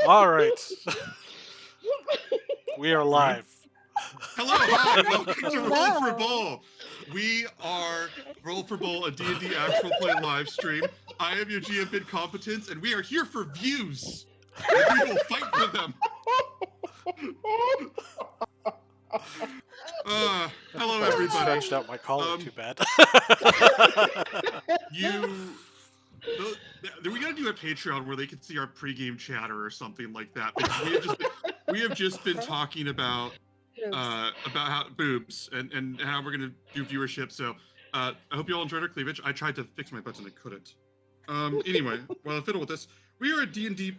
All right. We are live. Hello, hi, welcome to Roll for Hello. Bowl. We are Roll for Bowl, a D&D actual play live stream. I am your GM Bid Competence, and we are here for views. And we will fight for them. Hello, Must have everybody. stretched out my collar too bad. We gotta do a Patreon where they can see our pregame chatter or something like that, because we have just been talking about how boobs and how we're gonna do viewership. So I hope you all enjoyed our cleavage. I tried to fix my button, I couldn't. Anyway, while I fiddle with this, we are a D&D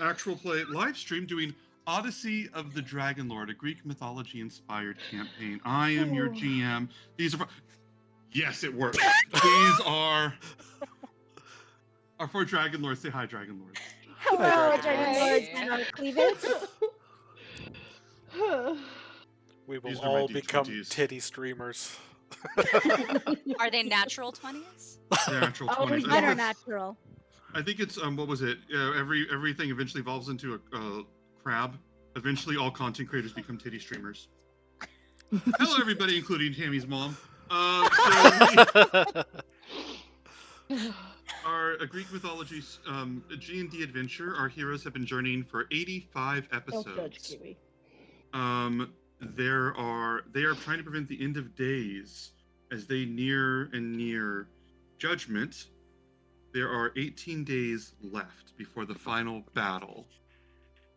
actual play live stream doing Odyssey of the Dragonlord, a Greek mythology-inspired campaign. I am your GM. These are yes, it worked. These are our four Dragonlords. Say hi, Dragonlords. Hello, Dragonlords. Dragonlords and our cleavage. We will These are my all become D20s. titty streamers. Are they natural 20s? Natural Oh, 20s. mine are natural. I think it's what was it? Everything eventually evolves into a crab. Eventually, all content creators become titty streamers. Hello, everybody, including Tammy's mom. Our Greek mythology G&D adventure. Our heroes have been journeying for 85 episodes. They are trying to prevent the end of days as they near judgment. There are 18 days left before the final battle.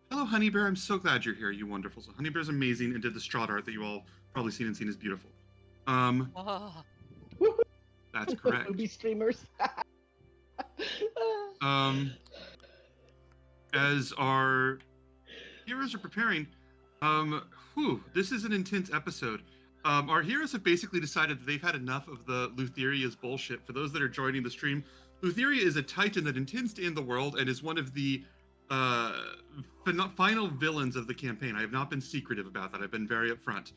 Hello, Honey Bear. I'm so glad you're here. You wonderful. So Honey Bear's amazing and did the straw art that you all probably seen is beautiful. That's correct. Movie streamers. As our heroes are preparing, this is an intense episode. Our heroes have basically decided that they've had enough of the Lutheria's bullshit. For those that are joining the stream, Lutheria is a titan that intends to end the world and is one of the final villains of the campaign. I have not been secretive about that. I've been very upfront.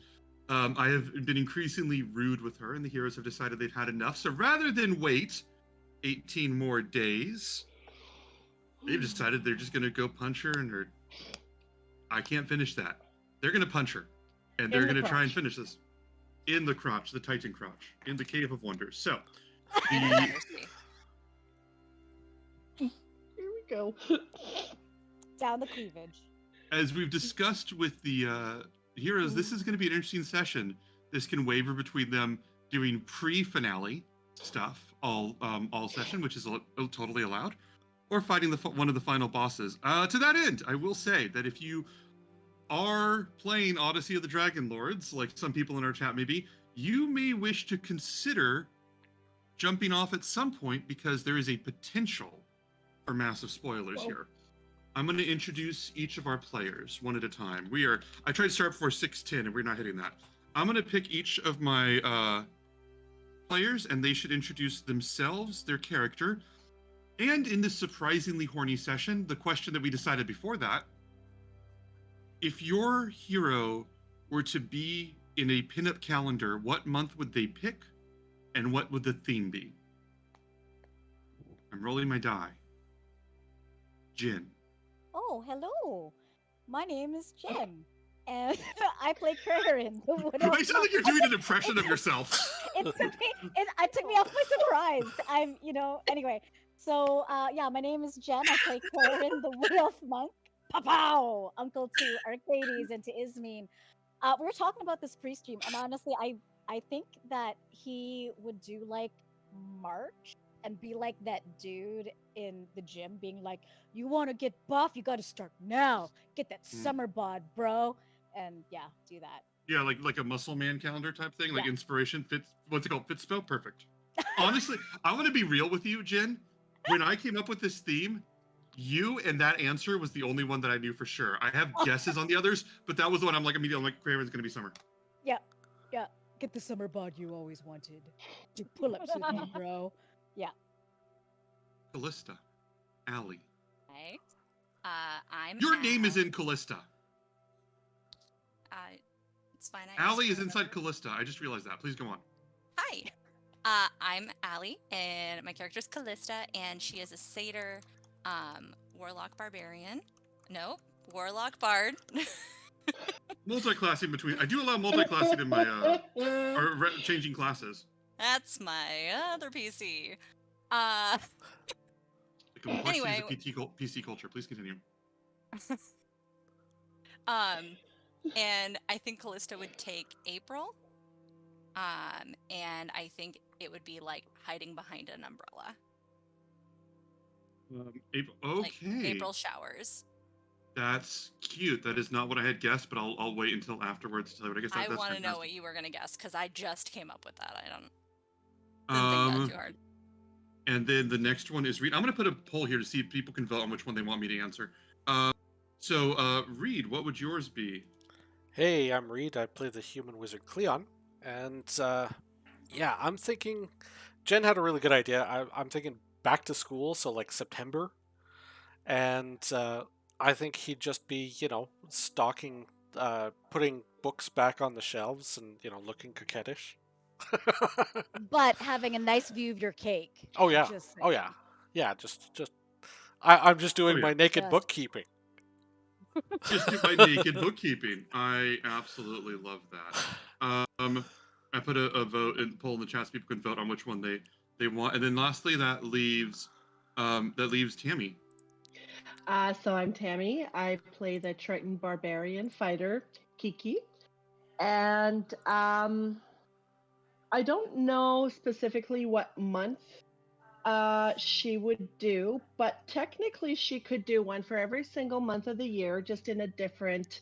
I have been increasingly rude with her, and the heroes have decided they've had enough. So rather than wait 18 more days, they've decided they're just going to go punch her in her... I can't finish that. They're going to punch her, and they're going to try and finish this. In the crotch, the Titan crotch, in the Cave of Wonders. So, Here we go. Down the cleavage. As we've discussed with the heroes, this is going to be an interesting session. This can waver between them doing pre-finale stuff all session, which is totally allowed, or fighting one of the final bosses. To that end, I will say that if you are playing Odyssey of the Dragonlords, like some people in our chat may be, you may wish to consider jumping off at some point because there is a potential for massive spoilers here. I'm going to introduce each of our players one at a time. I tried to start before 6:10 and we're not hitting that. I'm going to pick each of my players and they should introduce themselves, their character, and in this surprisingly horny session, the question that we decided before that, if your hero were to be in a pinup calendar, what month would they pick and what would the theme be? I'm rolling my die. Jin. Oh, hello. My name is Jim, and I play Karen. I sound like you're doing an impression of yourself. It took me off by surprise. Anyway. So, my name is Jen. I play Karen, the Wood Elf Monk. Pow! Uncle to Arcades and to Ismene. We were talking about this pre-stream, and honestly, I think that he would do like March and be like that dude in the gym, being like, "You want to get buff? You got to start now. Get that summer bod, bro." And yeah, do that. Yeah, like a muscle man calendar type thing, like Yeah. inspiration fits. What's it called? Fitspo? Perfect. Honestly, I want to be real with you, Jen. When I came up with this theme, you and that answer was the only one that I knew for sure. I have guesses on the others, but that was the one I'm like immediately. I'm like, Craven's gonna be summer. Yeah. Get the summer bod you always wanted. Do pull-ups with me, bro. Yeah. Callista, Allie. Right. I'm Your name is in Callista. It's fine. Allie is inside Callista. I just realized that. Please go on. Hi. I'm Allie, and my character is Callista, and she is a satyr warlock barbarian. Nope. Warlock Bard. Multi-classing between. I do allow multi-classing in my changing classes. That's my other PC. Uh, The complexities Anyway. of PC culture. Please continue. And I think Callista would take April. And I think it would be like hiding behind an umbrella. April. Like Okay. April showers. That's cute. That is not what I had guessed, but I'll wait until afterwards to tell you what I guess. I That's want to know fantastic. what you were gonna guess because I just came up with that. I didn't think that too hard. And then the next one is Reed. I'm going to put a poll here to see if people can vote on which one they want me to answer. So, Reed, what would yours be? Hey, I'm Reed. I play the human wizard Cleon. And, yeah, I'm thinking... Jen had a really good idea. I'm thinking back to school, so like September. And I think he'd just be, stalking, putting books back on the shelves and, looking coquettish. But having a nice view of your cake. Oh, yeah. Just Oh, saying. yeah. Yeah, I'm just doing Oh, yeah. my naked Yes. bookkeeping. Just do my naked bookkeeping. I absolutely love that. I put a vote and poll in the chat so people can vote on which one they want. And then lastly, that leaves Tammy. So I'm Tammy. I play the Triton Barbarian fighter, Kiki. And I don't know specifically what month she would do, but technically she could do one for every single month of the year, just in a different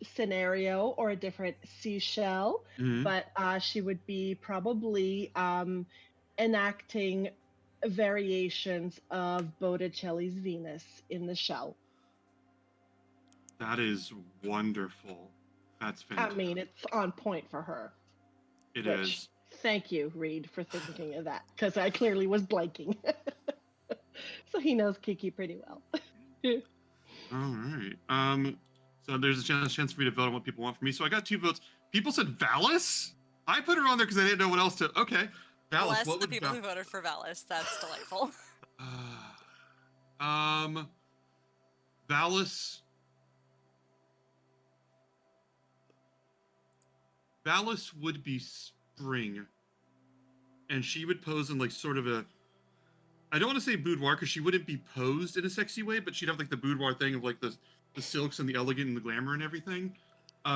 scenario or a different seashell. Mhm. But she would be probably enacting variations of Botticelli's Venus in the shell. That is wonderful. That's I fantastic. mean, it's on point for her. It which, is. Thank you, Reed, for thinking of that, because I clearly was blanking. So he knows Kiki pretty well. All right. So there's a chance for me to vote on what people want from me. So I got 2 votes. People said Valis. I put her on there because I didn't know what else to. Okay, Valis. Bless What the would people who voted for Valis. That's delightful. Valis. Valis would be spring, and she would pose in like sort of a. I don't want to say boudoir because she wouldn't be posed in a sexy way, but she'd have like the boudoir thing of like the silks and the elegant and the glamour and everything.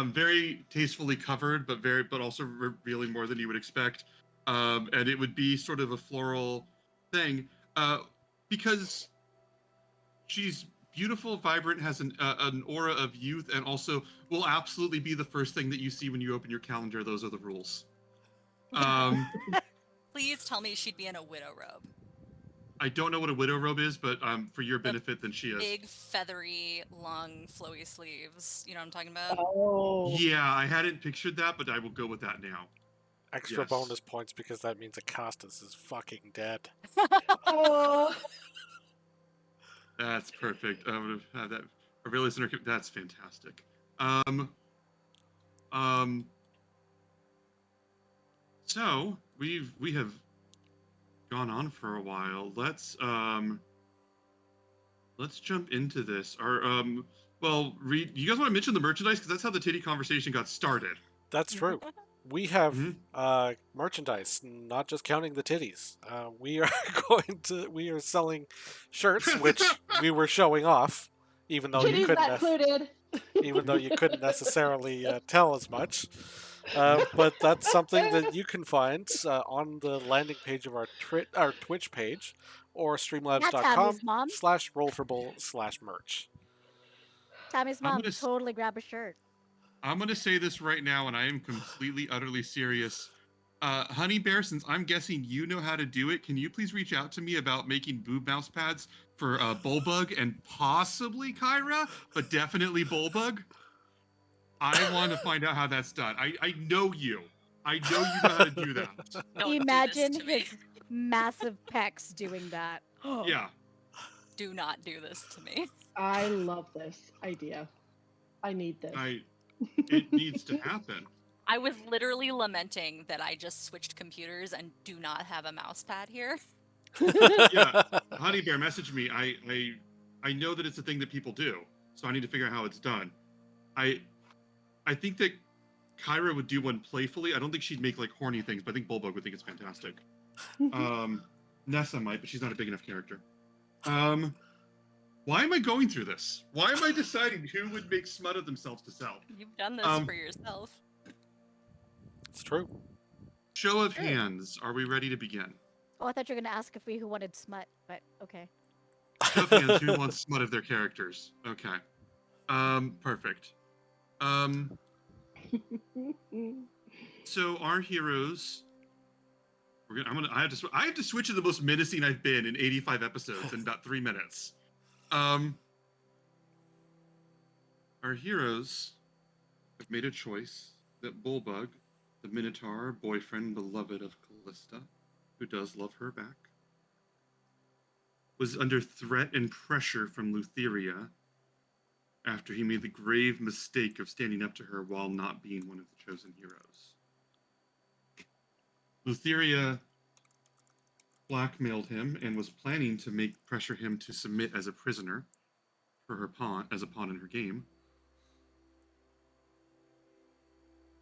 Very tastefully covered, but also revealing more than you would expect. And it would be sort of a floral thing, because she's beautiful, vibrant, has an aura of youth, and also will absolutely be the first thing that you see when you open your calendar. Those are the rules. Please tell me she'd be in a widow robe. I don't know what a widow robe is, but for your benefit, then she is. Big, feathery, long, flowy sleeves. You know what I'm talking about? Oh. Yeah, I hadn't pictured that, but I will go with that now. Extra Yes. bonus points because that means Acastus is fucking dead. Oh. That's perfect. I would have had that. A real listener. That's fantastic. So we have gone on for a while. Let's jump into this. Well, Reed, you guys want to mention the merchandise because that's how the titty conversation got started. That's true. We have Mhm. merchandise, not just counting the titties. We are selling shirts, which we were showing off, even though you Titties not couldn't, included. even though you couldn't necessarily tell as much. But that's something that you can find on the landing page of our Twitch page or That's Tammy's mom. streamlabs.com/rollforbull/merch. Tammy's I'm mom, gonna totally grab a shirt. I'm going to say this right now, and I am completely, utterly serious. Honey Bear, since I'm guessing you know how to do it, can you please reach out to me about making boob mouse pads for Bullbug and possibly Kyra, but definitely Bullbug? I want to find out how that's done. I know you. I know you know how to do that. Don't Imagine do this to me. his massive pecs doing that. Yeah. Do not do this to me. I love this idea. I need this. It needs to happen. I was literally lamenting that I just switched computers and do not have a mouse pad here. Yeah. Honey Bear, message me. I know that it's a thing that people do, so I need to figure out how it's done. I think that Kyra would do one playfully. I don't think she'd make like horny things, but I think Bulbug would think it's fantastic. Nessa might, but she's not a big enough character. Why am I going through this? Why am I deciding who would make smut of themselves to sell? You've done this for yourself. It's true. Show of Sure. hands. Are we ready to begin? Oh, I thought you were gonna ask if we who wanted smut, but okay. Show of hands. Who wants smut of their characters? Okay. Perfect. So our heroes. I have to switch to the most menacing I've been in 85 episodes in about 3 minutes. Our heroes have made a choice that Bulbug, the Minotaur, boyfriend, beloved of Callista, who does love her back, was under threat and pressure from Lutheria after he made the grave mistake of standing up to her while not being one of the chosen heroes. Lutheria blackmailed him and was planning to pressure him to submit as a prisoner for her pawn in her game.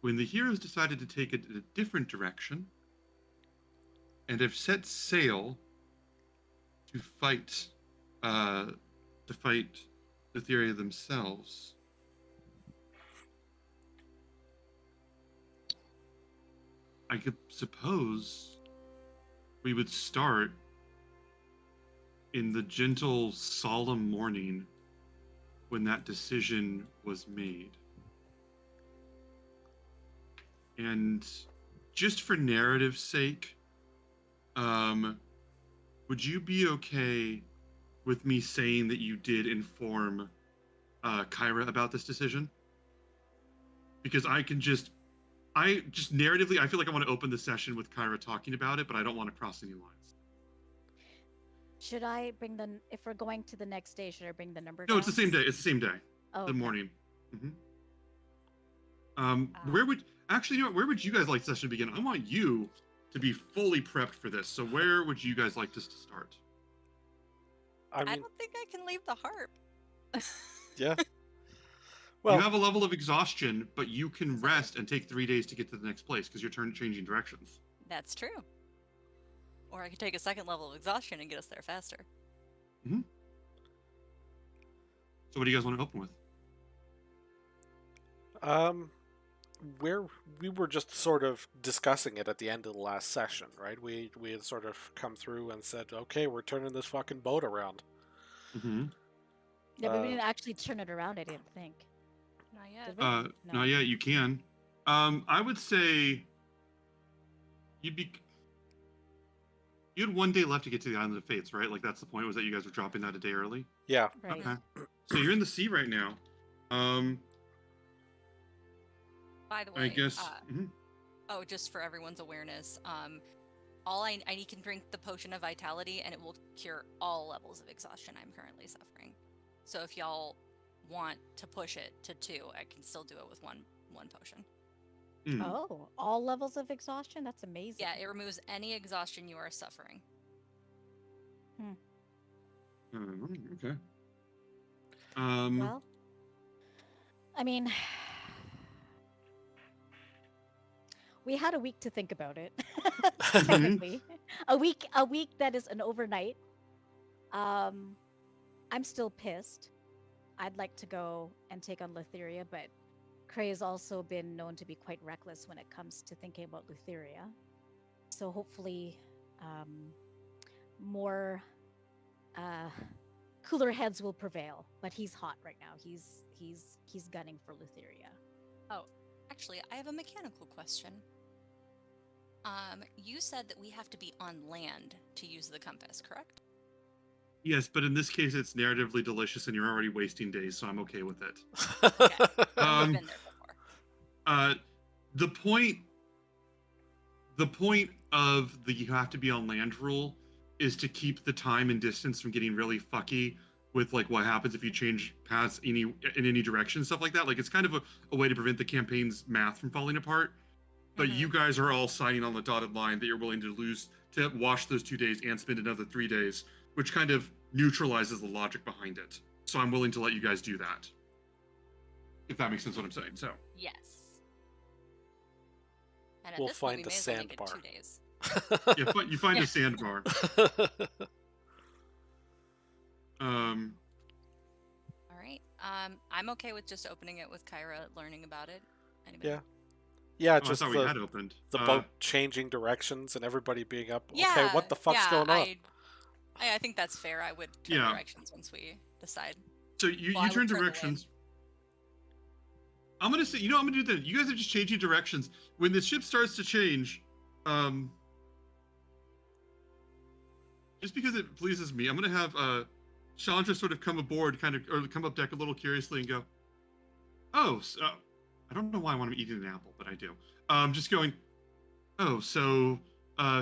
When the heroes decided to take it in a different direction and have set sail to fight Lutheria themselves, I could suppose we would start in the gentle, solemn morning when that decision was made. And just for narrative's sake, would you be okay with me saying that you did inform Kyra about this decision? Because I narratively, I feel like I want to open the session with Kyra talking about it, but I don't want to cross any lines. Should I bring if we're going to the next day, should I bring the number No, it's the down? same day. It's the same day. Oh, The okay. morning. Where would you guys like the session to begin? I want you to be fully prepped for this. So where would you guys like this to start? I I mean, don't think I can leave the harp. yeah. You Well, have a level of exhaustion, but you can rest and take 3 days to get to the next place because you're changing directions. That's true. Or I could take a second level of exhaustion and get us there faster. So what do you guys want to open with? where we were just sort of discussing it at the end of the last session, right? We had sort of come through and said, okay, we're turning this fucking boat around. Mm-hmm. Yeah, but we didn't actually turn it around, I didn't think. Not yet. Did we? No. Not yet. You can. I would say you had 1 day left to get to the Island of Fates, right? Like that's the point. Was that you guys were dropping that a day early? Yeah. Right. Okay. So you're in the sea right now. By the way, I guess. oh, just for everyone's awareness, I can drink the potion of vitality, and it will cure all levels of exhaustion I'm currently suffering. So if y'all want to push it to 2, I can still do it with one potion. Oh, all levels of exhaustion? That's amazing. Yeah, it removes any exhaustion you are suffering. Okay. Well, I mean, we had a week to think about it. Technically, a week that is an overnight. I'm still pissed. I'd like to go and take on Lutheria, but Cray has also been known to be quite reckless when it comes to thinking about Lutheria. So hopefully, more cooler heads will prevail. But he's hot right now. He's gunning for Lutheria. Oh, actually, I have a mechanical question. You said that we have to be on land to use the compass, correct? Yes, but in this case, it's narratively delicious, and you're already wasting days, so I'm okay with it. Okay. I've been there before. The point of the you have to be on land rule is to keep the time and distance from getting really fucky with like what happens if you change paths in any direction, stuff like that. Like it's kind of a way to prevent the campaign's math from falling apart. But you guys are all signing on the dotted line that you're willing to wash those 2 days and spend another 3 days, which kind of neutralizes the logic behind it. So I'm willing to let you guys do that. If that makes sense what I'm saying. So Yes. And at We'll this point, find we a may as well make it sandbar. 2 days. you find a sandbar. Um, All right. I'm okay with just opening it with Kyra learning about it. Anybody? Yeah. Yeah, I just thought we had opened. the boat changing directions and everybody being up. Okay, Yeah. what the fuck's yeah, going on? I think that's fair. I would turn Yeah. directions once we decide. So you, Well, I you turn would turn the directions. I'm gonna say, I'm gonna do that. You guys are just changing directions. When the ship starts to change, just because it pleases me, I'm gonna have Chandra sort of come aboard, or come up deck a little curiously and go, "Oh, so, I don't know why I want to eat an apple, but I do." Just going, "Oh, so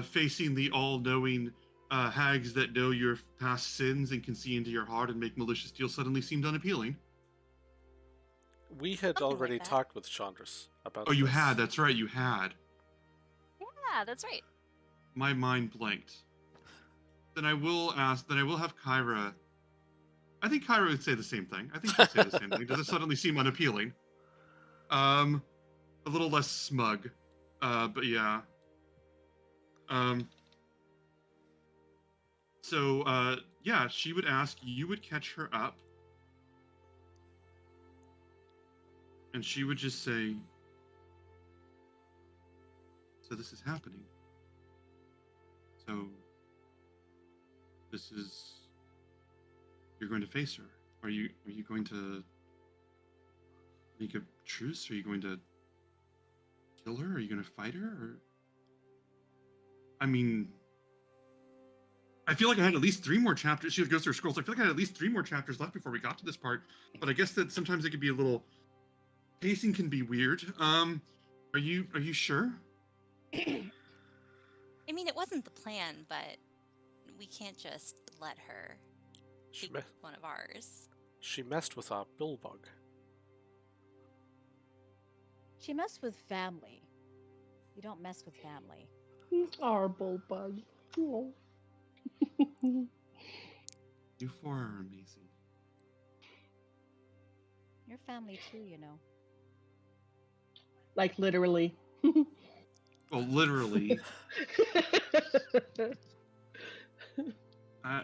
facing the all-knowing hags that know your past sins and can see into your heart and make malicious deals suddenly seemed unappealing." We had Something like already that. talked with Chandras about Oh, you this. had. That's right. You had. Yeah, that's right. My mind blanked. Then I will have Kyra. I think Kyra would say the same thing. I think she'd say the same thing. Does it suddenly seem unappealing? A little less smug. But yeah. So yeah, she would ask, you would catch her up. And she would just say, "So this is happening. So this is, you're going to face her. Are you going to make a truce? Are you going to kill her? Are you going to fight her? Or, I mean, I feel like I had at least 3 more chapters." She goes through her scrolls. I feel like I had at least 3 more chapters left before we got to this part. But I guess that sometimes it could be a little, pacing can be weird. Are you sure? I mean, it wasn't the plan, but we can't just let her She, be me- one of ours. she messed with our Billbug. She messed with family. You don't mess with family. Our bullbug. Oh. You 4 are amazing. You're family too, you know. Like literally. Well, literally. I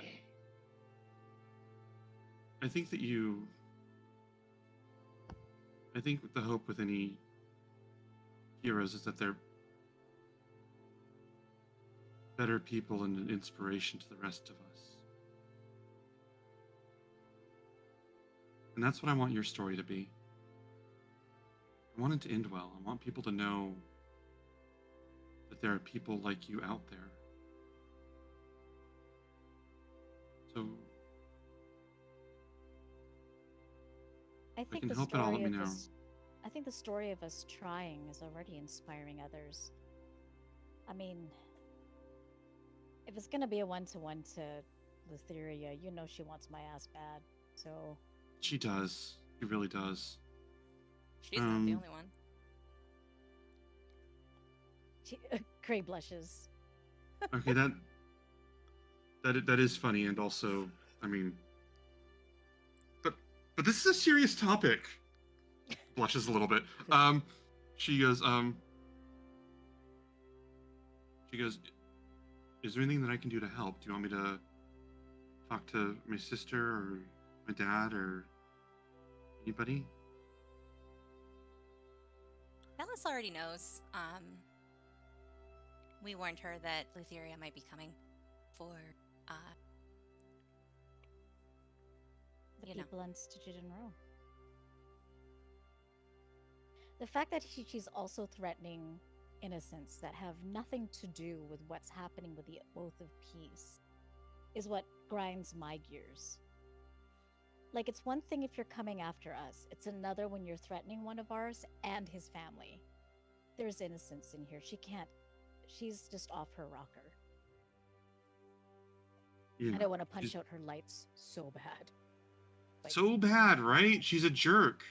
think that I think the hope with any heroes is that they're better people and an inspiration to the rest of us. And that's what I want your story to be. I want it to end well. I want people to know that there are people like you out there. So I think can the help it all, story let me of know. us. I think the story of us trying is already inspiring others. I mean, if it's gonna be a 1-to-1 to Lutheria, you know she wants my ass bad. So she does. She really does. She's not the only one. she, Gray blushes. Okay, that is funny, and also, I mean, but this is a serious topic. Blushes a little bit. She goes, "Is there anything that I can do to help? Do you want me to talk to my sister or my dad or anybody?" Alice already knows. We warned her that Lutheria might be coming for, The you know. people unstitched in row. The fact that she's also threatening innocents that have nothing to do with what's happening with the Oath of Peace is what grinds my gears. Like, it's one thing if you're coming after us, it's another when you're threatening one of ours and his family. There's innocence in here. She's just off her rocker. Yeah, I don't want to punch she's out her lights so bad. Like, so bad, right? She's a jerk.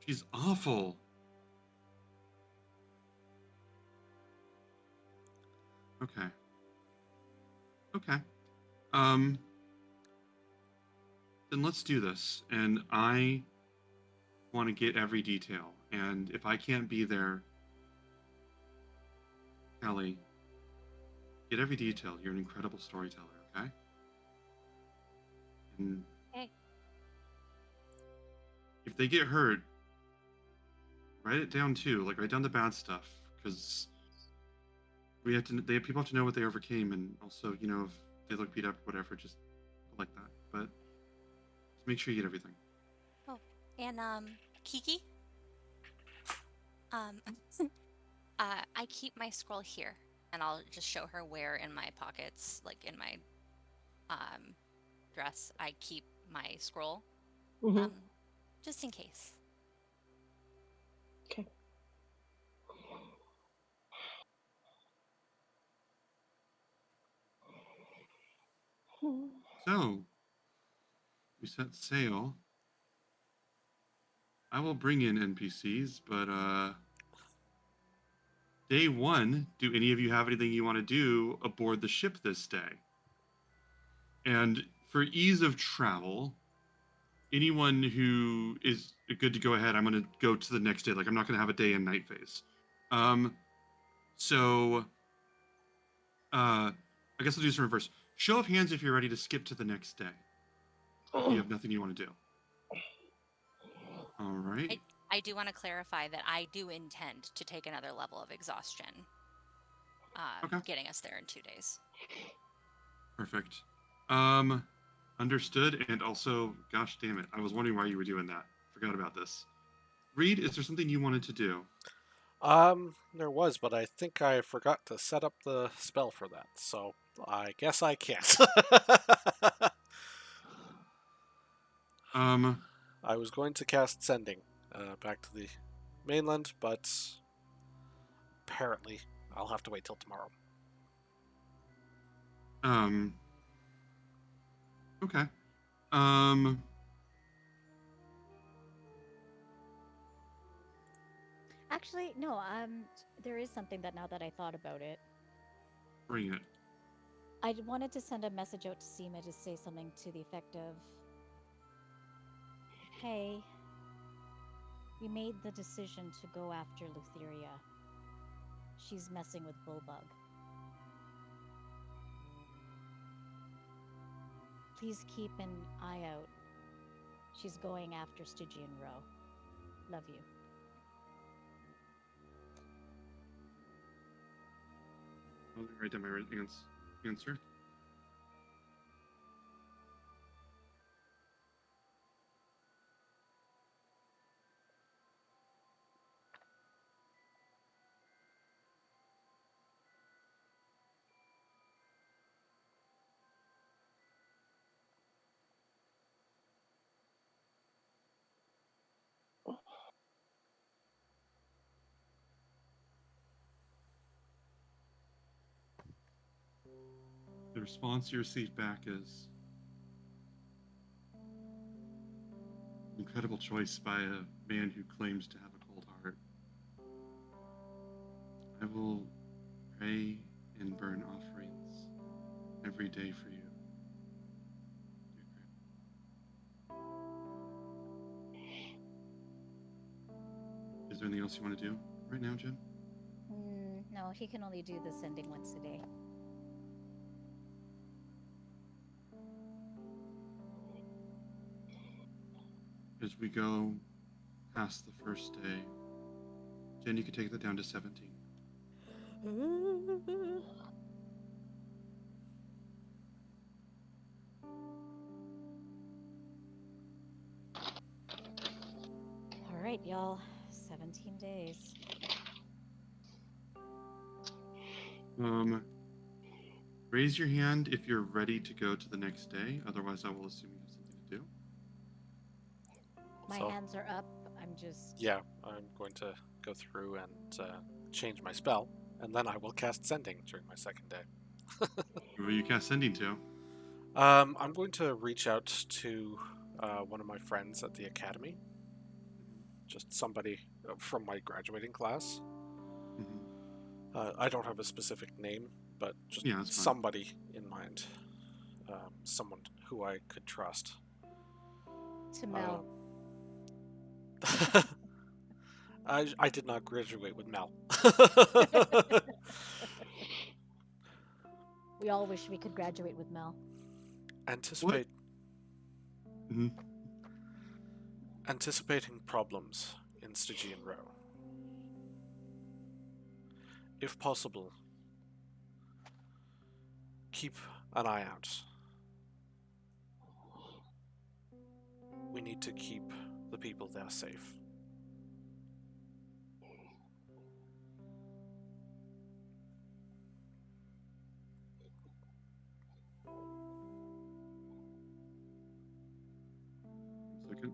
She's awful. Okay. Um, then let's do this. And I want to get every detail. And if I can't be there, Kelly, get every detail. You're an incredible storyteller, okay? And Okay. if they get hurt, write it down too. Like, write down the bad stuff, because people have to know what they overcame, and also, if they look beat up or whatever, just like that. But just make sure you get everything. Oh, and Kiki, um, I keep my scroll here, and I'll just show her where in my pockets, like in my dress, I keep my scroll, Mhm. just in case. Okay. So, we set sail. I will bring in NPCs, but day one, do any of you have anything you want to do aboard the ship this day? And for ease of travel, anyone who is good to go ahead, I'm going to go to the next day. Like, I'm not going to have a day and night phase. So, I guess I'll do this in reverse. Show of hands if you're ready to skip to the next day. If you have nothing you want to do. All right. I do want to clarify that I do intend to take another level of exhaustion, Okay. getting us there in 2 days. Perfect. Understood. And also, gosh damn it, I was wondering why you were doing that. Forgot about this. Reed, is there something you wanted to do? There was, but I think I forgot to set up the spell for that, so I guess I can't. I was going to cast Sending back to the mainland, but apparently I'll have to wait till tomorrow. Okay. Actually, no. There is something that now that I thought about it, Bring it. I wanted to send a message out to Seema to say something to the effect of, "Hey, we made the decision to go after Lutheria. She's messing with Bullbug. Please keep an eye out. She's going after Stygian Row. Love you." I'll write down my answer. The response you receive back is an incredible choice by a man who claims to have a cold heart. I will pray and burn offerings every day for you. Is there anything else you want to do right now, Jen? No, he can only do the sending once a day. As we go past the first day, Jen, you could take that down to 17. All right, y'all. 17 days. Raise your hand if you're ready to go to the next day. Otherwise, I will assume you have something to do. My So- hands are up. I'm just. Yeah, I'm going to go through and change my spell, and then I will cast Sending during my second day. Who are you cast sending to? I'm going to reach out to one of my friends at the academy, just somebody from my graduating class. Mm-hmm. I don't have a specific name, but just Yeah, that's fine. somebody in mind. someone who I could trust. To Mel. I did not graduate with Mel. We all wish we could graduate with Mel. Anticipate Mhm. Anticipating problems in Stygian Row. If possible, keep an eye out. We need to keep the people there safe. Second.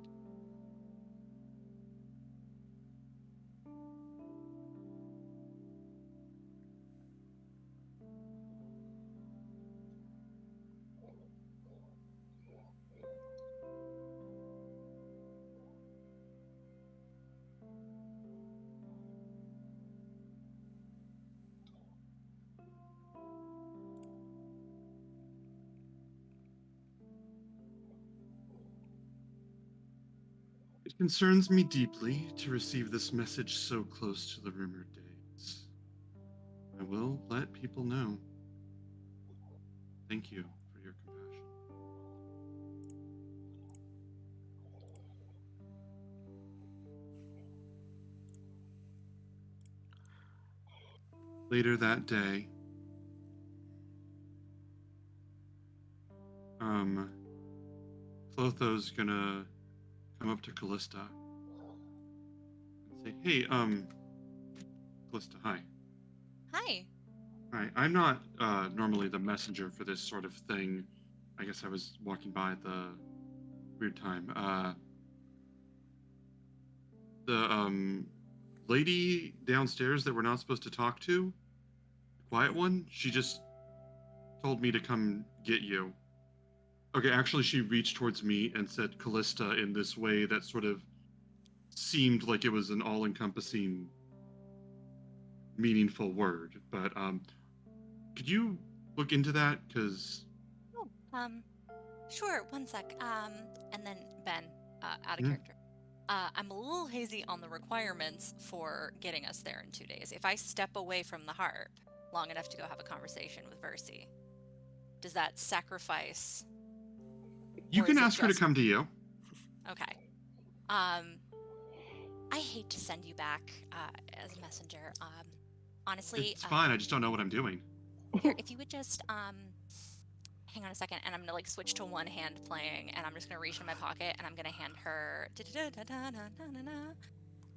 It concerns me deeply to receive this message so close to the rumored dates. I will let people know. Thank you for your compassion. Later that day, Clotho's gonna come up to Callista and say, "Hey, Callista, hi. Hi. Hi, I'm not normally the messenger for this sort of thing. I guess I was walking by at the weird time. The lady downstairs that we're not supposed to talk to, the quiet one, she just told me to come get you." Okay, actually, she reached towards me and said Callista in this way that sort of seemed like it was an all-encompassing, meaningful word. But could you look into that? Because Oh, sure. One sec. And then Ben, out of Mhm. character. I'm a little hazy on the requirements for getting us there in 2 days. If I step away from the harp long enough to go have a conversation with Versi, does that sacrifice? you Or can is it ask her to just- come to you. Okay. I hate to send you back as a messenger. Honestly, It's fine. I just don't know what I'm doing. here, if you would just hang on a second, and I'm gonna like switch to one hand playing, and I'm just gonna reach in my pocket, and I'm gonna hand her. The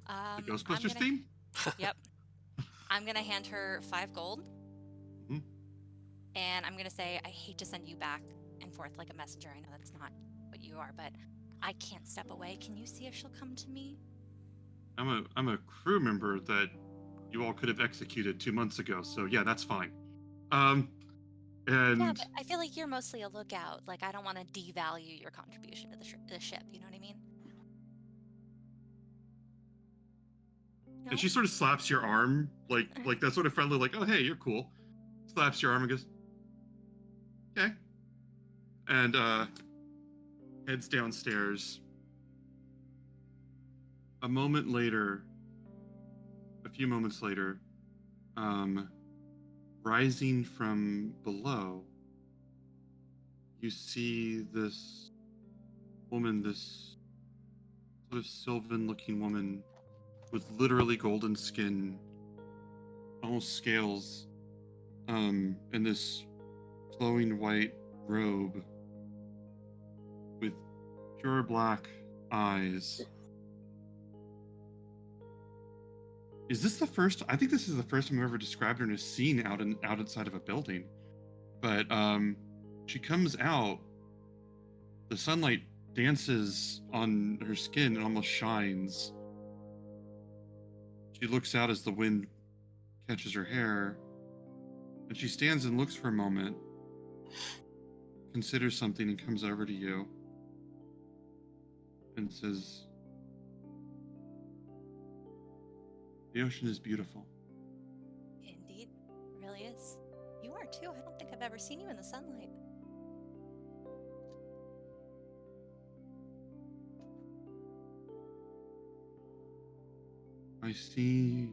I'm Ghostbusters gonna. theme? Yep. I'm gonna hand her 5 gold, Mhm. and I'm gonna say, I hate to send you back and forth like a messenger. I know that's not what you are, but I can't step away. Can you see if she'll come to me? I'm a crew member that you all could have executed 2 months ago. So yeah, that's fine. Yeah, And but I feel like you're mostly a lookout. Like, I don't want to devalue your contribution to the ship. You know what I mean? No? and she sort of slaps your arm, like that sort of friendly, like, oh hey, you're cool. Slaps your arm and goes, okay, and heads downstairs. A moment later, a few moments later, rising from below, you see this woman, this sort of sylvan-looking woman with literally golden skin, almost scales, and this flowing white robe with pure black eyes. Is this the first? I think this is the first time I've ever described her in a scene out outside of a building. But she comes out. The sunlight dances on her skin and almost shines. She looks out as the wind catches her hair, and she stands and looks for a moment, considers something, and comes over to you and says, "The ocean is beautiful." Indeed, it really is. You are too. I don't think I've ever seen you in the sunlight. I see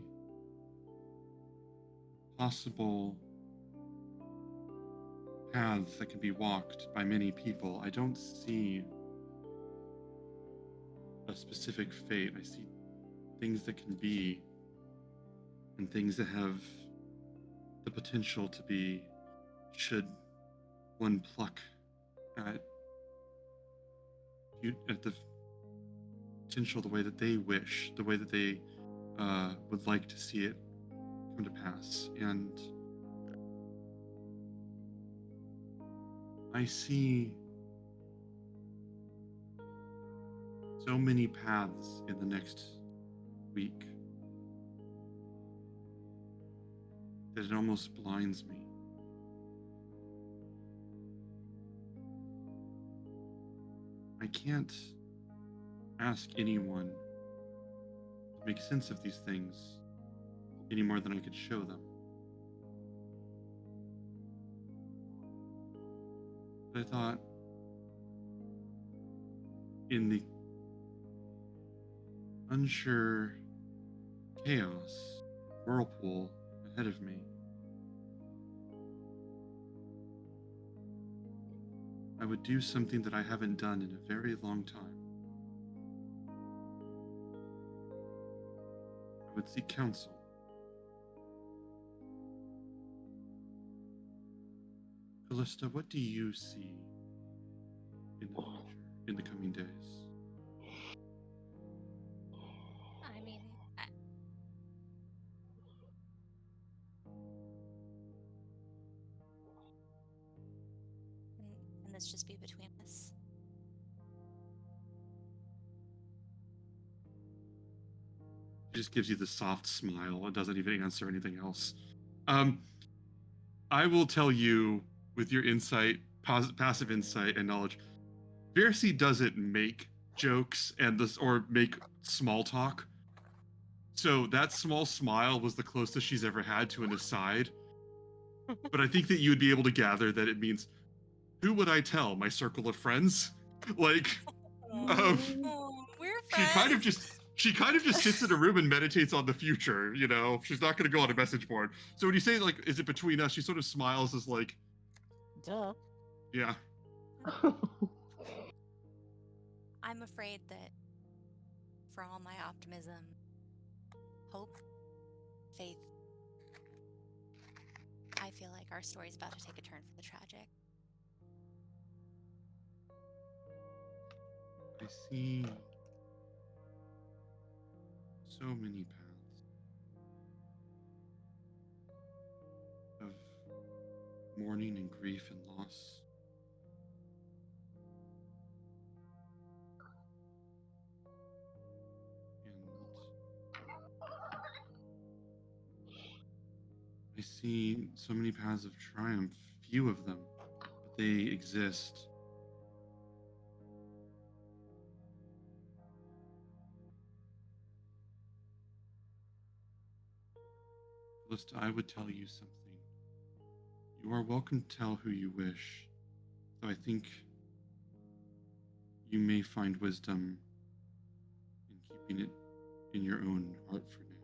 possible paths that can be walked by many people. I don't see a specific fate. I see things that can be and things that have the potential to be, should one pluck at at the potential the way that they wish, the way that they would like to see it come to pass. And I see so many paths in the next week that it almost blinds me. I can't ask anyone to make sense of these things any more than I could show them. But I thought, in the unsure chaos, whirlpool ahead of me, I would do something that I haven't done in a very long time. I would seek counsel. Callista, what do you see in the future, in the coming days? I mean, can this just be between us? She just gives you the soft smile and doesn't even answer anything else. I will tell you, with your insight, passive insight and knowledge, Versi doesn't make jokes or make small talk. So that small smile was the closest she's ever had to an aside. But I think that you would be able to gather that it means, who would I tell? My circle of friends? Like, We're she friends. kind of just sits in a room and meditates on the future. You know, she's not going to go on a message board. So when you say, like, is it between us? She sort of smiles as like, Duh. yeah. I'm afraid that for all my optimism, hope, faith, I feel like our story's about to take a turn for the tragic. I see so many paths of mourning and grief and loss. I see so many paths of triumph, few of them, but they exist. Callista, I would tell you something. You are welcome to tell who you wish, though I think you may find wisdom in keeping it in your own heart for now.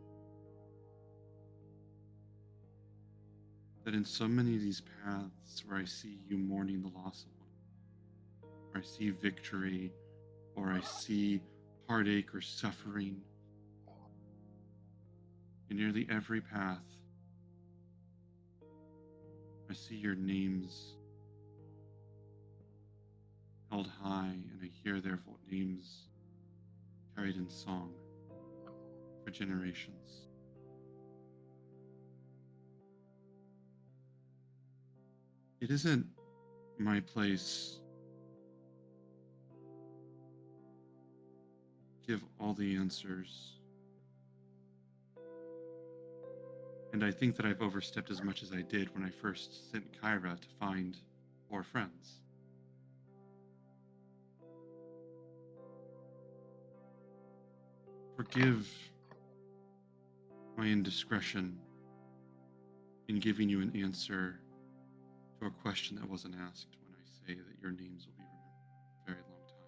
That in so many of these paths where I see you mourning the loss of one, or I see victory, or I see heartache or suffering, in nearly every path, I see your names held high, and I hear their names carried in song for generations. It isn't my place to give all the answers. And I think that I've overstepped as much as I did when I first sent Kyra to find 4 friends. Forgive my indiscretion in giving you an answer to a question that wasn't asked when I say that your names will be remembered for a very long time.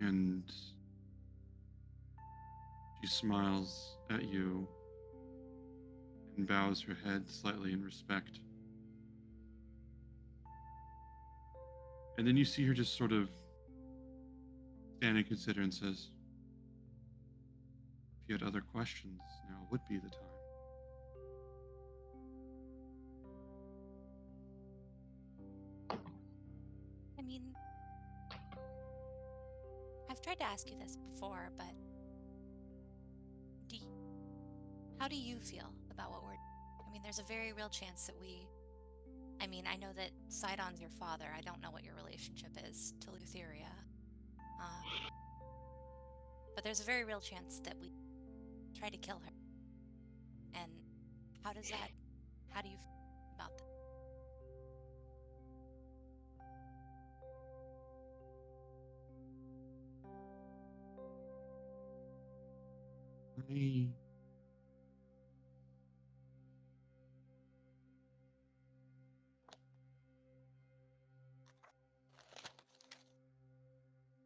And she smiles at you and bows her head slightly in respect. And then you see her just sort of stand and consider and says, if you had other questions, now would be the time. I mean, I've tried to ask you this before, but how do you feel about what we're... I mean, there's a very real chance that I mean, I know that Sidon's your father. I don't know what your relationship is to Lutheria. But there's a very real chance that we try to kill her. And how do you feel about that?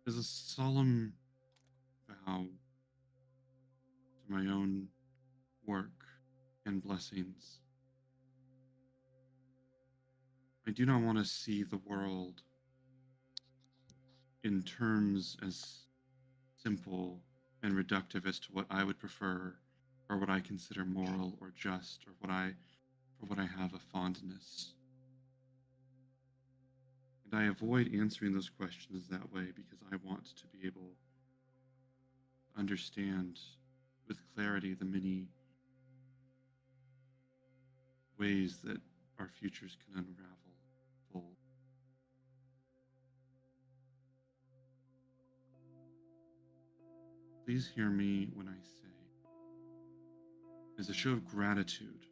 As a solemn vow to my own work and blessings, I do not want to see the world in terms as simple and reductive as to what I would prefer or what I consider moral or just or for what I have a fondness. And I avoid answering those questions that way because I want to be able to understand with clarity the many ways that our futures can unravel, fold. Please hear me when I say, as a show of gratitude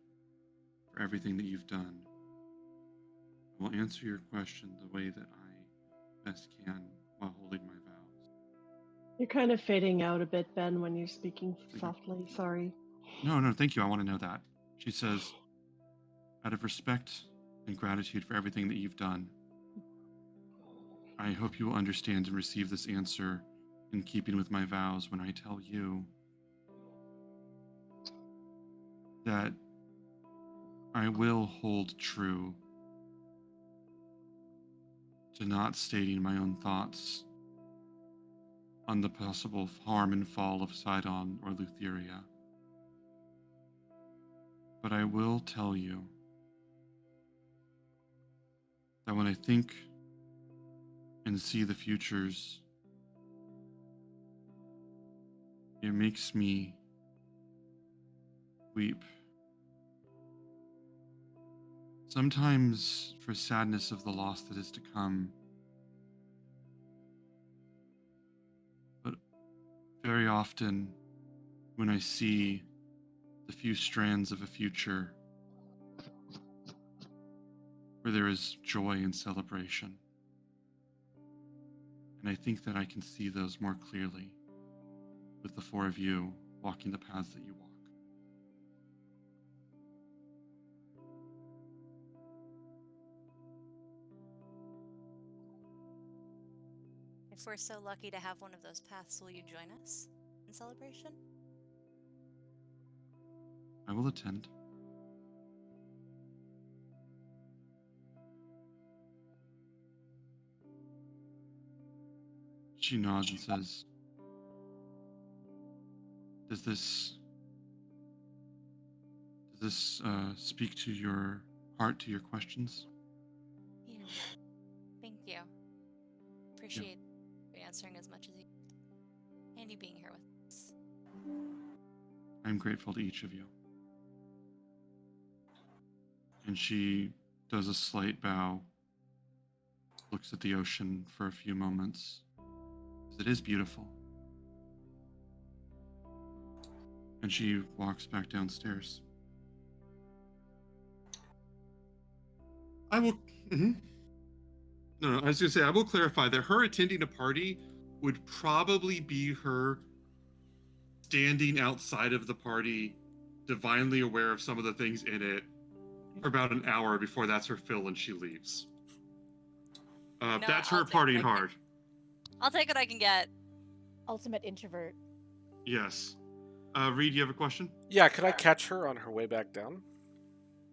for everything that you've done, I will answer your question the way that I best can while holding my vows. You're kind of fading out a bit, Ben, when you're speaking softly. Sorry. No, thank you. I want to know that. She says, out of respect and gratitude for everything that you've done, I hope you will understand and receive this answer in keeping with my vows when I tell you that I will hold true to not stating my own thoughts on the possible harm and fall of Sidon or Lutheria. But I will tell you that when I think and see the futures, it makes me weep. Sometimes for sadness of the loss that is to come, but very often when I see the few strands of a future where there is joy and celebration. And I think that I can see those more clearly with the four of you walking the paths that you walk. If we're so lucky to have one of those paths, will you join us in celebration? I will attend. She nods and says, Does this speak to your heart, to your questions? Yeah. Thank you. Appreciate you answering as much as you and you being here with us. I'm grateful to each of you. And she does a slight bow, looks at the ocean for a few moments. It is beautiful. And she walks back downstairs. I will... No, I was going to say, I will clarify that her attending a party would probably be her standing outside of the party, divinely aware of some of the things in it, for about an hour before that's her fill and she leaves. That's her partying hard. I'll take what I can get. ultimate introvert. Yes. Reed, you have a question? Yeah, could I catch her on her way back down?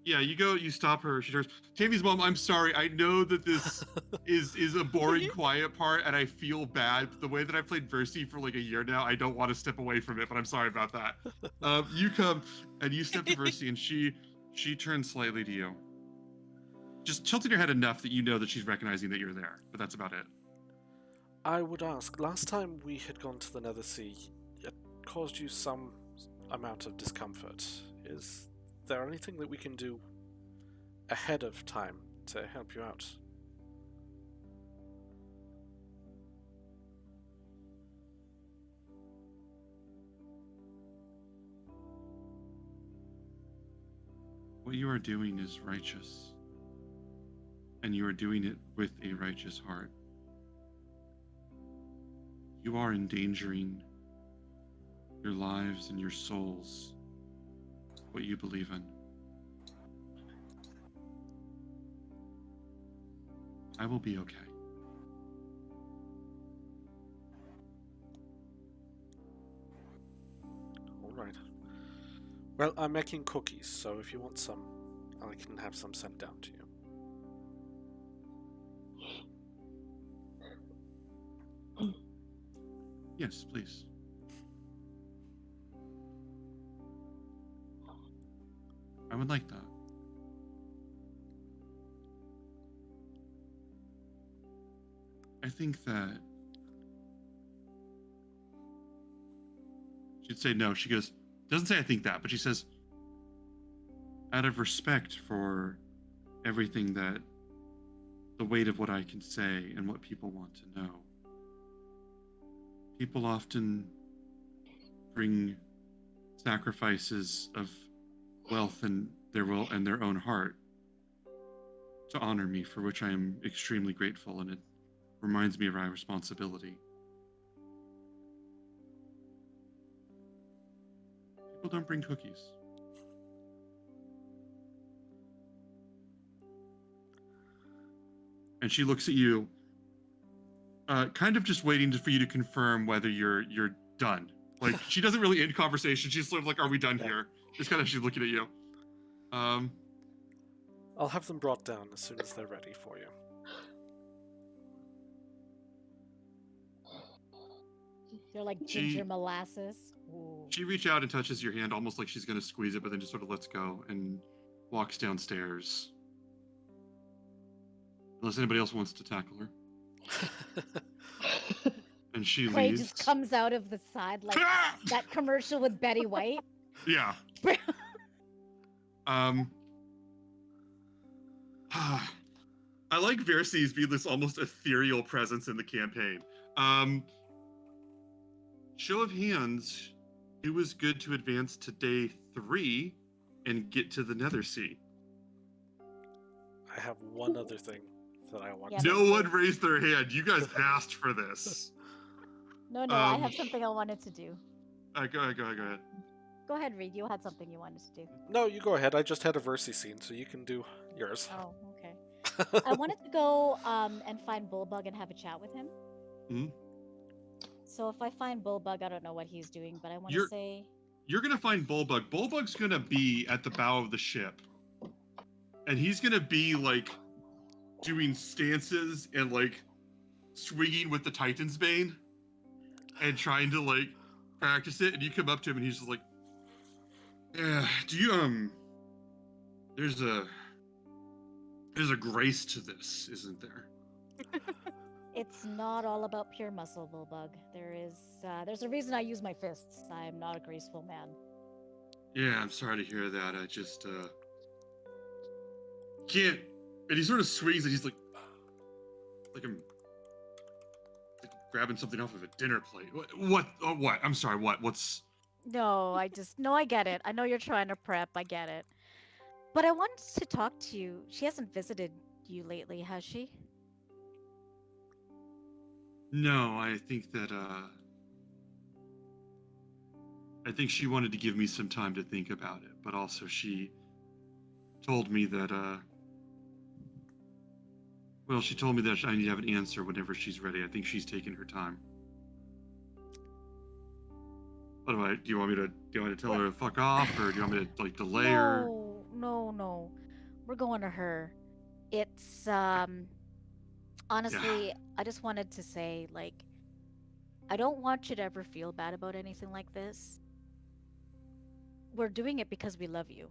Yeah, you stop her. She turns. Tammy's mom, I'm sorry. I know that this is a boring, quiet part, and I feel bad. But the way that I played Versi for like a year now, I don't want to step away from it. But I'm sorry about that. You come and you step to Versi, and she turns slightly to you, just tilting her head enough that you know that she's recognizing that you're there. But that's about it. I would ask, last time we had gone to the Nether Sea, it caused you some amount of discomfort. Is there anything that we can do ahead of time to help you out? What you are doing is righteous, and you are doing it with a righteous heart. You are endangering your lives and your souls, what you believe in. I will be okay. Alright. Well, I'm making cookies, so if you want some, I can have some sent down to you. Yes, please. I would like that. I think that she'd say no. She goes, doesn't say I think that, but she says, out of respect for everything that the weight of what I can say and what people want to know. People often bring sacrifices of wealth and their will and their own heart to honor me, for which I am extremely grateful, and it reminds me of my responsibility. People don't bring cookies. And she looks at you, kind of just waiting for you to confirm whether you're done. Like, she doesn't really end conversation. She's sort of like, "Are we done here?" Just kind of she's looking at you. I'll have them brought down as soon as they're ready for you. They're like ginger molasses. Ooh. She reaches out and touches your hand, almost like she's going to squeeze it, but then just sort of lets go and walks downstairs. Unless anybody else wants to tackle her. And she Clay leaves. just comes out of the side like that commercial with Betty White. Yeah. I like Verces being this almost ethereal presence in the campaign. Show of hands, it was good to advance to day 3 and get to the Nether Sea. I have one other thing that I want Yeah, to... No one raised their hand. You guys asked for this. No, I have something I wanted to do. Go ahead. Go ahead, Reed. You had something you wanted to do. No, you go ahead. I just had a Versi scene, so you can do yours. Oh, okay. I wanted to go and find Bullbug and have a chat with him. Mm-hmm. So if I find Bullbug, I don't know what he's doing, but I want to say... You're going to find Bullbug. Bullbug's going to be at the bow of the ship. And he's going to be, like, doing stances and, like, swinging with the Titan's Bane. And trying to, like, practice it. And you come up to him and he's just like, yeah, do you, there's a grace to this, isn't there? It's not all about pure muscle, Bullbug. There's a reason I use my fists. I'm not a graceful man. Yeah, I'm sorry to hear that. I just, can't. And he sort of swings and he's like I'm like grabbing something off of a dinner plate. What? I'm sorry, what? What's... No, I get it. I know you're trying to prep. I get it. But I wanted to talk to you. She hasn't visited you lately, has she? No, I think that, I think she wanted to give me some time to think about it, but also she told me that, she told me that I need to have an answer whenever she's ready. I think she's taking her time. What do I? Do you want me to tell her to fuck off, or do you want me to like delay her? No. We're going to her. It's Yeah. honestly, I just wanted to say, like, I don't want you to ever feel bad about anything like this. We're doing it because we love you.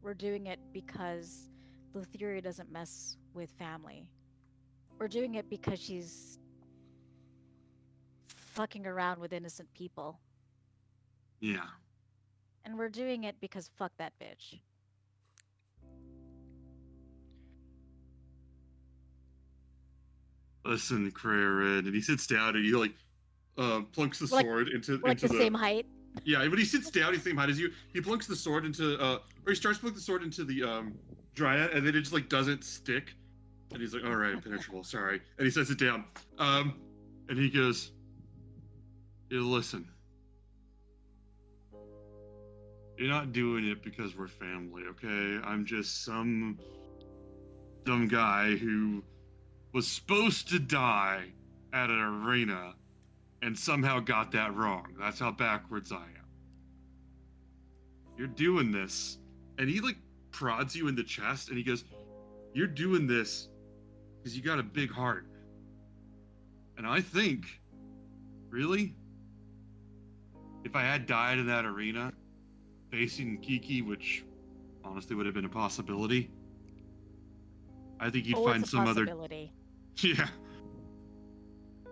We're doing it because Lutheria doesn't mess with family. We're doing it because she's fucking around with innocent people. Yeah. And we're doing it because fuck that bitch. Listen, Krarin, and he sits down and he like plunks the We're like, sword into we're like the same height. Yeah, but he sits down, he's the same height as you. He plunks the sword into or he starts plunking the sword into the dryad, and then it just like doesn't stick. And he's like, all right, impenetrable, sorry. And he sets it down. And he goes, "Yeah, listen. You're not doing it because we're family, okay? I'm just some dumb guy who was supposed to die at an arena and somehow got that wrong. That's how backwards I am. You're doing this." And he like prods you in the chest and he goes, "You're doing this because you got a big heart." And I think, really, if I had died in that arena facing Kiki, which honestly would have been a possibility, I think you'd find It's a some other. possibility. Yeah.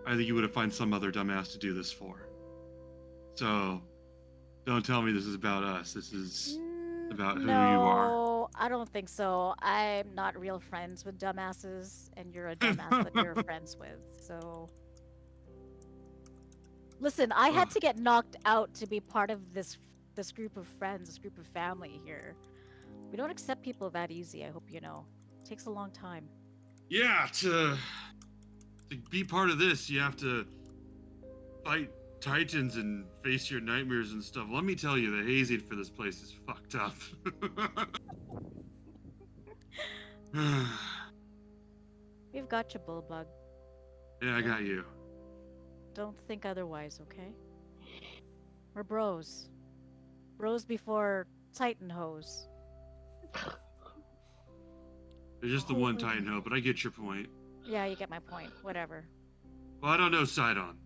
I think you would have found some other dumbass to do this for. So, don't tell me this is about us. This is about who you are. No, I don't think so. I'm not real friends with dumbasses, and you're a dumbass that you're friends with. So, listen, I had to get knocked out to be part of this group of friends, this group of family here. We don't accept people that easy. I hope you know. It takes a long time. Yeah, to be part of this, you have to fight titans and face your nightmares and stuff. Let me tell you, the hazing for this place is fucked up. We've got you, Bullbug. Yeah, I got you. Don't think otherwise, okay? We're bros. Bros before Titan hoes. There's just the one Titan hoe, but I get your point. Yeah, you get my point. Whatever. Well, I don't know Sidon.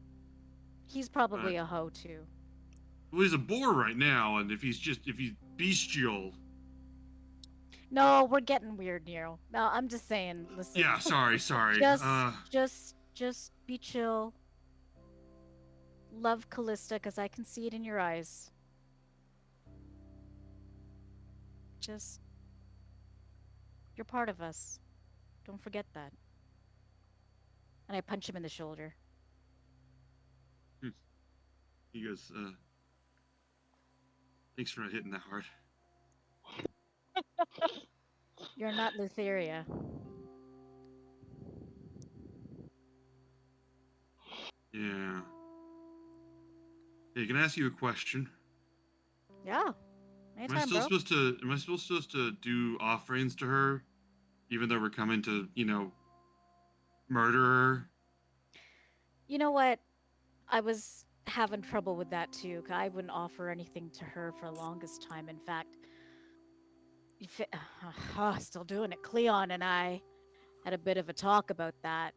He's probably a hoe too. Well, he's a boar right now, and if he's bestial. No, we're getting weird, Nero. No, I'm just saying. Listen. Yeah, sorry. Just be chill. Love Callista, because I can see it in your eyes. Just, you're part of us. Don't forget that. And I punch him in the shoulder. He goes, thanks for not hitting that hard. You're not Lutheria. Yeah. Hey, can I ask you a question? Yeah. Am I Anytime, still bro. supposed to do offerings to her, even though we're coming to, murder her? You know what? I was having trouble with that too. 'Cause I wouldn't offer anything to her for the longest time. In fact, still doing it. Cleon and I had a bit of a talk about that.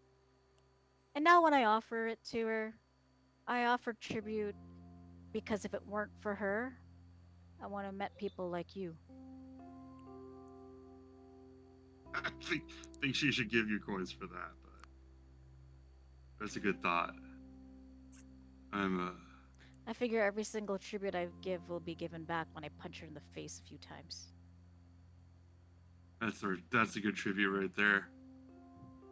And now when I offer it to her, I offer tribute because if it weren't for her, I want to met people like you. I think she should give you coins for that, but that's a good thought. I figure every single tribute I give will be given back when I punch her in the face a few times. That's a good tribute right there.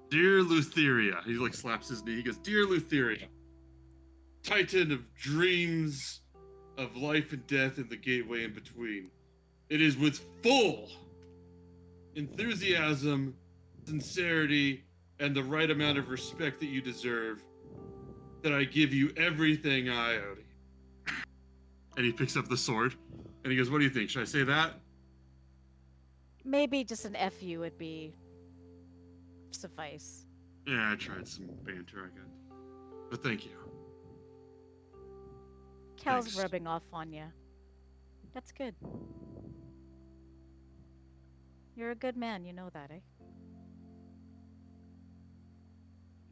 Dear Lutheria, he like slaps his knee. He goes, "Dear Lutheria, Titan of dreams, of life and death and the gateway in between. It is with full enthusiasm, sincerity, and the right amount of respect that you deserve that I give you everything I owe you." And he picks up the sword and he goes, "What do you think? Should I say that?" Maybe just an FU would be suffice. Yeah, I tried some banter, I guess. But thank you. Cal's Thanks. rubbing off on you. That's good. You're a good man, you know that, eh?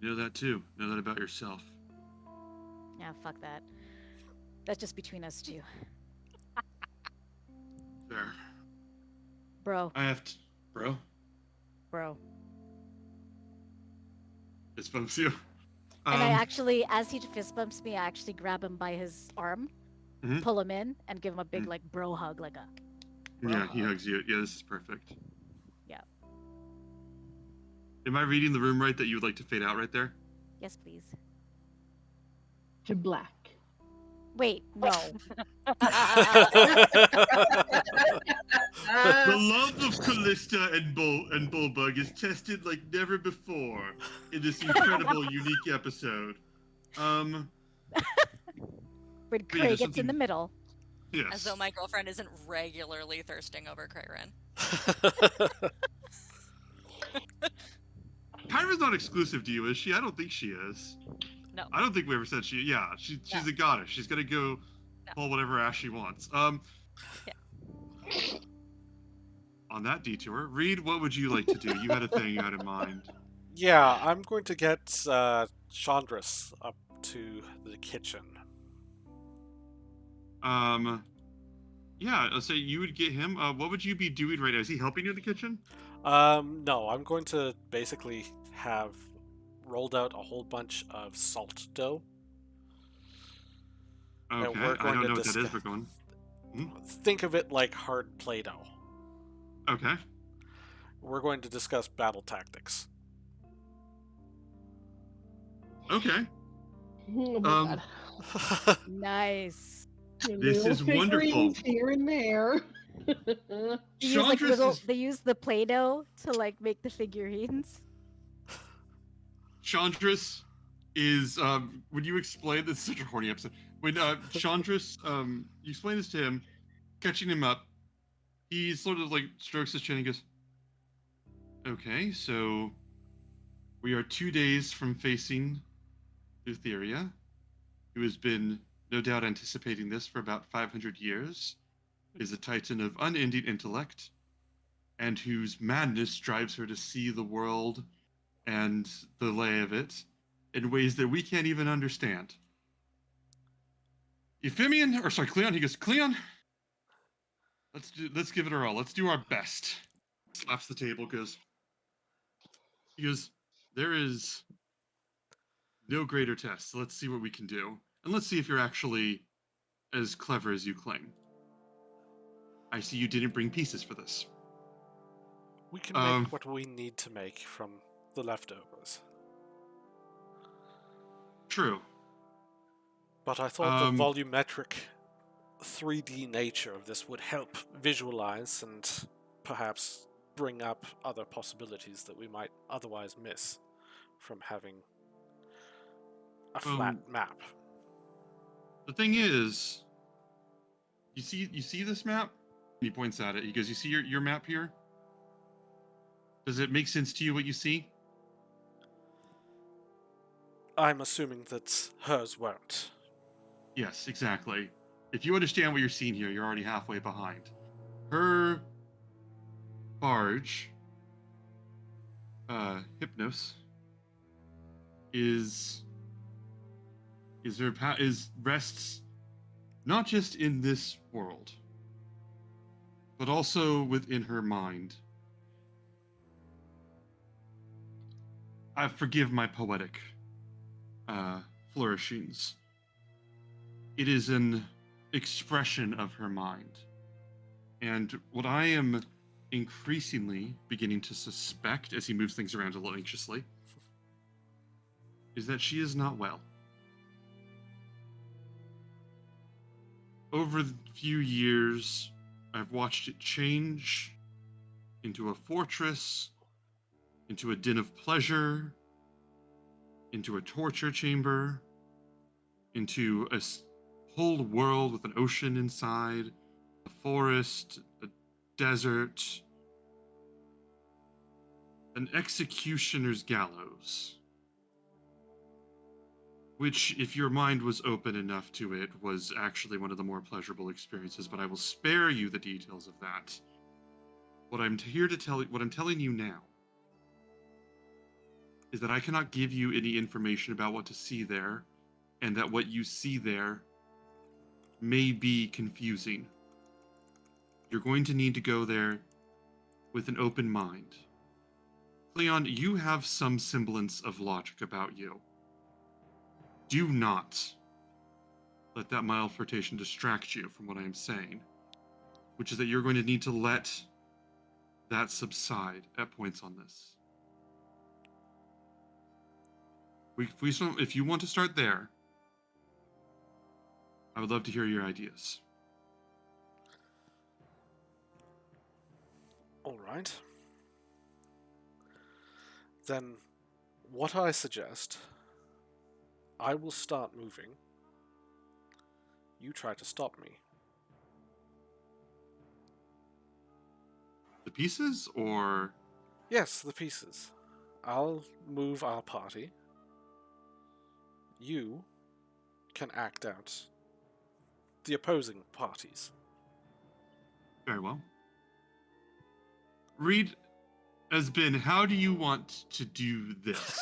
You know that too. Know that about yourself. Yeah, fuck that. That's just between us two. Fair. Bro, I have to, bro. bro. Fist bumps you. And I actually, as he fist bumps me, I actually grab him by his arm, Mhm. pull him in, and give him a big, Mhm. like, bro hug, like a bro Yeah, he hug. hugs you. Yeah, this is perfect. Yeah. Am I reading the room right that you would like to fade out right there? Yes, please. To black. Wait, no. The love of Callista and Bullbug is tested like never before in this incredible, unique episode. When But yeah, Cray there's gets in the something. middle. Yes. As though my girlfriend isn't regularly thirsting over Crayren. Kyra's not exclusive to you, is she? I don't think she is. No. I don't think we ever said she. Yeah, she's No. a goddess. She's gonna go No. pull whatever ass she wants. On that detour, Reed, what would you like to do? You had a thing you had in mind. Yeah, I'm going to get Chandras up to the kitchen. Yeah, let's say you would get him. What would you be doing right now? Is he helping you in the kitchen? No, I'm going to basically have rolled out a whole bunch of salt dough. And Okay, we're I going don't to know what that is, discuss. but go on. Think of it like hard Play-Doh. Okay. We're going to discuss battle tactics. Okay. Oh my god. Nice. This Little is wonderful. figurines here and there. They use like Chandras little. is They use the Play-Doh to like make the figurines. Chandras is when you explain this is such a horny episode. When Chandras you explain this to him, catching him up, he sort of like strokes his chin and goes, okay, so we are 2 days from facing Lutheria, who has been no doubt anticipating this for about 500 years, is a titan of unending intellect, and whose madness drives her to see the world and the lay of it in ways that we can't even understand. Euphemion, or sorry, Cleon, he goes, Cleon, let's give it our all. Let's do our best. Slaps the table, he goes, there is no greater test. Let's see what we can do. And let's see if you're actually as clever as you claim. I see you didn't bring pieces for this. We can make what we need to make from the leftovers. True. But I thought the volumetric 3D nature of this would help visualize and perhaps bring up other possibilities that we might otherwise miss from having a flat map. The thing is, you see this map? He points at it. He goes, you see your map here? Does it make sense to you what you see? I'm assuming that hers won't. Yes, exactly. If you understand what you're seeing here, you're already halfway behind. Her barge, Hypnos, rests not just in this world, but also within her mind. I forgive my poetic flourishings. It is an expression of her mind. And what I am increasingly beginning to suspect, as he moves things around a little anxiously, is that she is not well. Over the few years, I've watched it change into a fortress, into a den of pleasure, into a torture chamber, into a whole world with an ocean inside, a forest, a desert, an executioner's gallows. which, if your mind was open enough to it, was actually one of the more pleasurable experiences, but I will spare you the details of that. What I'm telling you now is that I cannot give you any information about what to see there, and that what you see there may be confusing. You're going to need to go there with an open mind. Cleon, you have some semblance of logic about you. Do not let that mild flirtation distract you from what I am saying, which is that you're going to need to let that subside at points on this. If you want to start there, I would love to hear your ideas. All right. Then, what I suggest, I will start moving. You try to stop me. The pieces, or... Yes, the pieces. I'll move our party. You can act out the opposing parties. Very well. Reed, as Ben, how do you want to do this?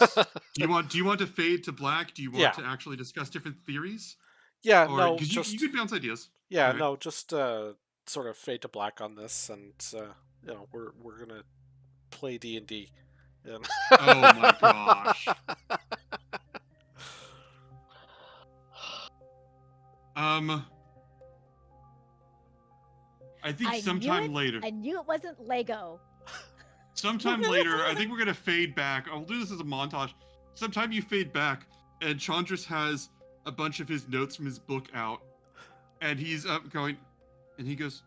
do you want to fade to black? Do you want to actually discuss different theories? Yeah, or, no, because you could bounce ideas. Yeah, right? no, just sort of fade to black on this, and you know, we're gonna play D&D. Oh my gosh. I think sometime later. I knew it wasn't Lego. Sometime later, I think we're gonna fade back. I'll do this as a montage. Sometime you fade back, and Chandris has a bunch of his notes from his book out, and he's up going, and he goes,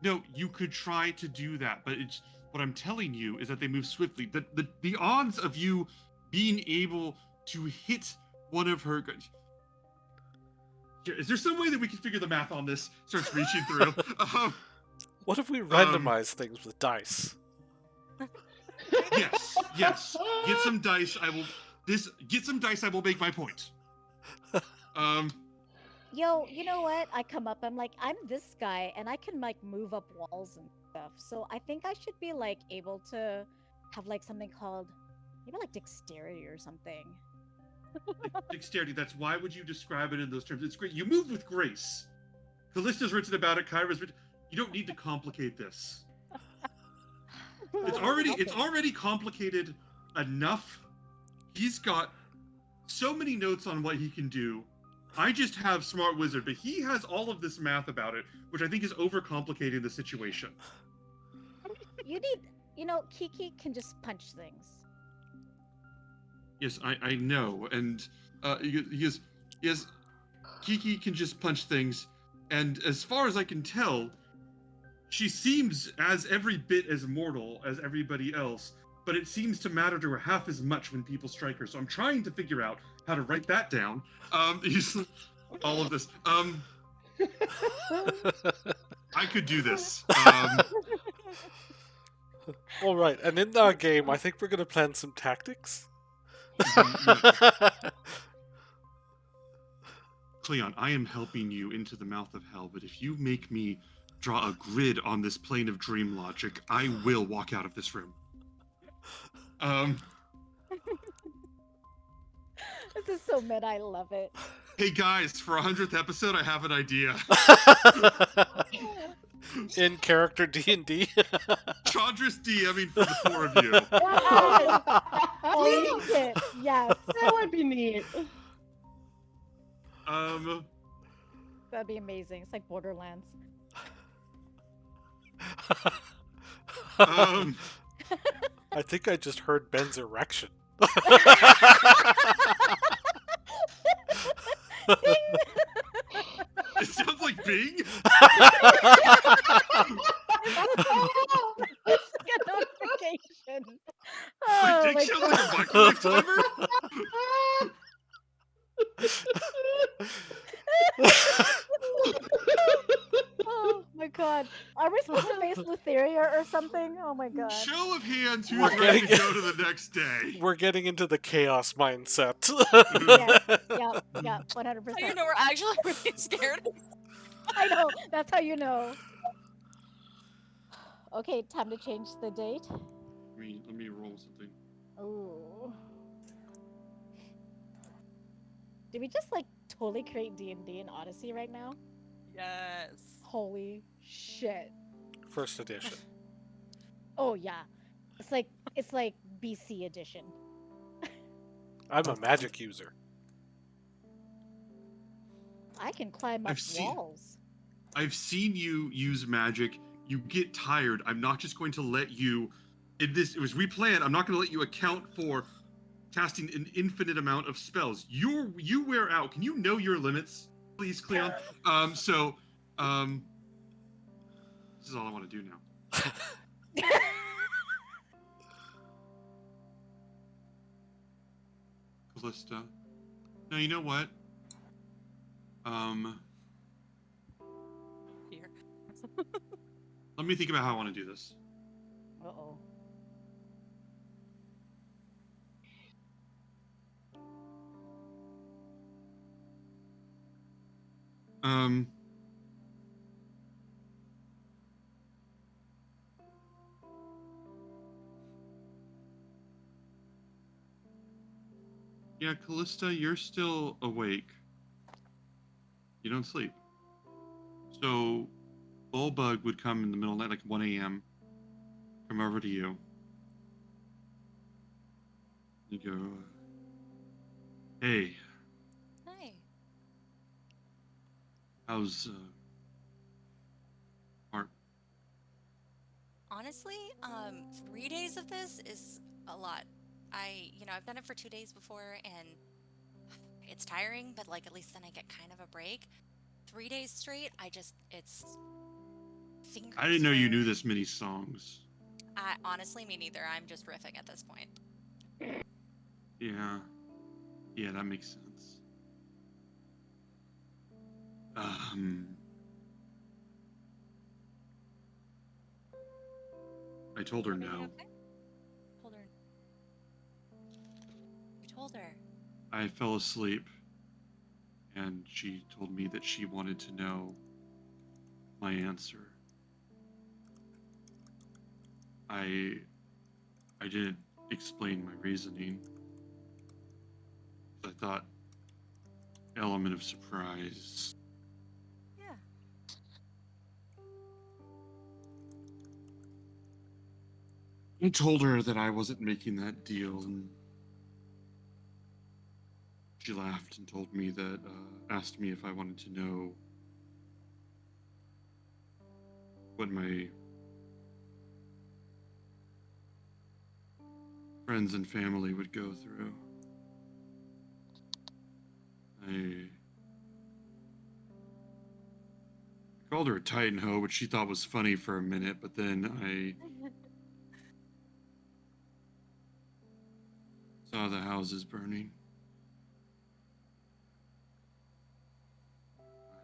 "No, you could try to do that, but it's what I'm telling you is that they move swiftly. The odds of you being able to hit one of her." Is there some way that we can figure the math on this? Starts reaching through. What if we randomize things with dice? Yes. Get some dice. Get some dice. I will make my point. Yo, you know what? I come up, I'm like, I'm this guy, and I can like move up walls and stuff. So I think I should be like able to have like something called maybe like dexterity or something. Dexterity. That's why would you describe it in those terms? It's great. You move with grace. Callista's written about it. Kyra's written. You don't need to complicate this. It's already complicated enough. He's got so many notes on what he can do. I just have Smart Wizard, but he has all of this math about it, which I think is overcomplicating the situation. Kiki can just punch things. Yes, I know, and yes, Kiki can just punch things, and as far as I can tell, she seems as every bit as mortal as everybody else, but it seems to matter to her half as much when people strike her. So I'm trying to figure out how to write that down. All of this. I could do this. All right, and in our game, I think we're gonna plan some tactics. Cleon, I am helping you into the mouth of hell, but if you make me draw a grid on this plane of dream logic, I will walk out of this room. This is so meta, I love it. Hey guys, for 100th episode, I have an idea. In character D&D. Chandris DMing for the four of you. Yes. That would be neat. That'd be amazing. It's like Borderlands. I think I just heard Ben's erection. It sounds like Bing. It's like a notification. My dick sounds like a microwave timer. Oh my god. Are we supposed to face Lutheria or something? Oh my god. Show of hands, We're who's ready to getting- go to the next day? We're getting into the chaos mindset. Yes. Yep. 100%. So you know we're actually really scared. I know. That's how you know. Okay, time to change the date. Let me roll something. Ooh. Did we just like totally create D&D in Odyssey right now? Yes. Holy shit. First edition. Oh yeah. It's like BC edition. I'm a magic user. I can climb up I've seen- walls. I've seen you use magic. You get tired. I'm not just going to let you. It was replanned. I'm not going to let you account for casting an infinite amount of spells. You wear out. Can you know your limits, please, Cleon? This is all I want to do now. Callista. No, you know what? Here. Let me think about how I want to do this. Uh-oh. Yeah, Callista, you're still awake. You don't sleep. So, Bullbug would come in the middle of the night, like 1 a.m., come over to you. You go, hey, Hi. how's, Mark? Honestly, 3 days of this is a lot. I've done it for 2 days before, and it's tiring, but like at least then I get kind of a break. 3 days straight, it's fingers. I didn't know you hurt. knew this many songs. Honestly, me neither. I'm just riffing at this point. Yeah. Yeah, that makes sense. I told her Everything no. okay? Told her. You told her. I fell asleep, and she told me that she wanted to know my answer. I didn't explain my reasoning. I thought element of surprise. Yeah. I told her that I wasn't making that deal, and she laughed and told me that, asked me if I wanted to know what my friends and family would go through. I called her a Titan hoe, which she thought was funny for a minute, but then I saw the houses burning.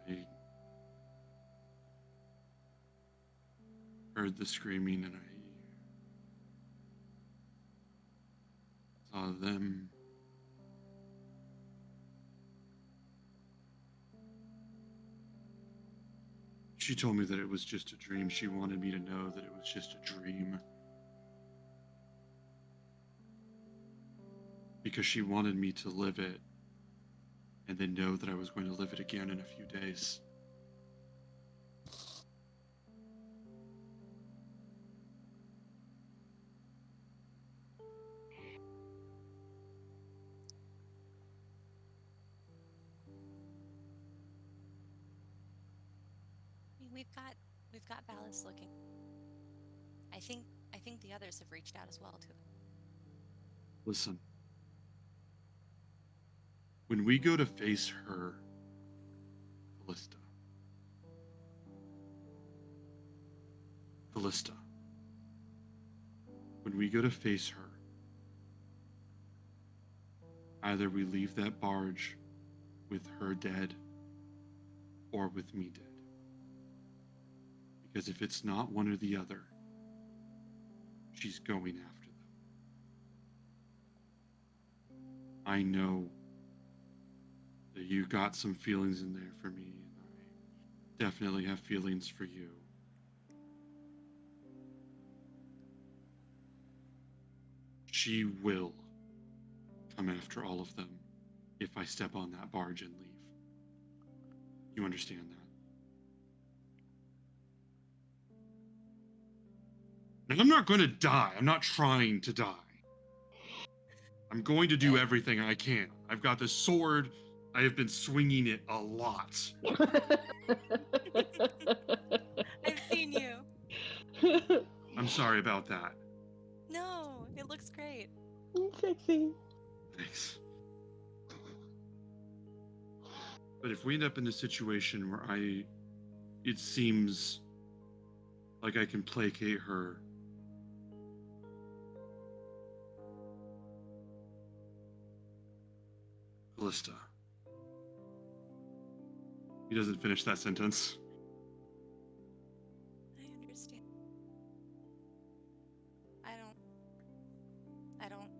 I heard the screaming, and I saw them. She told me that it was just a dream. She wanted me to know that it was just a dream. Because she wanted me to live it and then know that I was going to live it again in a few days. I mean, we've got Ballas looking. I think the others have reached out as well to it. Listen. When we go to face her, Callista, when we go to face her, either we leave that barge with her dead or with me dead. Because if it's not one or the other, she's going after them. I know that you got some feelings in there for me, and I definitely have feelings for you. She will come after all of them if I step on that barge and leave. You understand that? Now, I'm not going to die. I'm not trying to die. I'm going to do everything I can. I've got this sword. I have been swinging it a lot. I've seen you. I'm sorry about that. No, it looks great. Sexy. Thanks. But if we end up in a situation where it seems like I can placate her, Callista. He doesn't finish that sentence. I understand. I don't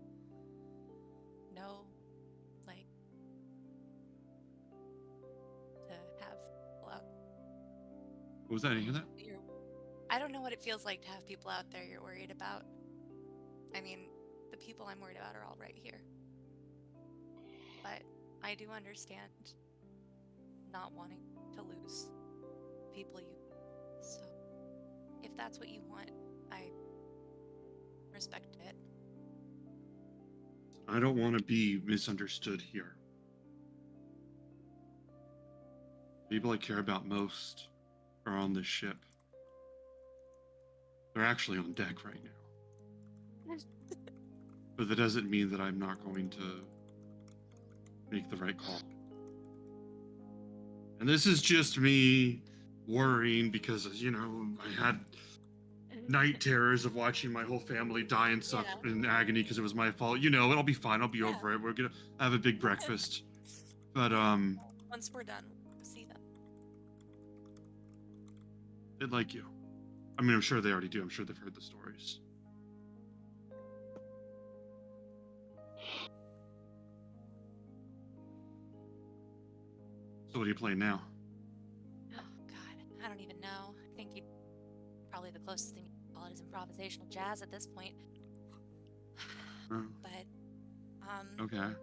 know, like, to have people out. What was that? Did you hear that? I don't know what it feels like to have people out there you're worried about. I mean, the people I'm worried about are all right here. But I do understand not wanting to lose people you. So, if that's what you want, I respect it. I don't want to be misunderstood here. People I care about most are on this ship. They're actually on deck right now. But that doesn't mean that I'm not going to make the right call. And this is just me worrying because, I had night terrors of watching my whole family die and suffer in agony because it was my fault. It'll be fine. I'll be over it. We're going to have a big breakfast. But, Once we're done, we'll see them. they'd like you. I mean, I'm sure they already do. I'm sure they've heard the stories. So what are you playing now? Oh, God. I don't even know. I think probably the closest thing you can call it is improvisational jazz at this point. Oh, But, okay.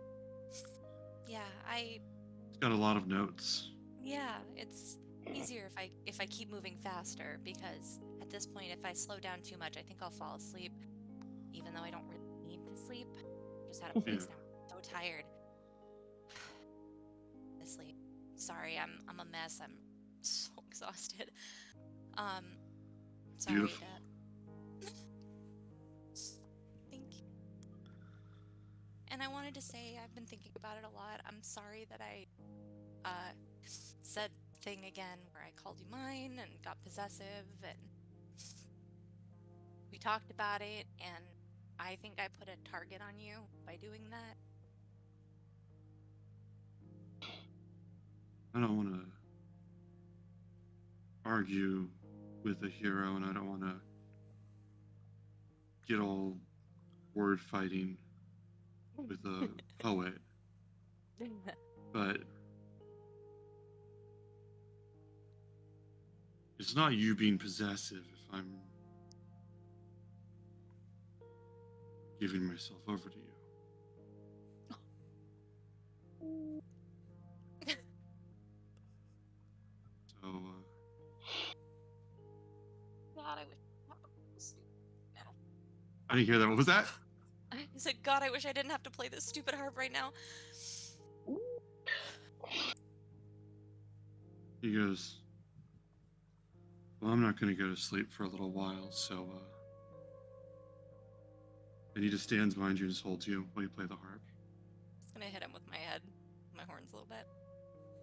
yeah, It's got a lot of notes. yeah, it's easier if I keep moving faster, because at this point, if I slow down too much, I think I'll fall asleep, even though I don't really need to sleep. Just had a place now. I'm so tired. Sleep. Sorry, I'm a mess. I'm so exhausted. Sorry. Beautiful. Thank you. And I wanted to say I've been thinking about it a lot. I'm sorry that I said the thing again where I called you mine and got possessive, and we talked about it, and I think I put a target on you by doing that. I don't want to argue with a hero, and I don't want to get all word fighting with a poet. But it's not you being possessive if I'm giving myself over to you. So, God, I wish. I didn't hear that. What was that? I said, God, I wish I didn't have to play this stupid harp right now. He goes, well, I'm not going to go to sleep for a little while, so, and he just stands behind you and just holds you while you play the harp. I'm just gonna hit him with my head, my horns a little bit.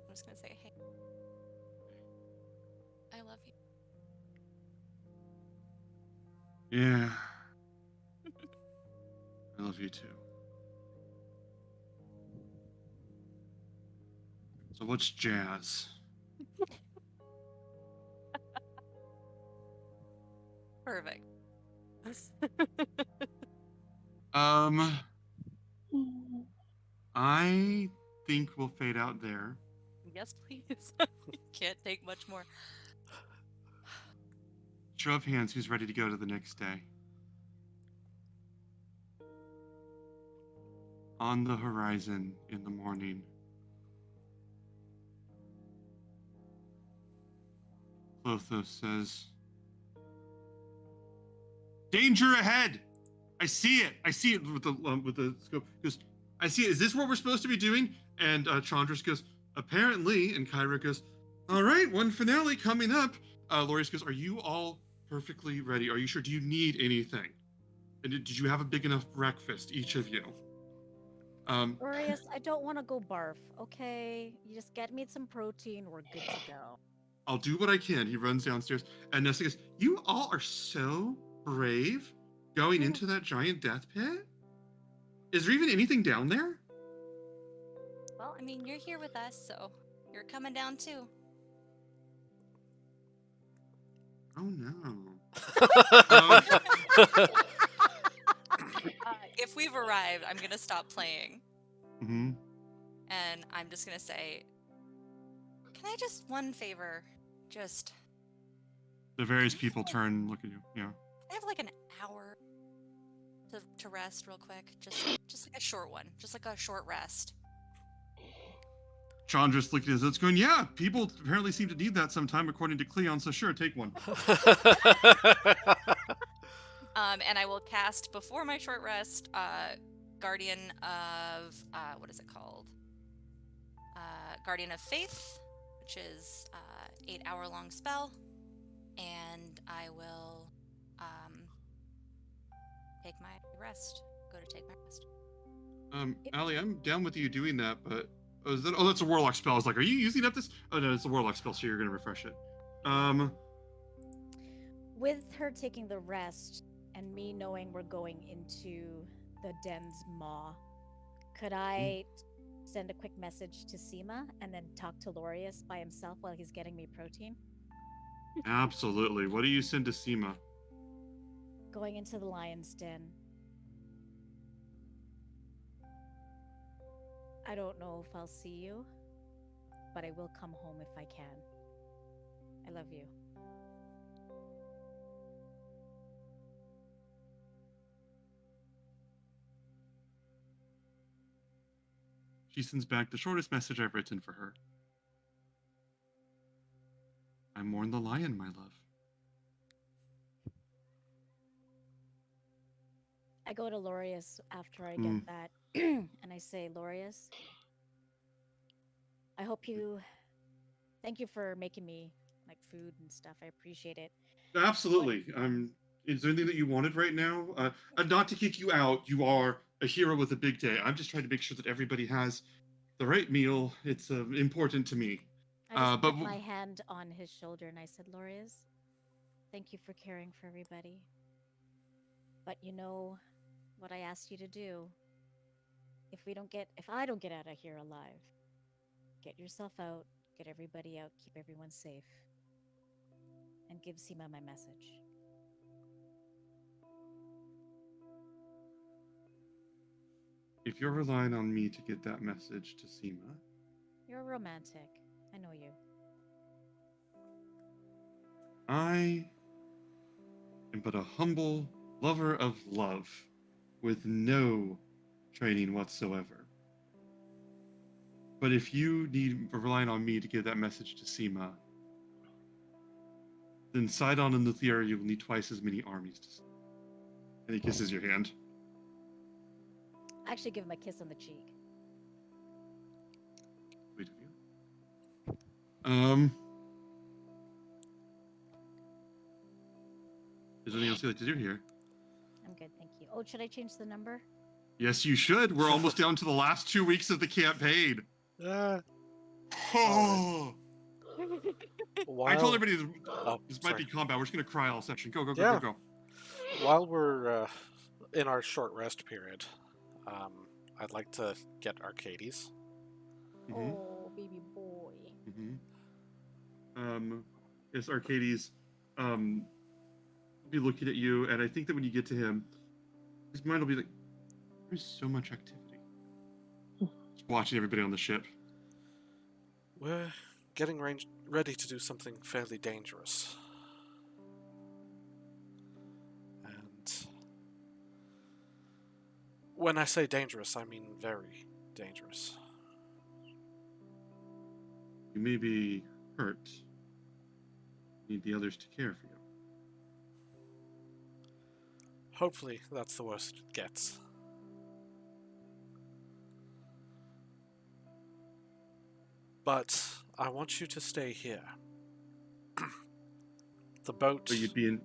I'm just gonna say, hey, I love you. Yeah. I love you too. So what's jazz? Perfect. I think we'll fade out there. Yes, please. Can't take much more. Show of hands, who's ready to go to the next day? On the horizon in the morning, Clothos says, "Danger ahead! I see it. I see it with the scope." He goes, "I see it. Is this what we're supposed to be doing?" And Chandras goes, "Apparently." And Kyra goes, "All right, one finale coming up." Lorius goes, "Are you all perfectly ready? Are you sure? Do you need anything? And did you have a big enough breakfast, each of you?" Glorious, I don't want to go barf, okay? You just get me some protein, we're good to go. "I'll do what I can." He runs downstairs, and Nessa goes, "You all are so brave going into that giant death pit. Is there even anything down there?" Well, I mean, you're here with us, so you're coming down too. Oh no. If we've arrived, I'm gonna stop playing, Mm-hmm. and I'm just gonna say, can I just one favor? Just The various people turn and look at you. Yeah. I have like an hour to rest real quick. Just like a short one. Just like a short rest. Chandra's looking at his notes going, "Yeah, people apparently seem to need that sometime, according to Cleon, so sure, take one." And I will cast before my short rest, Guardian of what is it called? Guardian of Faith, which is 8-hour long spell, and I will take my rest. Go to take my rest. Allie, I'm down with you doing that, but that's a warlock spell. I was like, "Are you using up this?" Oh no, it's a warlock spell, so you're gonna refresh it. With her taking the rest and me knowing we're going into the den's maw, could I send a quick message to Seema and then talk to Lorius by himself while he's getting me protein? Absolutely. What do you send to Seema? Going into the lion's den. I don't know if I'll see you, but I will come home if I can. I love you. She sends back the shortest message I've written for her. "I mourn the lion, my love." I go to Lorius after I get that, and I say, Lorius, I hope you. Thank you for making me like food and stuff. I appreciate it. Absolutely. Is there anything that you wanted right now? Not to kick you out. You are a hero with a big day. I'm just trying to make sure that everybody has the right meal. It's important to me. I just But put my hand on his shoulder and I said, Lorius, thank you for caring for everybody. But you know what I asked you to do? If I don't get out of here alive, get yourself out, get everybody out, keep everyone safe, and give Seema my message. if you're relying on me to get that message to Seema, You're romantic. I know you. I am but a humble lover of love with no training whatsoever. But if you need relying on me to give that message to Seema, then Sidon and Luthira, you will need twice as many armies to save. And he kisses your hand. I actually give him a kiss on the cheek. Sweet of you. Is there anything else you'd like to do here? I'm good, thank you. Oh, should I change the number? Yes, you should. We're almost down to the last 2 weeks of the campaign. Oh. I told everybody this might be combat. We're just going to cry all session. Go, go, go, Yeah. go, go. While we're in our short rest period, I'd like to get Arcades. Mhm. Oh, baby boy. Yes, Arcades be looking at you, and I think that when you get to him, his mind will be like, "There's so much activity." Just watching everybody on the ship. We're getting ready to do something fairly dangerous. And when I say dangerous, I mean very dangerous. You may be hurt. You need the others to care for you. Hopefully, that's the worst it gets. But I want you to stay here. The boat So you'd be in.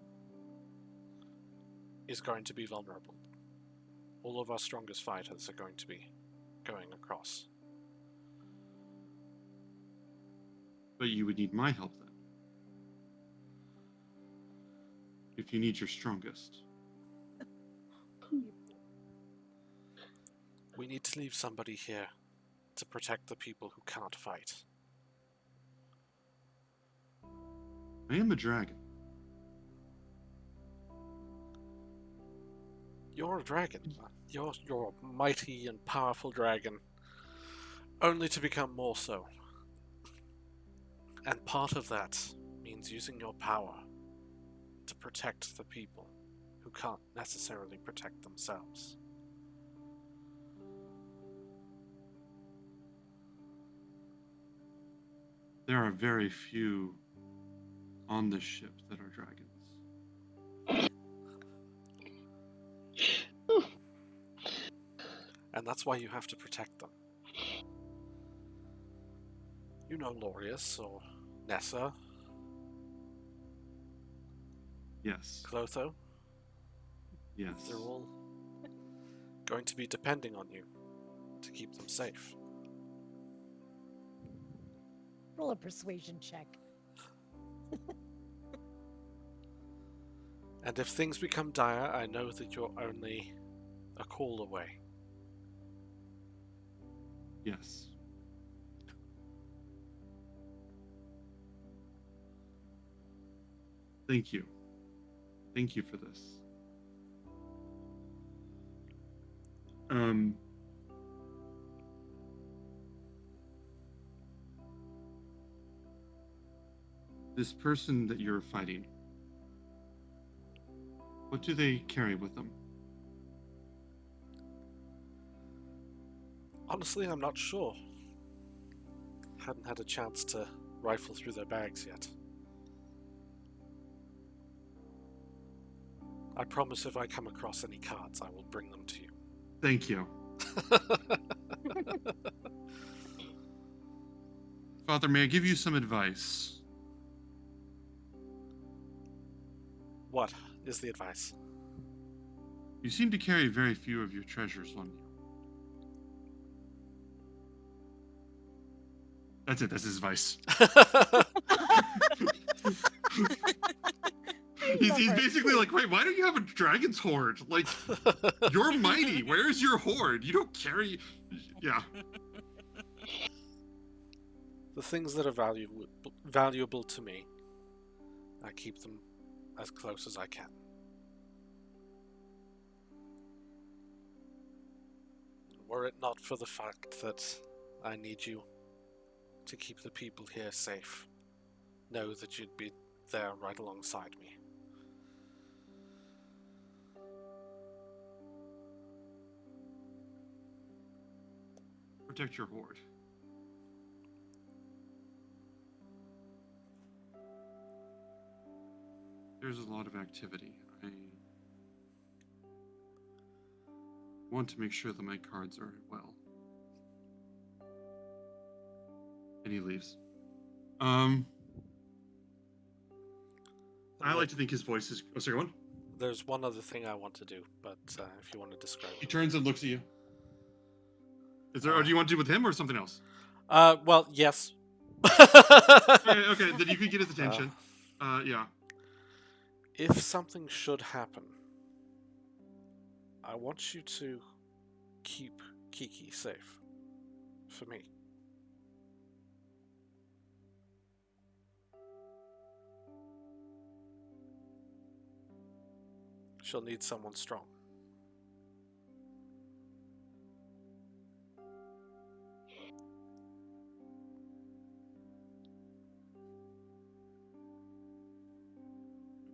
is going to be vulnerable. All of our strongest fighters are going to be going across. But you would need my help then. If you need your strongest. We need to leave somebody here to protect the people who can't fight. I am a dragon. You're a dragon. You're a mighty and powerful dragon, only to become more so. And part of that means using your power to protect the people who can't necessarily protect themselves. There are very few on this ship that are dragons. And that's why you have to protect them. You know Lorius or Nessa, Yes. Clotho. Yes. They're all going to be depending on you to keep them safe. Roll a persuasion check. And if things become dire, I know that you're only a call away. Yes. Thank you. Thank you for this. This person that you're fighting, what do they carry with them? Honestly, I'm not sure. Hadn't had a chance to rifle through their bags yet. I promise if I come across any cards, I will bring them to you. Thank you. Father, may I give you some advice? What is the advice? You seem to carry very few of your treasures on you. That's it. That's his advice. He's basically like, wait, why don't you have a dragon's hoard? Like, you're mighty. Where's your hoard? You don't carry. Yeah. The things that are valuable to me, I keep them as close as I can. Were it not for the fact that I need you to keep the people here safe, know that you'd be there right alongside me. Protect your hoard. There's a lot of activity. I want to make sure that my cards are well. And he leaves. I like to think his voice is. Oh, sorry, one. There's one other thing I want to do, but if you want to describe He it. turns and looks at you. Is there? Or do you want to do with him or something else? Well, yes. Okay, then you could get his attention. Yeah. If something should happen, I want you to keep Kiki safe. For me. She'll need someone strong.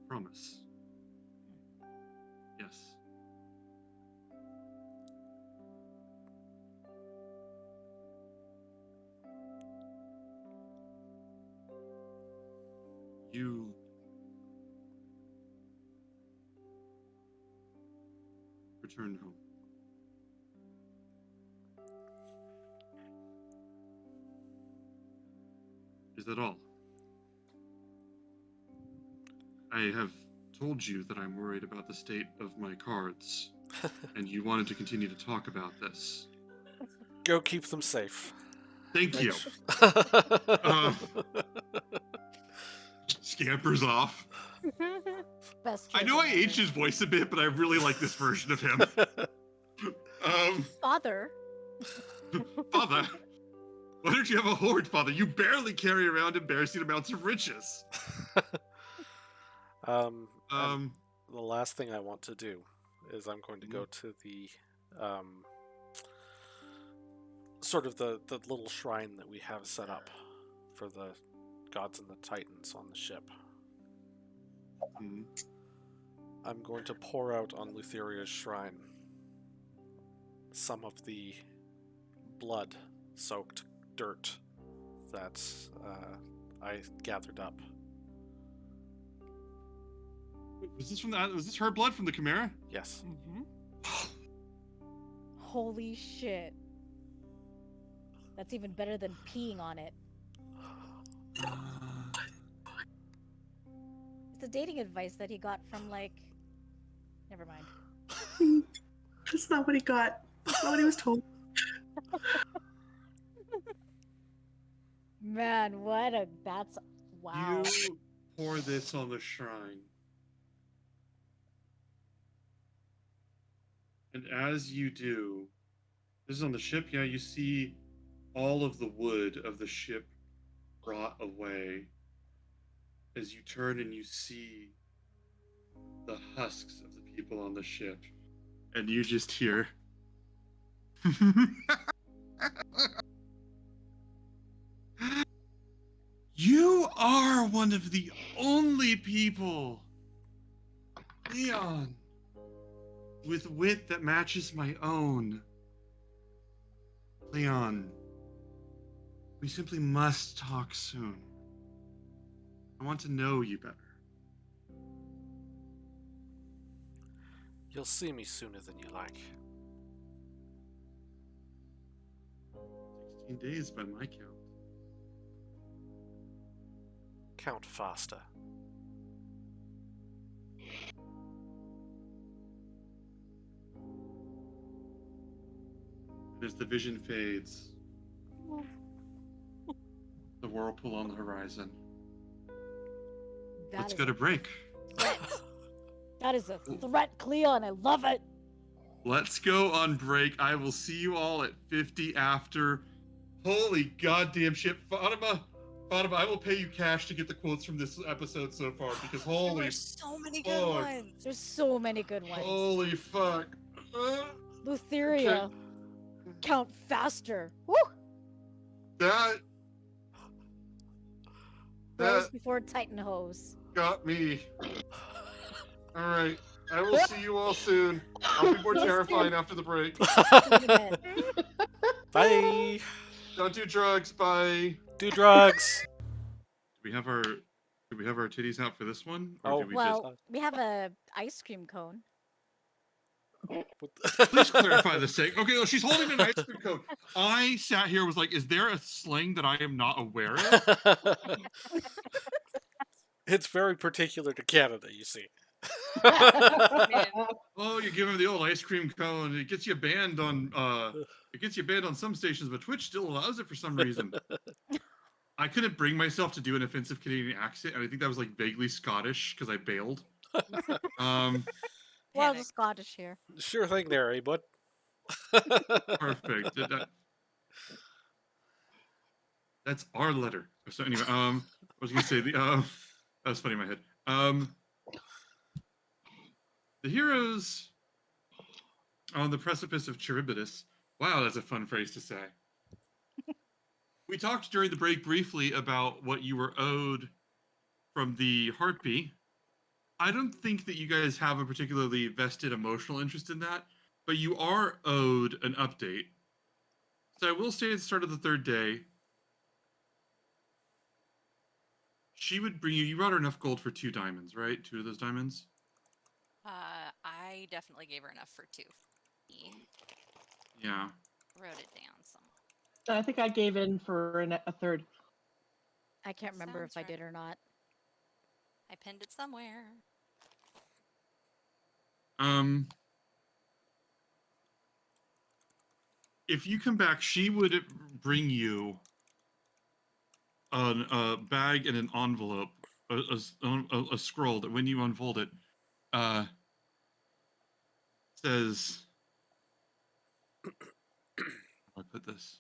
Promise. Yes. You return home. Is that all? I have told you that I'm worried about the state of my cards, and you wanted to continue to talk about this. Go keep them safe. Thank you. Scampers off. Best I know I children aged ever. his voice a bit, but I really like this version of him. Father. Father, why don't you have a hoard, Father? You barely carry around embarrassing amounts of riches. And the last thing I want to do is I'm going to go to the sort of the little shrine that we have set up for the gods and the titans on the ship. Mhm. I'm going to pour out on Lutheria's shrine some of the blood-soaked dirt that I gathered up. Was this her blood from the Chimera? Yes. Holy shit. That's even better than peeing on it. It's a dating advice that he got from, like... Never mind. That's not what he got. That's not what he was told. Man, what a... That's... Wow. You pour this on the shrine. And as you do, this is on the ship, yeah, you see all of the wood of the ship rot away as you turn and you see the husks of the people on the ship. And you just hear. You are one of the only people, Leon, with wit that matches my own. Leon, we simply must talk soon. I want to know you better. You'll see me sooner than you like. 16 days by my count. Count faster. As the vision fades, the whirlpool on the horizon. Let's go to break. That is a threat, Cleon. I love it. Let's go on break. I will see you all at 50 after. Holy goddamn shit. Fatima, I will pay you cash to get the quotes from this episode so far because holy There's so many good fuck. ones. There's so many good ones. Holy fuck. Lutheria. Okay. Count faster. Woo! That Rose before Titan hose. got me. All right. I will see you all soon. I'll be more terrifying after the break. Bye. Don't do drugs. Bye. Do drugs. Do we have our titties out for this one? Or Oh, do we Well, we have a ice cream cone. Please clarify this thing. Okay, well, she's holding an ice cream cone. I sat here and was like, is there a slang that I am not aware of? It's very particular to Canada, you see. Oh, you give him the old ice cream cone. It gets you banned on some stations, but Twitch still allows it for some reason. I couldn't bring myself to do an offensive Canadian accent, and I think that was like vaguely Scottish because I bailed. Well, the Scottish here. Sure thing there, eh, bud? Perfect. That's our letter. So anyway, I was gonna say that was funny in my head. The heroes on the precipice of Charybdis. Wow, that's a fun phrase to say. We talked during the break briefly about what you were owed from the Harpy. I don't think that you guys have a particularly vested emotional interest in that, but you are owed an update. So I will say at the start of the third day, she would bring you. You brought her enough gold for 2 diamonds, right? 2 of those diamonds. I definitely gave her enough for 2. Me. Yeah. Wrote it down somewhere. I think I gave in for a third. I can't remember if Sounds I did right. or not. I pinned it somewhere. If you come back, she would bring you a bag and an envelope, a scroll that when you unfold it, says, how do I put this?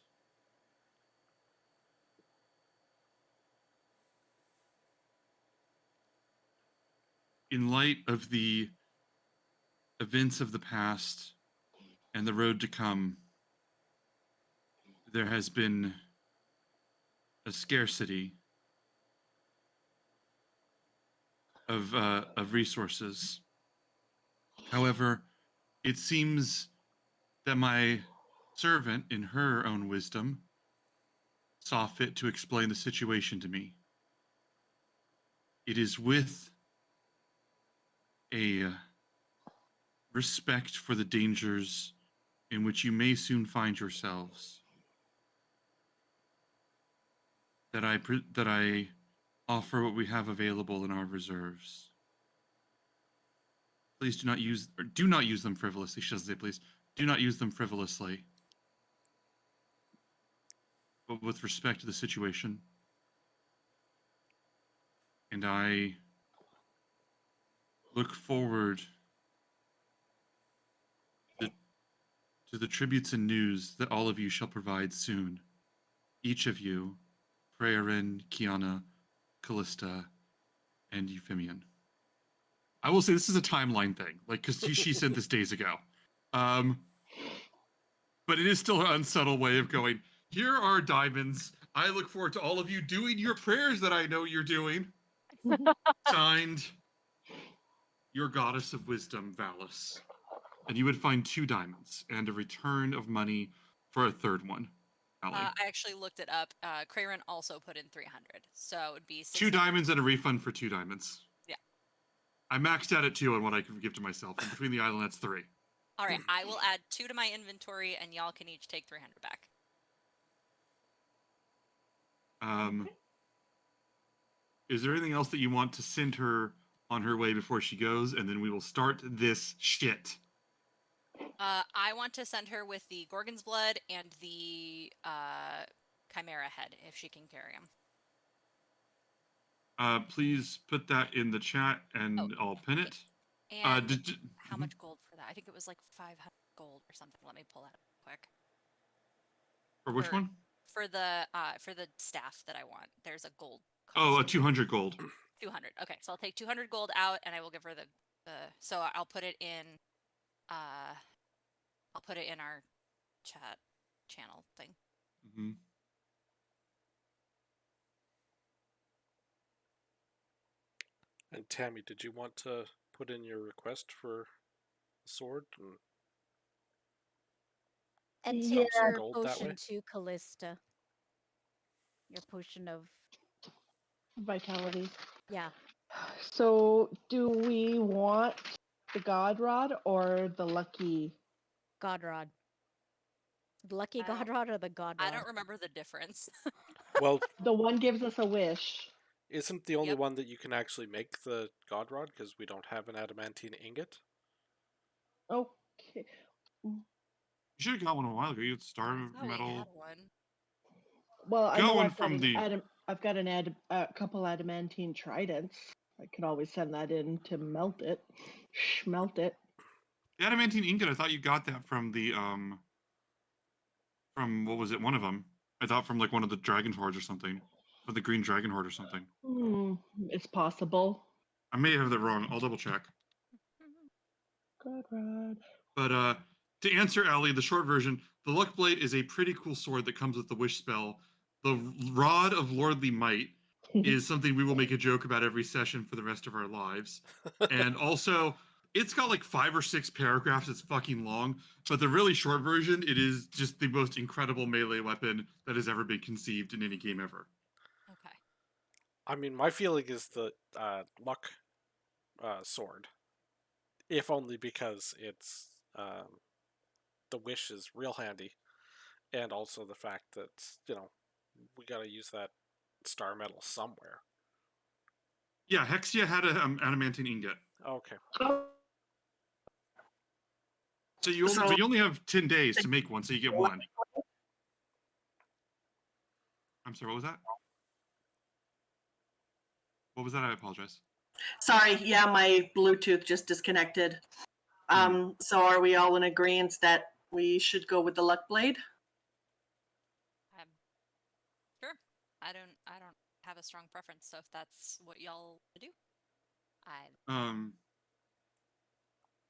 In light of the events of the past and the road to come, there has been a scarcity of resources. However, it seems that my servant, in her own wisdom, saw fit to explain the situation to me. It is with a respect for the dangers in which you may soon find yourselves that I offer what we have available in our reserves. Please do not use them frivolously. She doesn't say please. Do not use them frivolously, but with respect to the situation. And I look forward to the tributes and news that all of you shall provide soon. Each of you, Praerin, Kiana, Callista, and Euphemion. I will say this is a timeline thing, like because she sent this days ago, but it is still an unsubtle way of going. Here are diamonds. I look forward to all of you doing your prayers that I know you're doing. Signed, your goddess of wisdom, Valis. And you would find 2 diamonds and a return of money for a third one. I actually looked it up. Crayron also put in 300, so it would be 2 diamonds and a refund for 2 diamonds. Yeah. I maxed out at 2 on what I can give to myself. And between the island, that's 3. All right, I will add 2 to my inventory, and y'all can each take 300 back. Is there anything else that you want to send her on her way before she goes? And then we will start this shit. I want to send her with the Gorgon's blood and the Chimera head, if she can carry them. Please put that in the chat and I'll pin it. And how much gold for that? I think it was like 500 gold or something. Let me pull that up quick. For which one? For the staff that I want. There's a gold cost. Oh, 200 gold. 200. Okay, so I'll take 200 gold out, and I will give her the. So I'll put it in. I'll put it in our chat channel thing. Mm-hmm. And Tammy, did you want to put in your request for a sword? And Yeah. take your Gold that way? potion to Callista. Your potion of Vitality. yeah, So, do we want the God Rod or the Lucky? God Rod. The lucky I don't- God Rod or the God Rod? I don't remember the difference. Well, The one gives us a wish. isn't the only Yep. one that you can actually make the God Rod because we don't have an adamantine ingot? Okay. You should have got one a while ago. You had Star I thought we Metal. had one. Well, I know Going I've got from the- I've got a couple adamantine tridents. I could always send that in to melt it, smelt it. The adamantine ingot, I thought you got that from the from what was it? One of them. I thought from like one of the dragon hordes or something, or the green dragon horde or something. It's possible. I may have that wrong. I'll double check. God rod. But to answer Allie, the short version, the Luck Blade is a pretty cool sword that comes with the wish spell. The Rod of Lordly Might is something we will make a joke about every session for the rest of our lives. And also, it's got like 5 or 6 paragraphs. It's fucking long. But the really short version, it is just the most incredible melee weapon that has ever been conceived in any game ever. Okay. I mean, my feeling is the luck sword, if only because it's the wish is real handy, and also the fact that we gotta use that star metal somewhere. Yeah, Hexia had an adamantine ingot. Okay. Oh, So you only have 10 days to make one, so you get one. I'm sorry, what was that? What was that? I apologize. Sorry, yeah, my Bluetooth just disconnected. So are we all in agreement that we should go with the Luck Blade? Sure. I don't have a strong preference, so if that's what y'all do,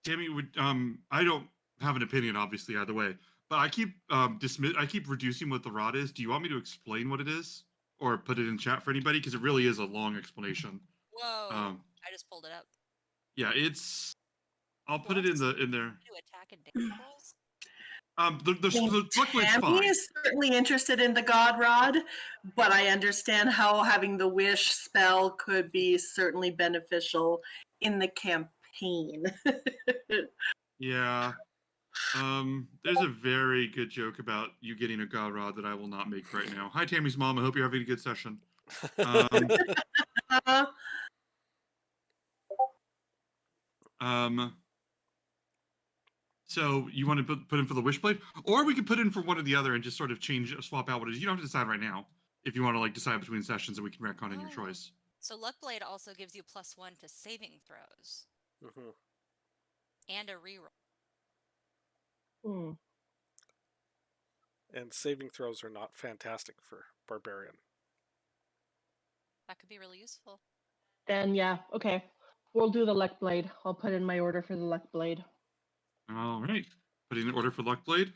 Tammy would I don't have an opinion obviously either way, but I keep I keep reducing what the rod is. Do you want me to explain what it is or put it in chat for anybody, because it really is a long explanation. Whoa! I just pulled it up. Yeah, I'll put it in there. To attack and damage rolls. The Luck Blade's Tammy fine. is certainly interested in the God Rod, but I understand how having the wish spell could be certainly beneficial in the campaign. Yeah. There's a very good joke about you getting a God Rod that I will not make right now. Hi, Tammy's mom. I hope you're having a good session. So you want to put in for the Wishblade, or we could put in for one or the other and just sort of swap out what it is. You don't have to decide right now if you want to like decide between sessions, and we can retcon in your choice. So Luckblade also gives you +1 to saving throws and a reroll. And saving throws are not fantastic for Barbarian. That could be really useful. Then yeah, okay. We'll do the Luck Blade. I'll put in my order for the Luck Blade. All right. Putting an order for Luckblade.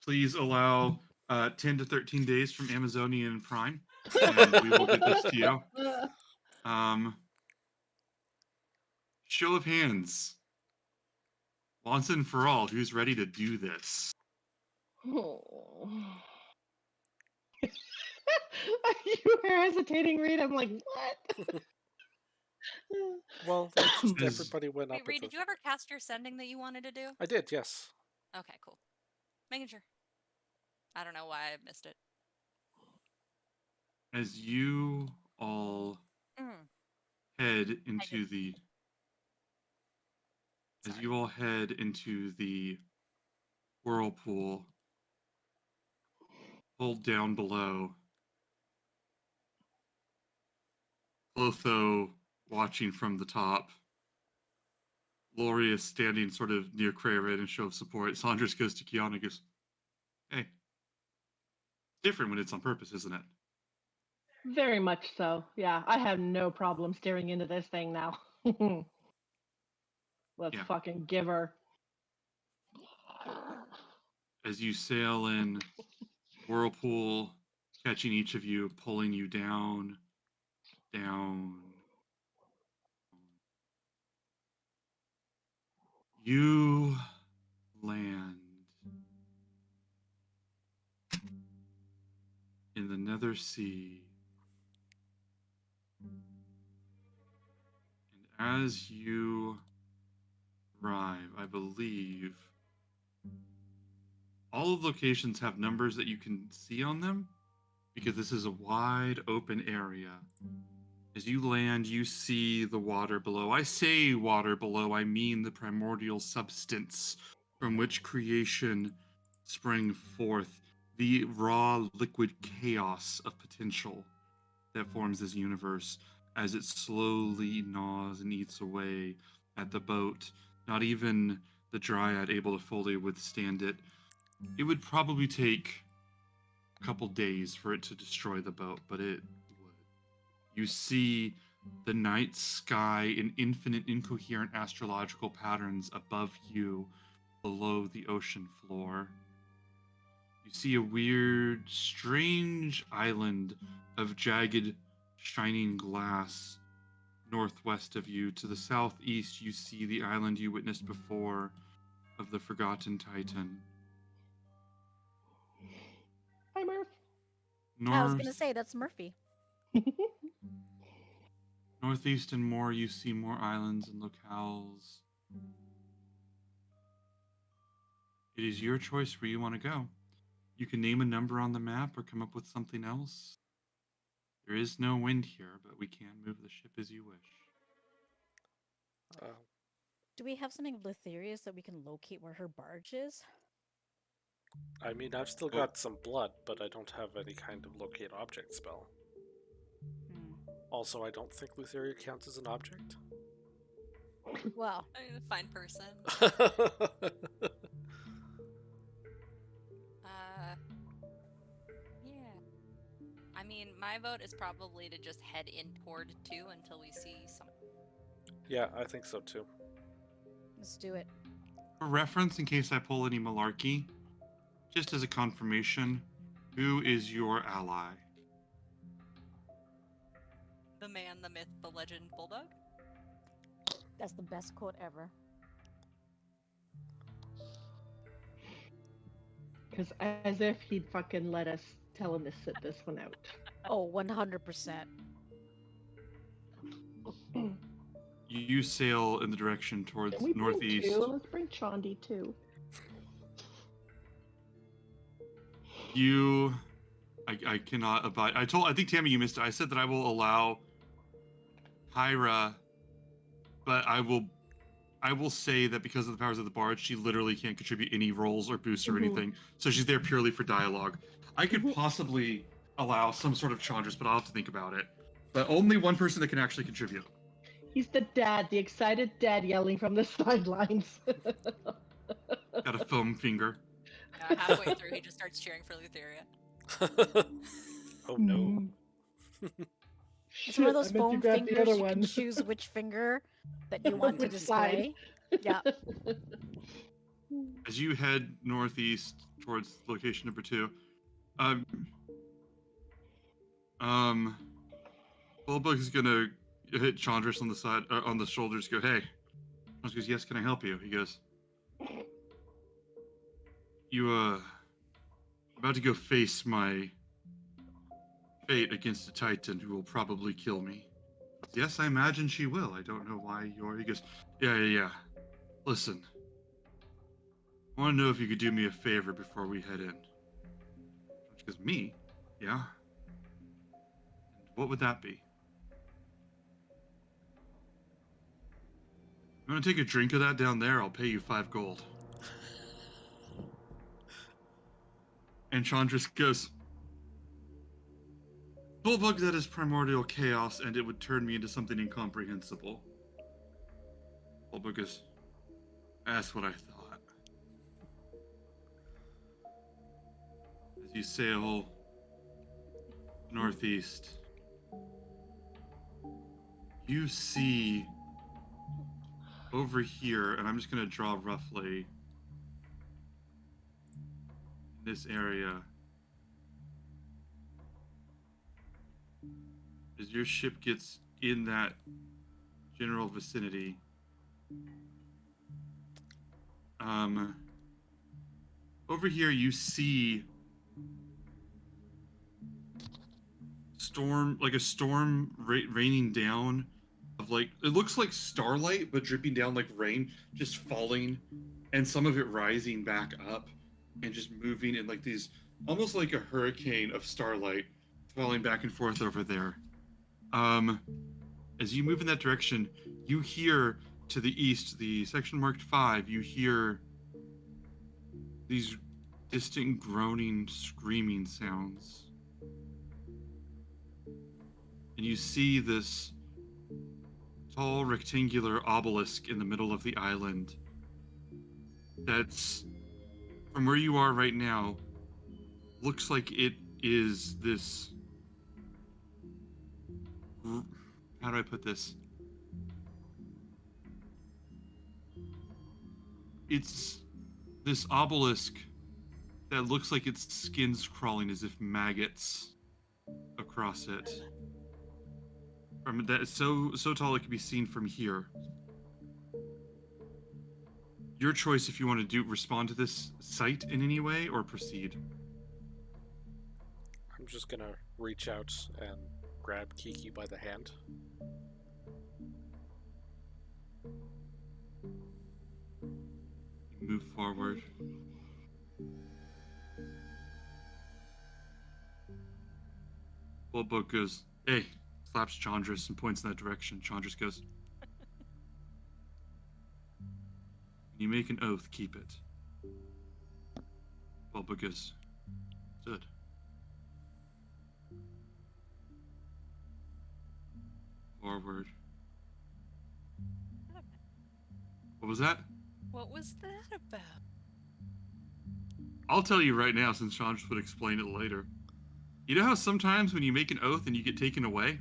Please allow 10 to 13 days from Amazonian Prime, and we will get this to you. Show of hands. Once and for all, who's ready to do this? Oh. You were hesitating, Reed. I'm like, what? Well, everybody went up. Wait, Reed, did you ever cast your sending that you wanted to do? I did, yes. Okay, cool. Making sure. I don't know why I missed it. As you all head into the whirlpool, hold down below, Clotho watching from the top, Loria standing sort of near Crayred in show of support. Sandras goes to Kiana and goes, hey. It's different when it's on purpose, isn't it? Very much so. Yeah, I have no problem staring into this thing now. Let's fucking give her. As you sail in, whirlpool catching each of you, pulling you down. You land in the Nether Sea. And as you arrive, I believe all of the locations have numbers that you can see on them, because this is a wide open area. As you land, you see the water below. I say water below, I mean the primordial substance from which creation sprang forth, the raw liquid chaos of potential that forms this universe as it slowly gnaws and eats away at the boat. Not even the Dryad able to fully withstand it. It would probably take a couple days for it to destroy the boat, but it would. You see the night sky in infinite, incoherent astrological patterns above you, below the ocean floor. You see a weird, strange island of jagged, shining glass northwest of you. To the southeast, you see the island you witnessed before of the Forgotten Titan. Hi, Murph. I was gonna North, say that's Murphy. northeast and more, you see more islands and locales. It is your choice where you want to go. You can name a number on the map or come up with something else. There is no wind here, but we can move the ship as you wish. Uh, Do we have something of Letheria's that we can locate where her barge is? I mean, I've still got some blood, but I don't have any kind of locate object spell. Also, I don't think Lutheria counts as an object. Well, Fine person. Yeah. I mean, my vote is probably to just head in toward 2 until we see something. Yeah, I think so too. let's do it. For reference, in case I pull any malarkey, just as a confirmation, who is your ally? The man, the myth, the legend, Bulldog? That's the best quote ever. Because as if he'd fucking let us tell him to sit this one out. Oh, 100%. You sail in the direction towards Can we bring northeast. two? Let's bring Chandi too. I cannot abide. I think Tammy, you missed it. I said that I will allow Hyra, but I will say that because of the powers of the bard, she literally can't contribute any rolls or boosts or Mhm. anything. So she's there purely for dialogue. I could possibly allow some sort of Chandras, but I'll have to think about it. But only one person that can actually contribute. He's the dad, the excited dad yelling from the sidelines. Got a foam finger. Halfway through, he just starts cheering for Lutheria. Oh no. It's one of Shit, those I meant to foam grab the fingers other you one. can choose which finger that you want to Which side. display. Yeah. As you head northeast towards location number 2, Bulbug is gonna hit Chandras on the side, on the shoulders. Go, hey. Chandras goes, yes, can I help you? He goes, you about to go face my fate against a Titan who will probably kill me. Yes, I imagine she will. I don't know why you're. He goes, yeah. Listen, I want to know if you could do me a favor before we head in. She goes, me? Yeah. And what would that be? You want to take a drink of that down there? I'll pay you 5 gold. And Chandras goes, Bullbug, that is primordial chaos, and it would turn me into something incomprehensible. Bullbug goes, that's what I thought. As you sail northeast, you see over here, and I'm just going to draw roughly this area. As your ship gets in that general vicinity, over here you see a storm raining down of like, it looks like starlight, but dripping down like rain, just falling, and some of it rising back up and just moving in like these, almost like a hurricane of starlight falling back and forth over there. As you move in that direction, you hear to the east, the section marked 5, you hear these distant groaning, screaming sounds. And you see this tall rectangular obelisk in the middle of the island that's, from where you are right now, looks like it is this, how do I put this? It's this obelisk that looks like its skin's crawling as if maggots across it. From that, it's so tall it can be seen from here. Your choice if you want to respond to this sight in any way or proceed. I'm just gonna reach out and grab Kiki by the hand. Move forward. Bulbok goes, hey, slaps Chandris and points in that direction. Chandris goes, when you make an oath, keep it. Bulbok goes, good. Forward. What was that? What was that about? I'll tell you right now, since Chandris would explain it later. You know how sometimes when you make an oath and you get taken away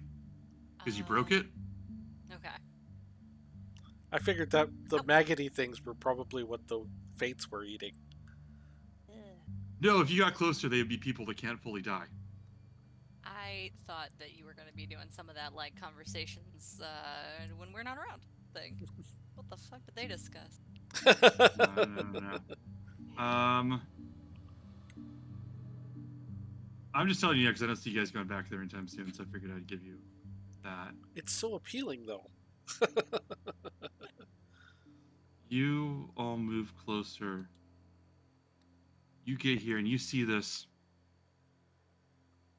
because you broke it? Okay. I figured that the maggoty things were probably what the fates were eating. No, if you got closer, they'd be people that can't fully die. I thought that you were going to be doing some of that, like, conversations when we're not around thing. What the fuck did they discuss? No. I'm just telling you because I don't see you guys going back there anytime soon, so I figured I'd give you that. It's so appealing, though. You all move closer. You get here and you see this.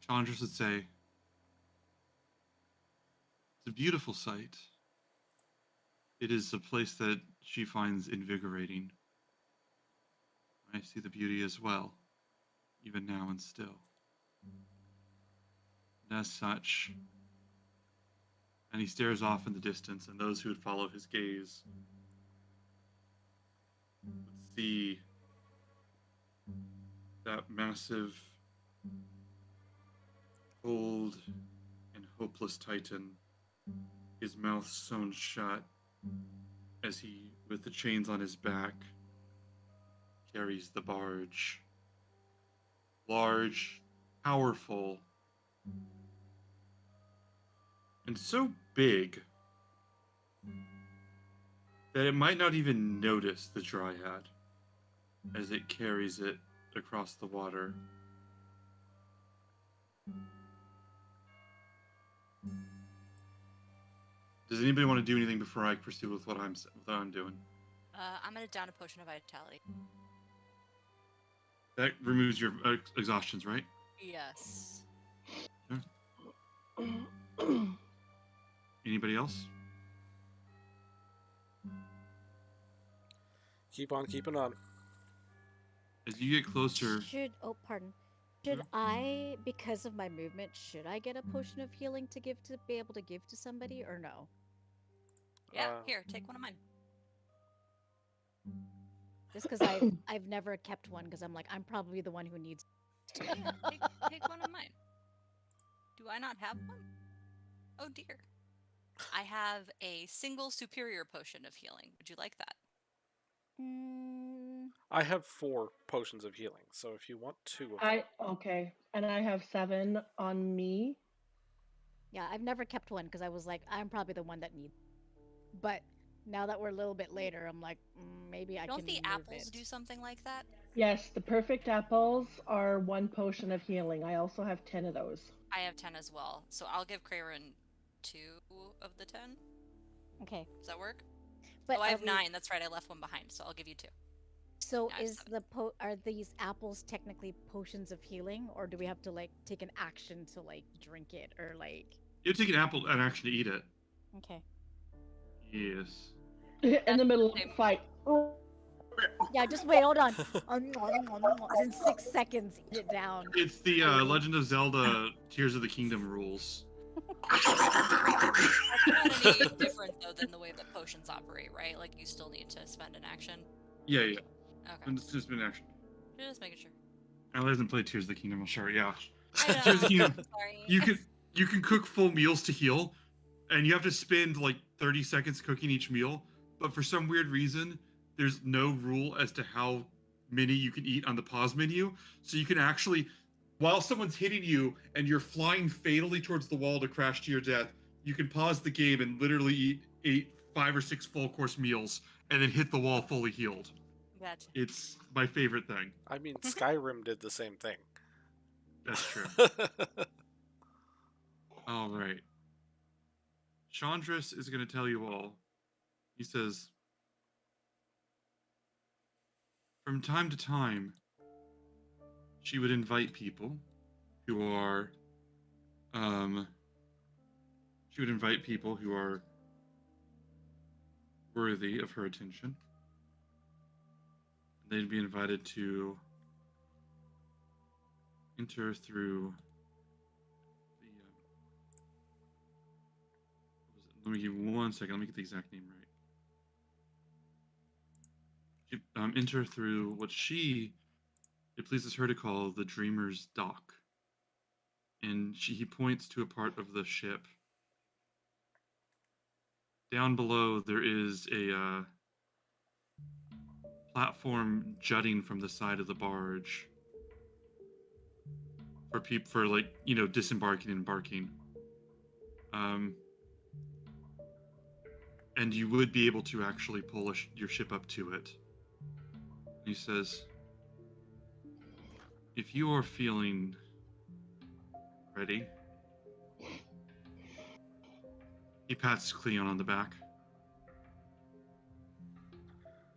Chandris would say, it's a beautiful sight. It is a place that she finds invigorating. I see the beauty as well, even now and still. And as such, and he stares off in the distance, and those who would follow his gaze would see that massive, cold, and hopeless titan, his mouth sewn shut, as he, with the chains on his back, carries the barge. Large, powerful, and so big that it might not even notice the dryad as it carries it across the water. Does anybody want to do anything before I pursue with what I'm doing? I'm going to down a potion of vitality. That removes your exhaustions, right? Yes. Anybody else? Keep on keeping on. As you get closer, Should I, because of my movement, should I get a potion of healing to be able to give to somebody, or no? Yeah, here, take one of mine. Just because I've never kept one, because I'm like, I'm probably the one who needs. Yeah, take one of mine. Do I not have one? Oh dear. I have a single superior potion of healing. Would you like that? I have 4 potions of healing, so if you want 2 of them. Okay, and I have 7 on me. Yeah, I've never kept one because I was like, I'm probably the one that needs. But now that we're a little bit later, I'm like, maybe I can. Don't the apples do something like that? Yes, the perfect apples are 1 potion of healing. I also have 10 of those. I have 10 as well, so I'll give Crayron 2 of the 10. Okay. Does that work? But I have 9. That's right. I left one behind, so I'll give you 2. So No, is are these apples technically potions of healing, or do we have to like take an action to like drink it, or like? you take an action to eat it. Okay. Yes. In the middle of the fight. Yeah, just wait. Hold on. In 6 seconds, eat it down. It's the Legend of Zelda Tears of the Kingdom rules. That's not any different though than the way that potions operate, right? Like you still need to spend an action. Yeah. Okay. And it's just been action. Just making sure. I hasn't played Tears of the Kingdom, I'm sure, yeah. I know. Tears of the Kingdom. Sorry. You can cook full meals to heal, and you have to spend like 30 seconds cooking each meal. But for some weird reason, there's no rule as to how many you can eat on the pause menu. So you can actually, while someone's hitting you and you're flying fatally towards the wall to crash to your death, you can pause the game and literally eat 5 or 6 full course meals and then hit the wall fully healed. Gotcha. It's my favorite thing. I mean, Skyrim did the same thing. That's true. All right. Chandris is going to tell you all. He says, from time to time, she would invite people who are, worthy of her attention. They'd be invited to enter through the. Let me give you 1 second. Let me get the exact name right. Enter through what it pleases her to call the Dreamer's Dock. And he points to a part of the ship. Down below, there is a platform jutting from the side of the barge for people for disembarking and embarking. And you would be able to actually pull your ship up to it. He says, if you are feeling ready, he pats Cleon on the back.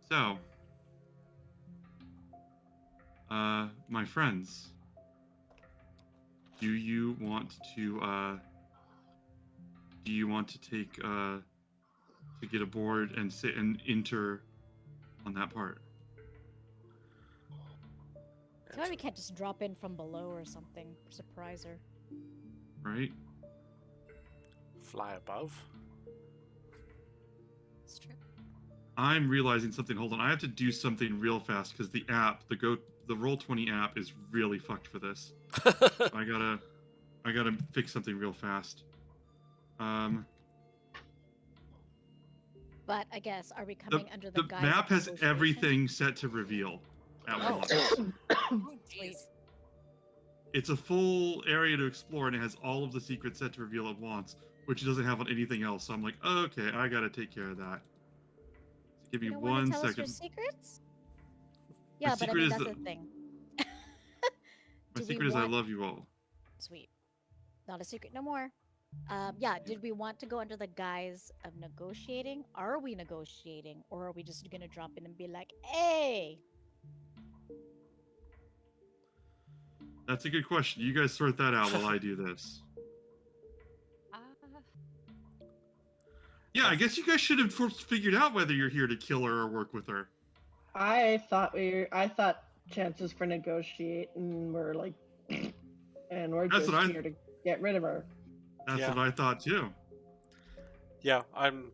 So, my friends, do you want to take to get aboard and sit and enter on that part? That's why we can't just drop in from below or something. Surprise her. Right? Fly above. It's true. I'm realizing something. Hold on, I have to do something real fast because the Roll20 app is really fucked for this. I gotta fix something real fast. But I guess, are we coming under The the guise map of has negotiation? everything set to reveal at once. Oh, jeez. It's a full area to explore, and it has all of the secrets set to reveal at once, which it doesn't have on anything else. So I'm like, okay, I gotta take care of that. So give me You don't want 1 to tell us your second. secrets? Yeah, but I secret mean, is that's that- the thing. My Do we secret is I want- love you all. Sweet. Not a secret no more. Yeah, did we want to go under the guise of negotiating? Are we negotiating? Or are we just gonna drop in and be like, hey? That's a good question. You guys sort that out while I do this. Yeah, I guess you guys should have figured out whether you're here to kill her or work with her. I thought chances for negotiating were like, and we're That's just what I- here to get rid of her. That's Yeah. what I thought too. Yeah, I'm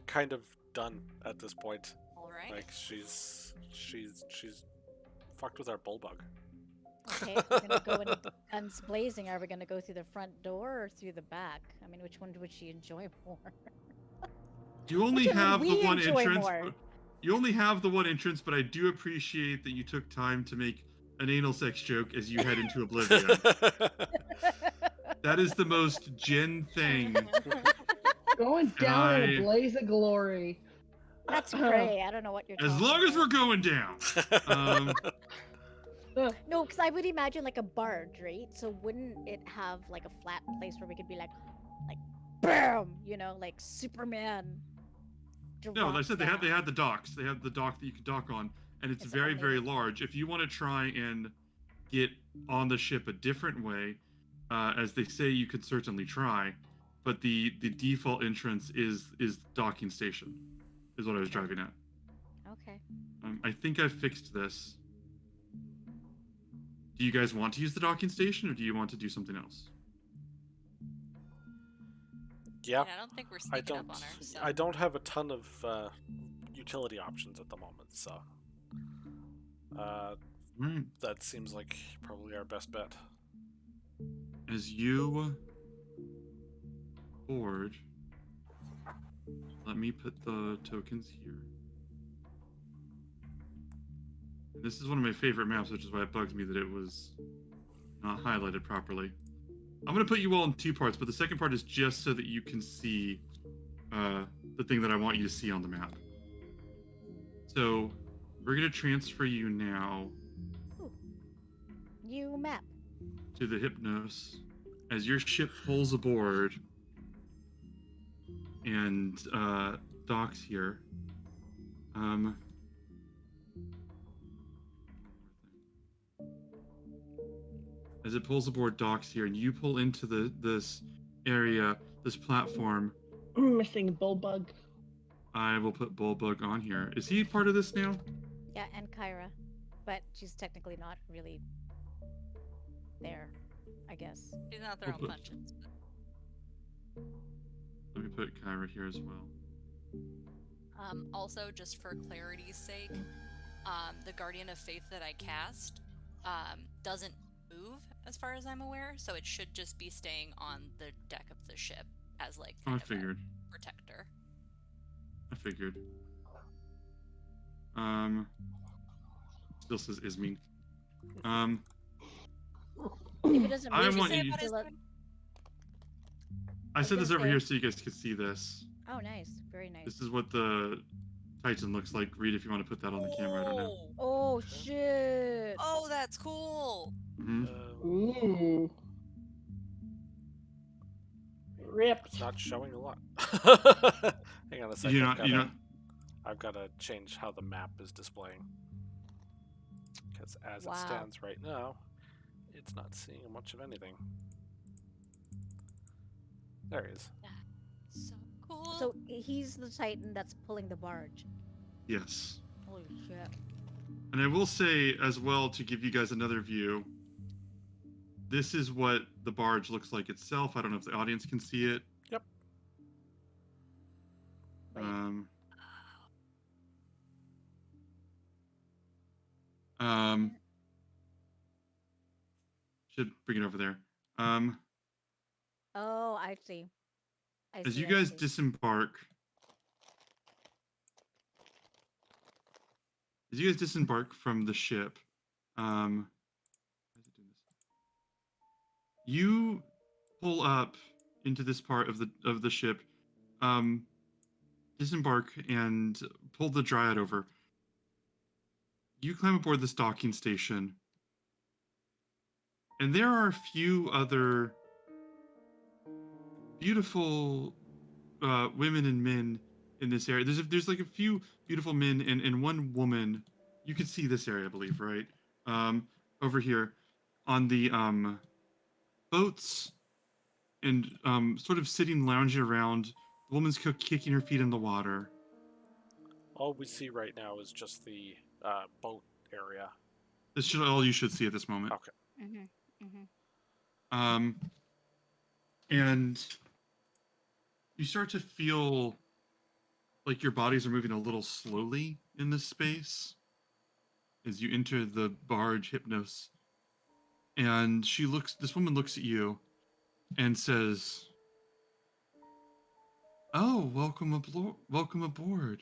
kind of done at this point. All right. Like she's fucked with our bullbug. Okay, we're gonna go in guns blazing. Are we gonna go through the front door or through the back? I mean, which one would she enjoy more? You only Which one have would the we one enjoy entrance. more? You only have the one entrance, but I do appreciate that you took time to make an anal sex joke as you head into oblivion. That is the most Jen thing. Going down in I- a blaze of glory. That's prey. I don't know what you're As talking long as we're about. going down. Um, No, because I would imagine like a barge, right? So wouldn't it have like a flat place where we could be like, BAM! You know, like Superman. no, I drop said they down. had the docks. They have the dock that you can dock on, and it's It's very, very amazing. large. If you want to try and get on the ship a different way, as they say, you could certainly try. But the default entrance is the docking station, is what I was driving at. Okay. I think I fixed this. Do you guys want to use the docking station, or do you want to do something else? Yeah, I don't think we're I sneaking don't. up on her. So. I don't have a ton of utility options at the moment, so Right. that seems like probably our best bet. As you board, Let me put the tokens here. This is one of my favorite maps, which is why it bugs me that it was not highlighted properly. I'm going to put you all in two parts, but the second part is just so that you can see the thing that I want you to see on the map. So we're going to transfer you now New map. to the Hypnos as your ship pulls aboard and docks here. As it pulls aboard, docks here, and you pull into this area, this platform. Missing Bullbug. I will put Bullbug on here. Is he part of this now? Yeah, and Kyra. But she's technically not really there, I guess. She's not throwing put- punches. But... Let me put Kyra here as well. Also, just for clarity's sake, the Guardian of Faith that I cast doesn't move as far as I'm aware, so it should just be staying on the deck of the ship as like Oh, I kind of a figured. protector. I figured. Still says Ismene. If it doesn't I move, want it's you- still a- I set gonna this over say- here so you guys could see this. Oh, nice. Very nice. This is what the Titan looks like. Read if you want to put that on the camera. I don't know. Oh, shit. Oh, that's cool. Mhm. Ooh. Ripped. It's not showing a lot. Hang on a second. I've got to change how the map is displaying. Because as Wow. it stands right now, it's not seeing much of anything. There he is. So cool. So he's the Titan that's pulling the barge. Yes. Holy shit. And I will say as well, to give you guys another view, this is what the barge looks like itself. I don't know if the audience can see it. Yep. Right. Should bring it over there. Oh, I see. As you I guys see. disembark, from the ship, you pull up into this part of the ship, disembark and pull the Dryad over. You climb aboard this docking station, and there are a few other beautiful women and men in this area. There's like a few beautiful men and one woman. You can see this area, I believe, right? Over here on the boats and sort of sitting, lounging around. The woman's kicking her feet in the water. All we see right now is just the boat area. This should all you should see at this moment. Okay. Mm-hmm. Mm-hmm. And you start to feel like your bodies are moving a little slowly in this space as you enter the barge Hypnos. And this woman looks at you and says, "Oh, welcome aboard.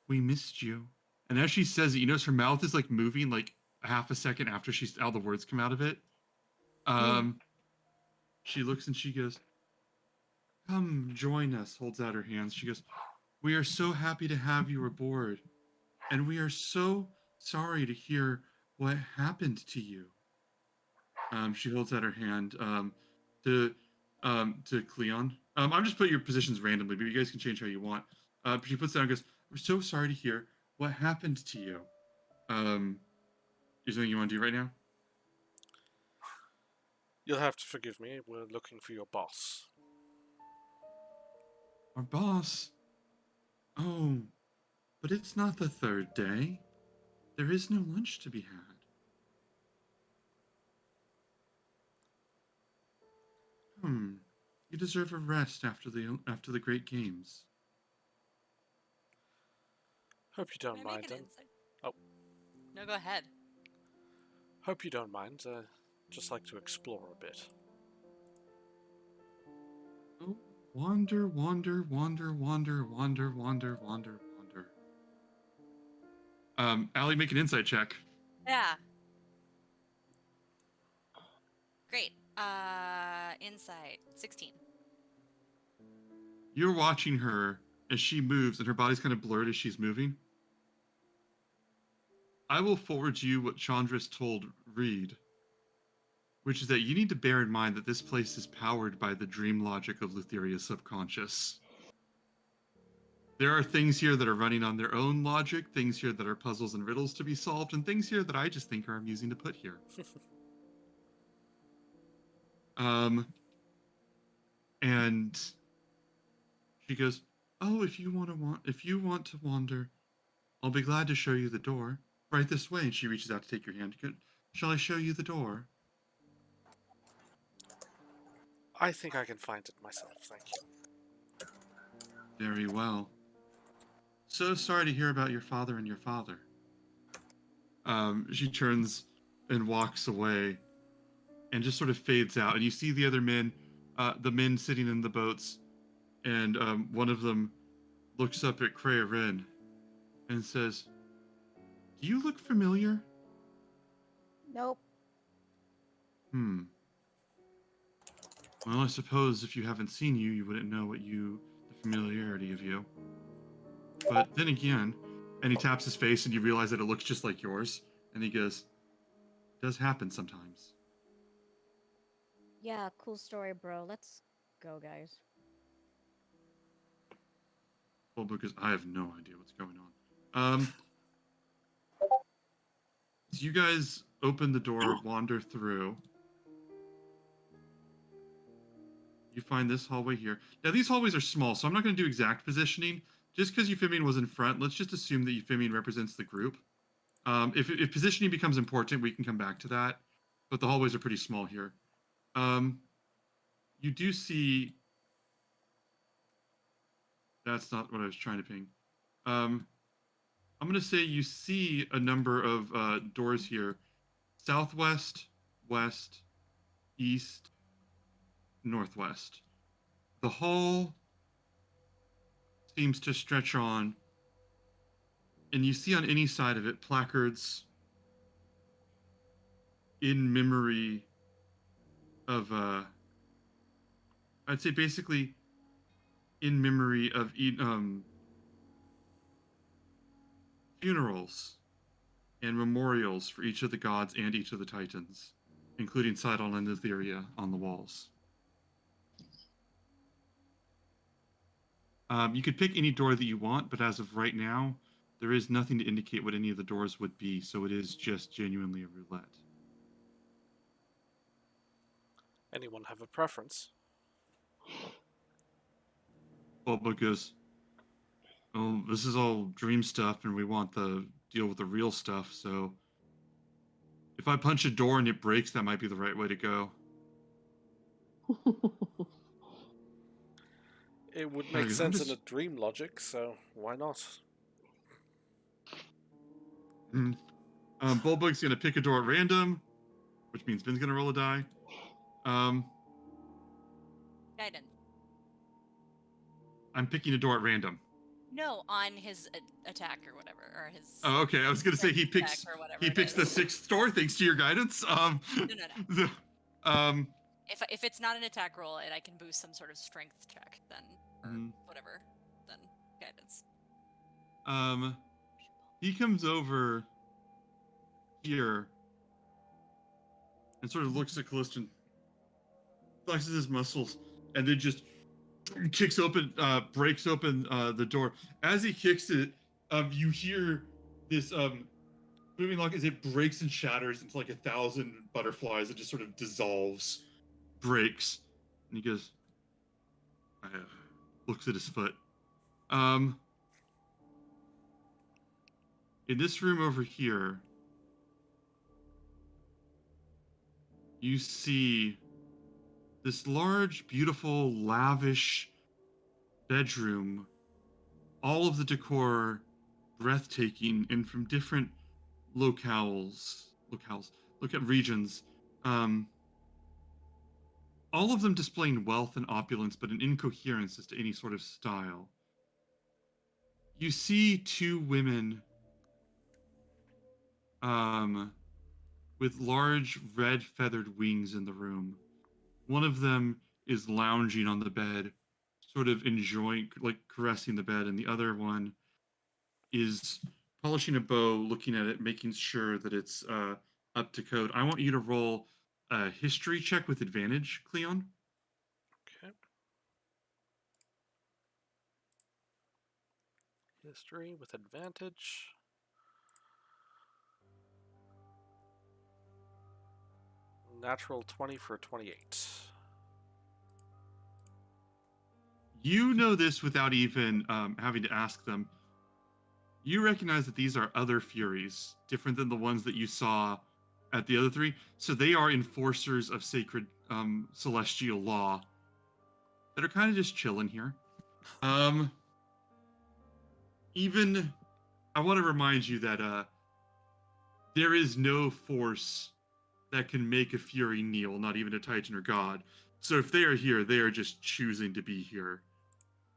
We missed you." And as she says it, you notice her mouth is like moving like a half a second after all the words come out of it. She looks and she goes, "Come join us," holds out her hands. She goes, "We are so happy to have you aboard. And we are so sorry to hear what happened to you." She holds out her hand to Cleon. I'm just putting your positions randomly, but you guys can change how you want. She puts down and goes, "We're so sorry to hear what happened to you. Is there something you want to do right now?" You'll have to forgive me. We're looking for your boss. "Our boss? Oh, but it's not the third day. There is no lunch to be had." You deserve a rest after the great games. Hope you don't Can I mind. make an insight? Oh. No, go ahead. Hope you don't mind. Just like to explore a bit. Oh, Wander, wander, wander, wander, wander, wander, wander, wander. Allie, make an insight check. Yeah. Great. Insight 16. You're watching her as she moves, and her body's kind of blurred as she's moving. I will forward you what Chandra's told Reed, which is that you need to bear in mind that this place is powered by the dream logic of Lutheria's subconscious. There are things here that are running on their own logic, things here that are puzzles and riddles to be solved, and things here that I just think are amusing to put here. And she goes, "Oh, if you want to wander, I'll be glad to show you the door. Right this way." And she reaches out to take your hand. Shall I show you the door? I think I can find it myself, thank you. Very well. So sorry to hear about your father and your father. She turns and walks away and just sort of fades out. And you see the other men, the men sitting in the boats, and one of them looks up at Rin and says, "Do you look familiar?" Nope. Well, I suppose if you haven't seen you, you wouldn't know the familiarity of you. But then again, and he taps his face and you realize that it looks just like yours. And he goes, "It does happen sometimes." Yeah, cool story, bro. Let's go, guys. Well, because I have no idea what's going on. So you guys open the door, wander through. You find this hallway here. Now, these hallways are small, so I'm not going to do exact positioning. Just because Euphemian was in front, let's just assume that Euphemian represents the group. If positioning becomes important, we can come back to that. But the hallways are pretty small here. You do see... That's not what I was trying to ping. I'm going to say you see a number of doors here. Southwest, west, east, northwest. The hall seems to stretch on, and you see on any side of it placards in memory of, I'd say basically in memory of funerals and memorials for each of the gods and each of the titans, including Sidon and Etheria on the walls. You could pick any door that you want, but as of right now, there is nothing to indicate what any of the doors would be, so it is just genuinely a roulette. Anyone have a preference? Bulba goes, "Oh, this is all dream stuff, and we want to deal with the real stuff, so if I punch a door and it breaks, that might be the right way to go." It would Okay, make I'm sense in just- a dream logic, so why not? Bulbug's gonna pick a door at random, which means Ben's gonna roll a die. Guidance. I'm picking a door at random. No, on his attack or whatever, or his. Oh, okay. I was gonna say he attack picks or whatever he it picks the is. 6th door thanks to your guidance. No. The, If it's not an attack roll and I can boost some sort of strength check, then or Mhm. whatever, then guidance. he comes over here and sort of looks at Callisto, flexes his muscles, and then just kicks open, breaks open the door. As he kicks it, you hear this moving lock as it breaks and shatters into like 1,000 butterflies. It just sort of dissolves, breaks, and he goes, looks at his foot. In this room over here, you see this large, beautiful, lavish bedroom. All of the decor breathtaking and from different locales. Look at regions. all of them displaying wealth and opulence, but an incoherence as to any sort of style. You see two women um, with large red feathered wings in the room. One of them is lounging on the bed, sort of enjoying, like caressing the bed, and the other one is polishing a bow, looking at it, making sure that it's up to code. I want you to roll a history check with advantage, Cleon. Okay. History with advantage. Natural 20 for 28. You know this without even having to ask them. You recognize that these are other Furies, different than the ones that you saw at the other three. So they are enforcers of sacred celestial law that are kind of just chilling here. Even, I want to remind you that there is no force that can make a Fury kneel, not even a Titan or God. So if they are here, they are just choosing to be here.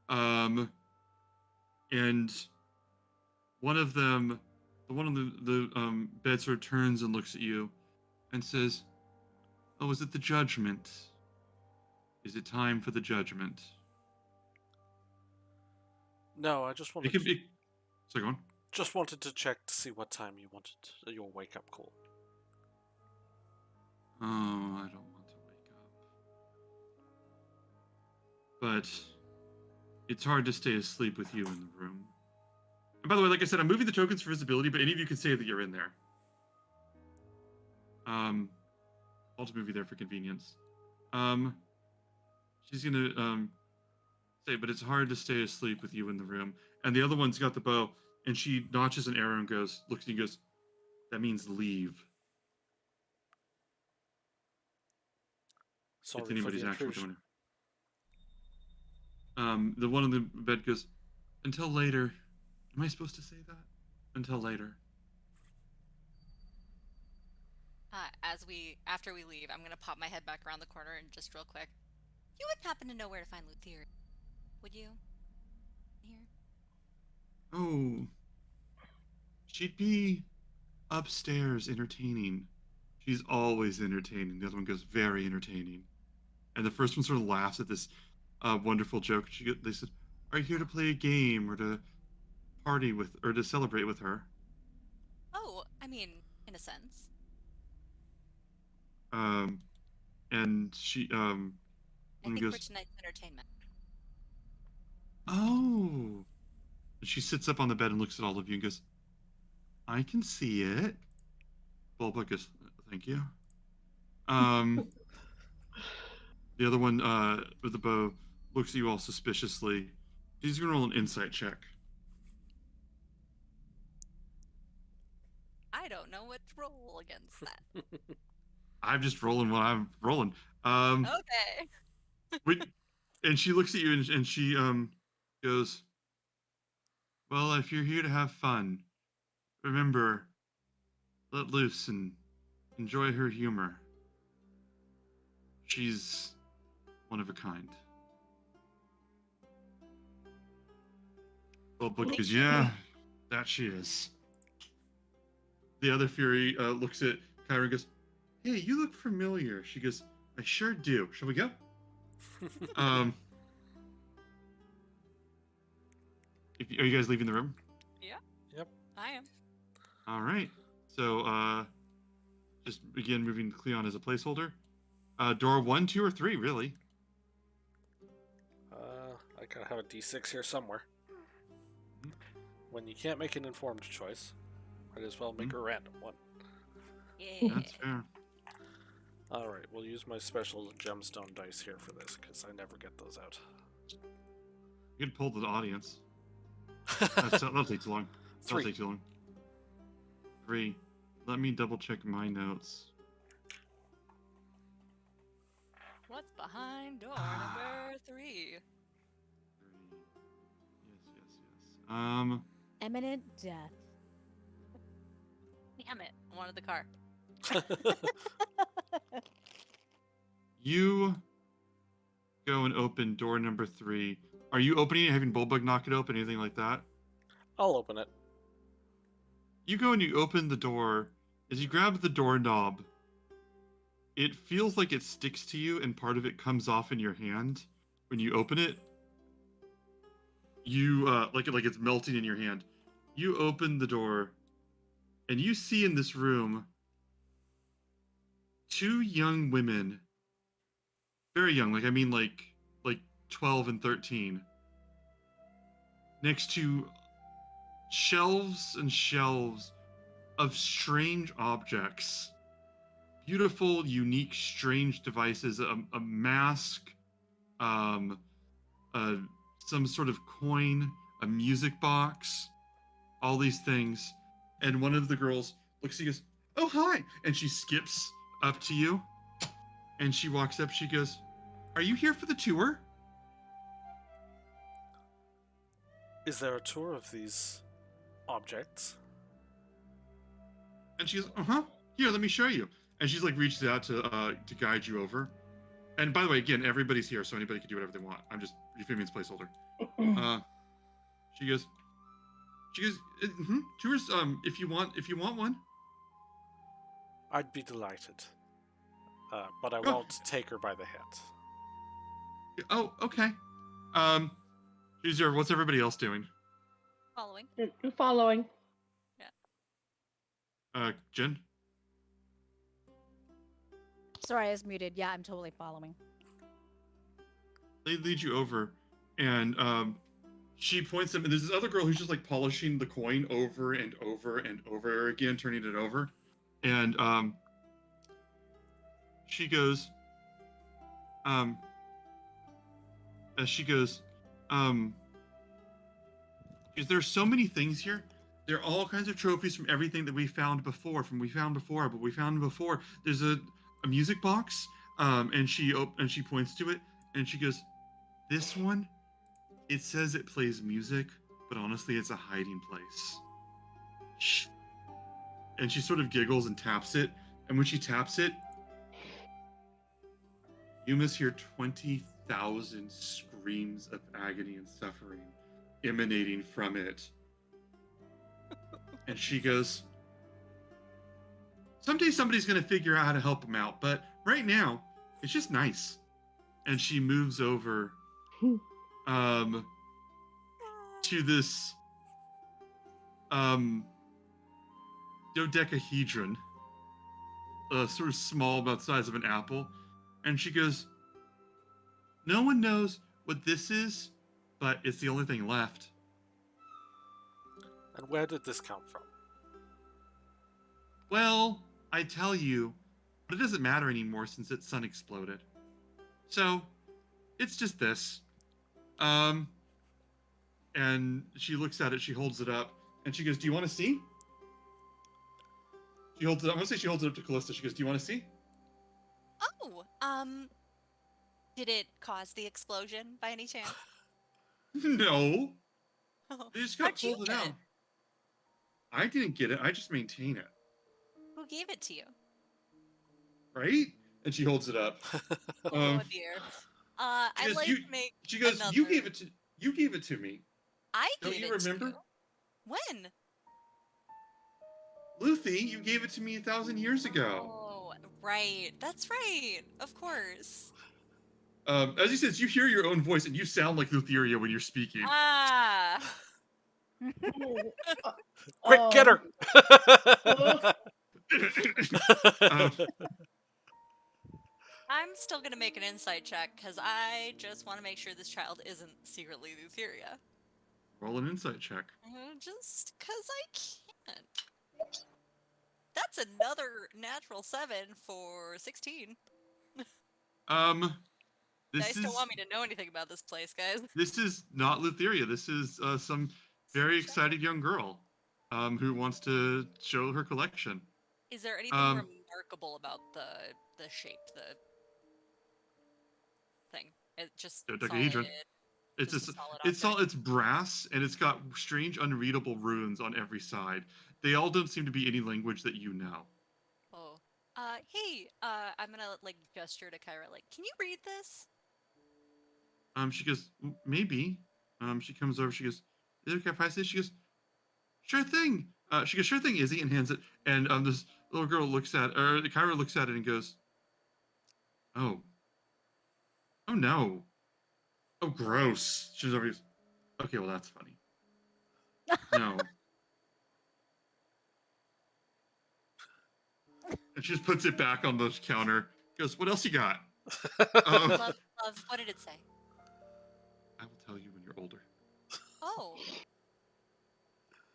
And one of them, the one on the bed sort of turns and looks at you and says, "Oh, is it the judgment? Is it time for the judgment?" No, I just It wanted could be. So go on. just wanted to check to see what time you wanted your wake up call. Oh, I don't want to wake up. But it's hard to stay asleep with you in the room. And by the way, like I said, I'm moving the tokens for visibility, but any of you can say that you're in there. I'll just move you there for convenience. She's gonna say, but it's hard to stay asleep with you in the room. And the other one's got the bow, and she notches an arrow and goes, looks at you and goes, "That means leave." Sorry It's for anybody's the actual intrusion. doing. The one on the bed goes, "Until later." Am I supposed to say that? Until later. After we leave, I'm gonna pop my head back around the corner and just real quick. You wouldn't happen to know where to find Luthir, would you? Here. Oh, she'd be upstairs entertaining. She's always entertaining. The other one goes, "Very entertaining." And the first one sort of laughs at this wonderful joke. They said, "Are you here to play a game or to party with, or to celebrate with her?" Oh, I mean, in a sense. Um, and I and think for goes, tonight's entertainment. "Oh." And she sits up on the bed and looks at all of you and goes, "I can see it." Bulba goes, "Thank you." Um, the other one with the bow looks at you all suspiciously. She's gonna roll an insight check. I don't know what to roll against that. I'm just rolling what I'm rolling. Um, Okay. when, and she looks at you and she goes, "Well, if you're here to have fun, remember, let loose and enjoy her humor. She's one of a kind." Well, Book Thank goes, you. "Yeah, that she is." The other Fury looks at Kyra and goes, "Hey, you look familiar." She goes, "I sure do. Shall we go?" um, are you guys leaving the room? Yeah. Yep. I am. All right. So just begin moving Cleon as a placeholder. Door 1, 2, or 3, really. I gotta have a D6 here somewhere. Mhm. When you can't make an informed choice, might as well make a random one. Yeah. That's fair. Alright, we'll use my special gemstone dice here for this, because I never get those out. You can pull the audience. That'll take too long. That'll 3. take too long. 3. Let me double check my notes. What's behind door number 3? 3. Yes. Imminent death. Damn it. I wanted the car. You go and open door number 3. Are you opening it, having Bulbug knock it open, anything like that? I'll open it. You go and you open the door. As you grab the doorknob, it feels like it sticks to you, and part of it comes off in your hand when you open it. You like it's melting in your hand. You open the door, and you see in this room 2 young women, very young, like 12 and 13, next to shelves and shelves of strange objects, beautiful, unique, strange devices, a mask, um, some sort of coin, a music box, all these things. And one of the girls looks, she goes, "Oh, hi!" And she skips up to you, and she walks up. She goes, "Are you here for the tour?" Is there a tour of these objects? And she goes, "Uh-huh. Here, let me show you." And she's like reaches out to guide you over. And by the way, again, everybody's here, so anybody can do whatever they want. I'm just Euphemia's placeholder. She goes, tours, if you want one. I'd be delighted. But I Oh. won't take her by the hand. Oh, okay. What's everybody else doing? Following. Following. Jen? Sorry, I was muted. Yeah, I'm totally following. They lead you over, and she points them, and there's this other girl who's just like polishing the coin over and over and over again, turning it over. And she goes, there's so many things here. There are all kinds of trophies from everything that we found before. There's a music box, and she points to it, and she goes, "This one, it says it plays music, but honestly, it's a hiding place." Shh. And she sort of giggles and taps it, and when she taps it, you must hear 20,000 screams of agony and suffering emanating from it. And she goes, "Someday somebody's going to figure out how to help them out, but right now, it's just nice." And she moves over to this dodecahedron, sort of small, about the size of an apple. And she goes, "No one knows what this is, but it's the only thing left." And where did this come from? "Well, I tell you, but it doesn't matter anymore since its sun exploded. So, it's just this." And she looks at it, she holds it up, and she goes, "Do you want to see?" She holds it up. I'm going to say she holds it up to Callista. She goes, "Do you want to see?" Oh, did it cause the explosion by any chance? No. Oh, They just got how'd you pulled get out. it? I didn't get it. I just maintain it. Who gave it to you? Right? And she holds it up. Oh dear. I'd goes, like "You-" to make She goes, another... You gave it to me. I Don't gave you it remember? to you. When? Luthi, you gave it to me 1,000 years ago. Oh, right. That's right. Of course. As he says, you hear your own voice and you sound like Lutheria when you're speaking. Ah. Quick, get her! I'm still gonna make an insight check because I just want to make sure this child isn't secretly Lutheria. Roll an insight check. Just because I can't. That's another natural 7 for 16. This Guys is don't want me to know anything about this place, guys. this is not Lutheria. This is some very excited young girl who wants to show her collection. Is there anything remarkable about the shape, the thing? It just Dodecahedron. solid. It's Just a, a solid it's all object? it's brass and it's got strange unreadable runes on every side. They all don't seem to be any language that you know. Oh. Hey, I'm gonna like gesture to Kyra, like, can you read this? She goes, maybe. She comes over. She goes, is it okay if I say? She goes, sure thing. She goes, sure thing, Izzy, and hands it. And this little girl looks at, or Kyra looks at it and goes, oh, oh no, oh gross. She's over. Goes, okay, well that's funny. No. And she just puts it back on the counter. Goes, what else you got? Love. What did it say? I will tell you when you're older. Oh.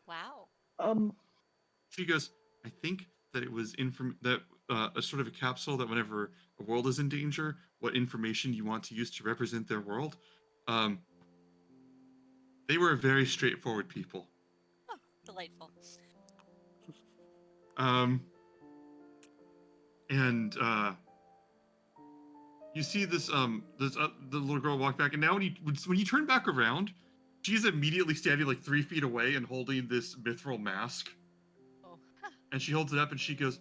Wow. She goes, I think that it was a sort of a capsule that whenever a world is in danger, what information you want to use to represent their world. They were very straightforward people. Oh, delightful. And you see this the little girl walk back, and now when you turn back around, she's immediately standing like 3 feet away and holding this mithril mask. Oh. And she holds it up and she goes,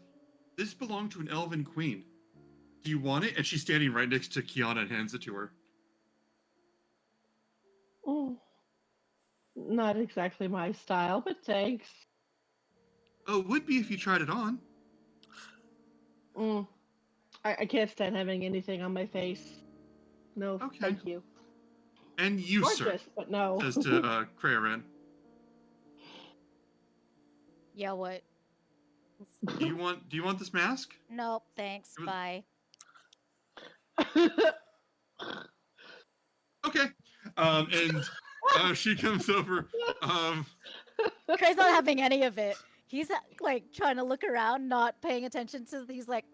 this belonged to an elven queen. Do you want it? And she's standing right next to Kiana and hands it to her. Oh, not exactly my style, but thanks. Oh, it would be if you tried it on. I can't stand having anything on my face. No, Okay. thank you. And you, Gorgeous, sir, but no. says to Krayaran. Yeah, what? Do you want this mask? Nope, thanks. was- Bye. Okay. And she comes over. Trey's not having any of it. He's like trying to look around, not paying attention to. He's like,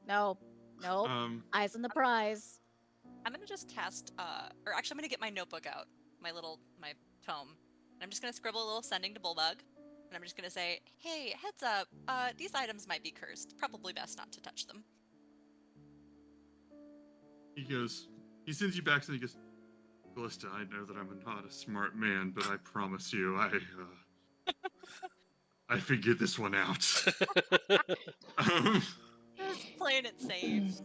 no, eyes on the prize. I'm gonna just cast, or actually, I'm gonna get my notebook out, my tome, and I'm just gonna scribble a little sending to Bullbug, and I'm just gonna say, hey, heads up, these items might be cursed. Probably best not to touch them. He sends you back, and he goes, Callista, I know that I'm not a smart man, but I promise you, I figured this one out. Just playing it safe.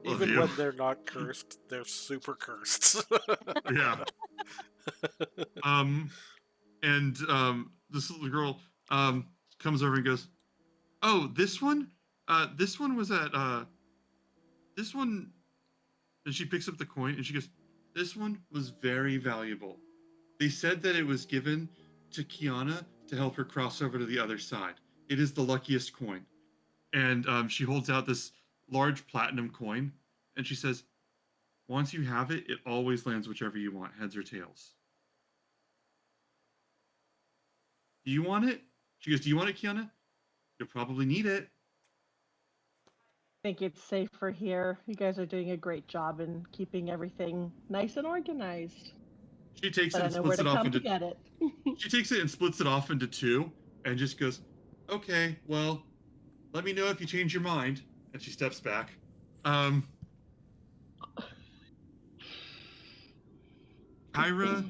Even when they're not cursed, they're super cursed. Yeah. And this little girl comes over and goes, oh, this one was at this one. And she picks up the coin and she goes, this one was very valuable. They said that it was given to Kiana to help her cross over to the other side. It is the luckiest coin. And she holds out this large platinum coin and she says, once you have it, it always lands whichever you want, heads or tails. Do you want it? She goes, do you want it, Kiana? You'll probably need it. I think it's safer here. You guys are doing a great job in keeping everything nice and organized. She takes But it I and know where splits to it off come into to get it. She takes it and splits it off into two and just goes, okay, well, let me know if you change your mind. And she steps back. Kyra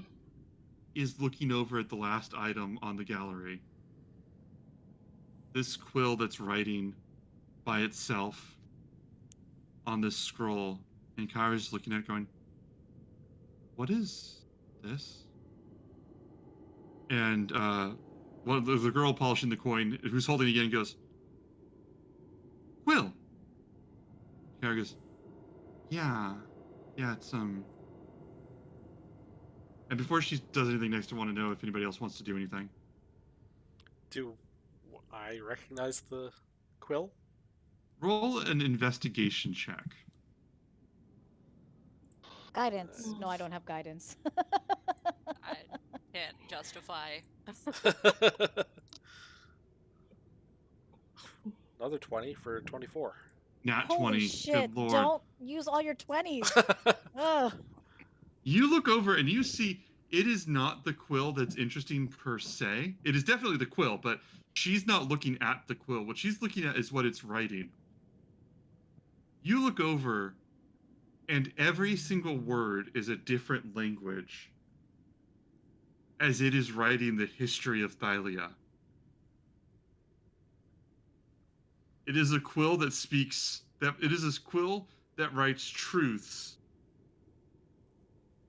is looking over at the last item on the gallery. This quill that's writing by itself on this scroll. And Kyra's looking at it going, what is this? And the girl polishing the coin, who's holding it again, goes, Quill. Kyra goes, yeah, it's And before she does anything next, I want to know if anybody else wants to do anything. Do I recognize the quill? Roll an investigation check. Guidance. No, I don't have guidance. I can't justify. Another 20 for 24. Nat Holy 20. shit! Good lord. Don't use all your 20s. Ugh. You look over and you see it is not the quill that's interesting per se. It is definitely the quill, but she's not looking at the quill. What she's looking at is what it's writing. You look over and every single word is a different language as it is writing the history of Thylia. It is a quill that speaks, it is a quill that writes truths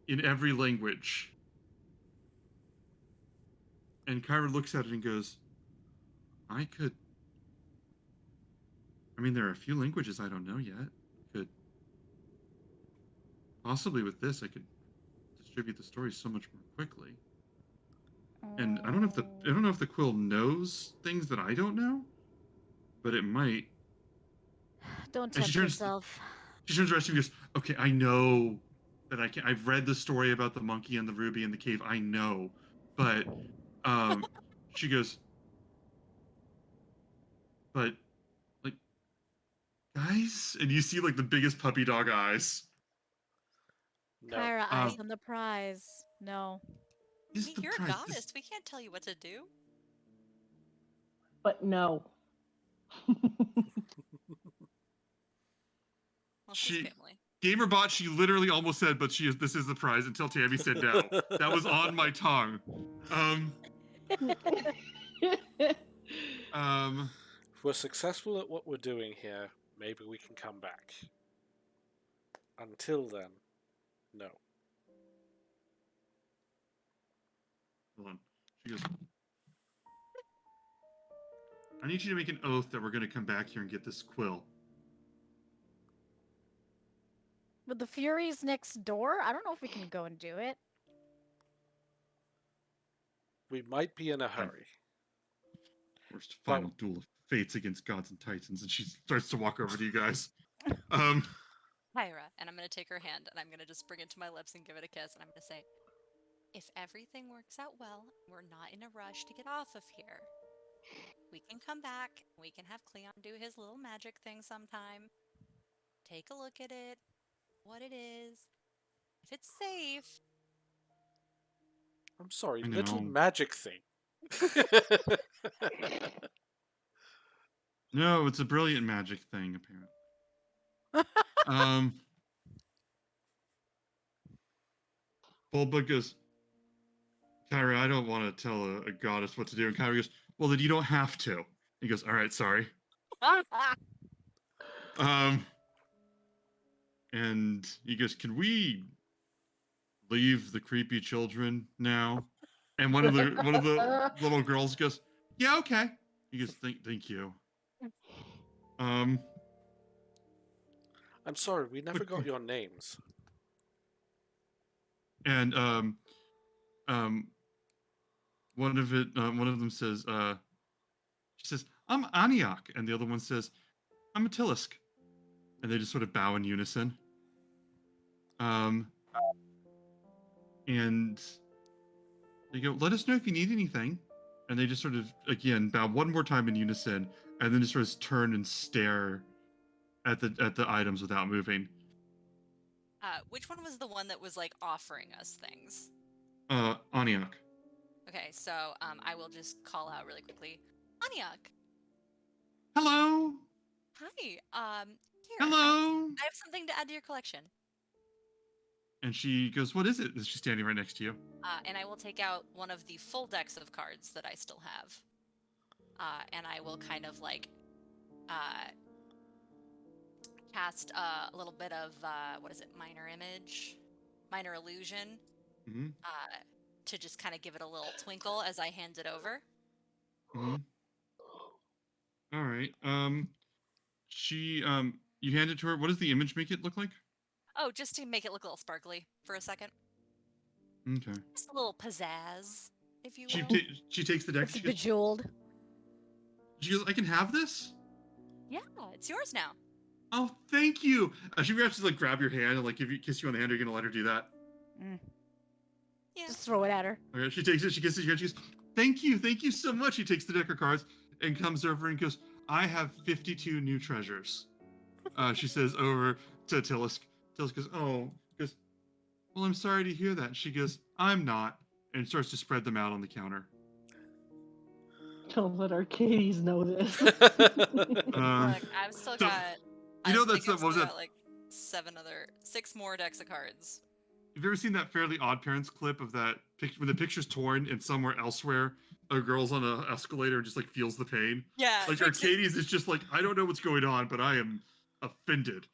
in every language. And Kyra looks at it and goes, I mean, there are a few languages I don't know yet. Could possibly with this, I could distribute the story so much more quickly. And I don't know if the quill knows things that I don't know, but it might. Don't And she tempt turns- yourself. She turns around and goes, okay, I know that I can. I've read the story about the monkey and the ruby in the cave. I know, but she goes, but like, guys, and you see like the biggest puppy dog eyes. No. Kyra, eyes on the prize. No. Is the You're a prize? goddess. We can't tell you what to do. But no. Well, She- his family. Gamerbot, she literally almost said, but this is the prize until Tammy said no. That was on my tongue. If we're successful at what we're doing here, maybe we can come back. Until then, no. Hold on. She goes, I need you to make an oath that we're going to come back here and get this quill. With the Furies next door, I don't know if we can go and do it. We might be in a hurry. First final duel of fates against gods and titans, and she starts to walk over to you guys. Kyra, and I'm going to take her hand, and I'm going to just bring it to my lips and give it a kiss, and I'm going to say, if everything works out well, we're not in a rush to get off of here. We can come back, we can have Cleon do his little magic thing sometime. Take a look at it, what it is. If it's safe. I'm sorry, I little know. magic thing. No, it's a brilliant magic thing, apparently. Bulbug goes, Kyra, I don't want to tell a goddess what to do. And Kyra goes, well, then you don't have to. He goes, all right, sorry. And he goes, can we leave the creepy children now? And one of the little girls goes, yeah, okay. He goes, thank you. I'm sorry, we never got your names. And one of them says, she says, I'm Aniak, and the other one says, I'm Atilisk. And they just sort of bow in unison. And they go, let us know if you need anything. And they just sort of, again, bow one more time in unison, and then just sort of turn and stare at the items without moving. Which one was the one that was like offering us things? Aniak. Okay, so I will just call out really quickly. Aniak. Hello. Hi. Here. Hello. I have something to add to your collection. And she goes, what is it? Is she standing right next to you? And I will take out one of the full decks of cards that I still have. And I will kind of like cast a little bit of, minor image? Minor illusion. Mm-hmm. To just kind of give it a little twinkle as I hand it over. Mm-hmm. All right. You hand it to her. What does the image make it look like? Oh, just to make it look a little sparkly for a second. Okay. Just a little pizzazz, if you She will. she takes the deck. It's bejeweled. She goes, I can have this? Yeah, it's yours now. Oh, thank you. She reaches to like grab your hand and like kiss you on the hand. Are you gonna let her do that? Yeah. Just throw it at her. Okay. She takes it. She kisses your hand. She goes, thank you so much. She takes the deck of cards and comes over and goes, I have 52 new treasures. She says over to Tilisk. Tilisk goes, well, I'm sorry to hear that. She goes, I'm not, and starts to spread them out on the counter. Don't let Arcades know this. Look, I've still so- got. You know I that's think I've what was still that? got, like 6 more decks of cards. Have you ever seen that Fairly Odd Parents clip of that picture when the picture's torn and somewhere elsewhere a girl's on an escalator and just like feels the pain? Yeah. Like Arcades is just like, I don't know what's going on, but I am offended.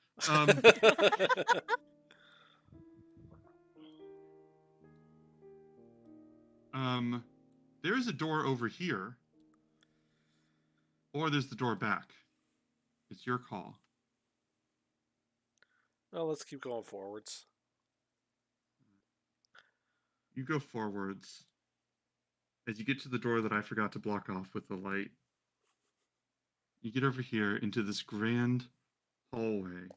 Um, there is a door over here, or there's the door back. It's your call. Well, let's keep going forwards. You go forwards. As you get to the door that I forgot to block off with the light, you get over here into this grand hallway.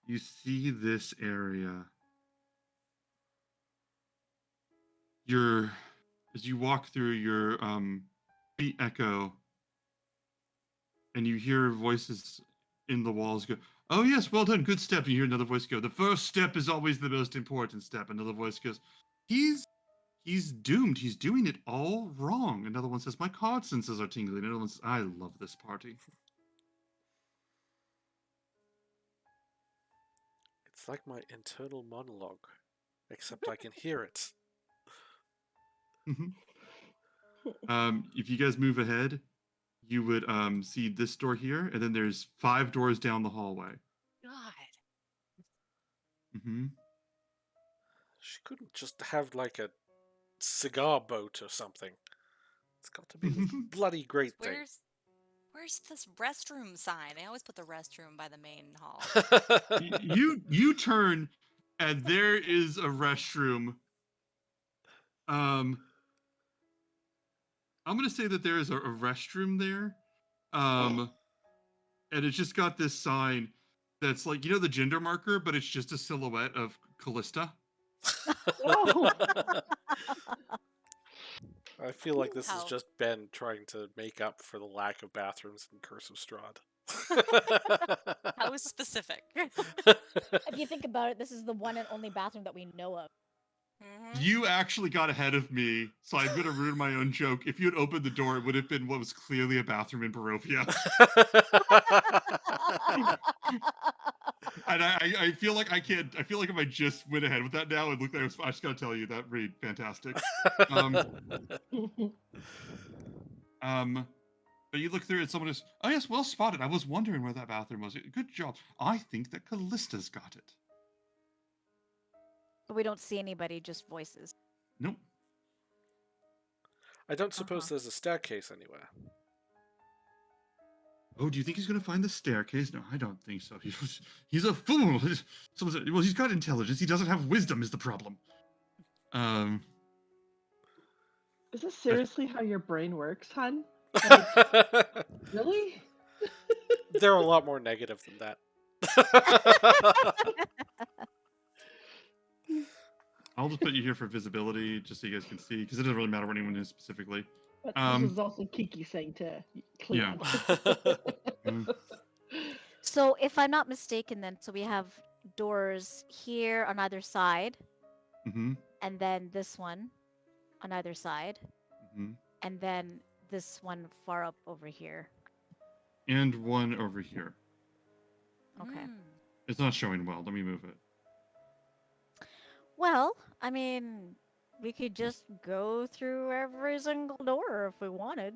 You see this area. As you walk through, your feet echo, and you hear voices in the walls go, "Oh yes, well done, good step." And you hear another voice go, "The first step is always the most important step." Another voice goes, He's doomed. He's doing it all wrong." Another one says, "My card senses are tingling." Another one says, "I love this party." It's like my internal monologue, except I can hear it. If you guys move ahead, you would see this door here, and then there's 5 doors down the hallway. God. She couldn't just have like a cigar boat or something. It's got to be this bloody great thing. Where's this restroom sign? They always put the restroom by the main hall. You turn, and there is a restroom. I'm gonna say that there is a restroom there, and it's just got this sign that's like, the gender marker, but it's just a silhouette of Callista. Oh. I feel like this is How- just Ben trying to make up for the lack of bathrooms in Curse of Strahd. How specific. If you think about it, this is the one and only bathroom that we know of. You actually got ahead of me, so I'm gonna ruin my own joke. If you had opened the door, it would have been what was clearly a bathroom in Barovia. And I feel like I can't. I feel like if I just went ahead with that now and looked at it, I just gotta tell you that read fantastic. But you look through it, someone is, "Oh yes, well spotted. I was wondering where that bathroom was. Good job. I think that Callista's got it." But we don't see anybody, just voices. Nope. I don't suppose there's a staircase anywhere. Oh, do you think he's going to find the staircase? No, I don't think so. He's a fool. Someone said, well, he's got intelligence. He doesn't have wisdom is the problem. Is this seriously how your brain works, hun? Really? They're a lot more negative than that. I'll just put you here for visibility, just so you guys can see, because it doesn't really matter what anyone is specifically. But this is also Kiki saying to Cleon. So if I'm not mistaken, then so we have doors here on either side, and then this one on either side, and then this one far up over here. And one over here. Okay. It's not showing well. Let me move it. Well, I mean, we could just go through every single door if we wanted.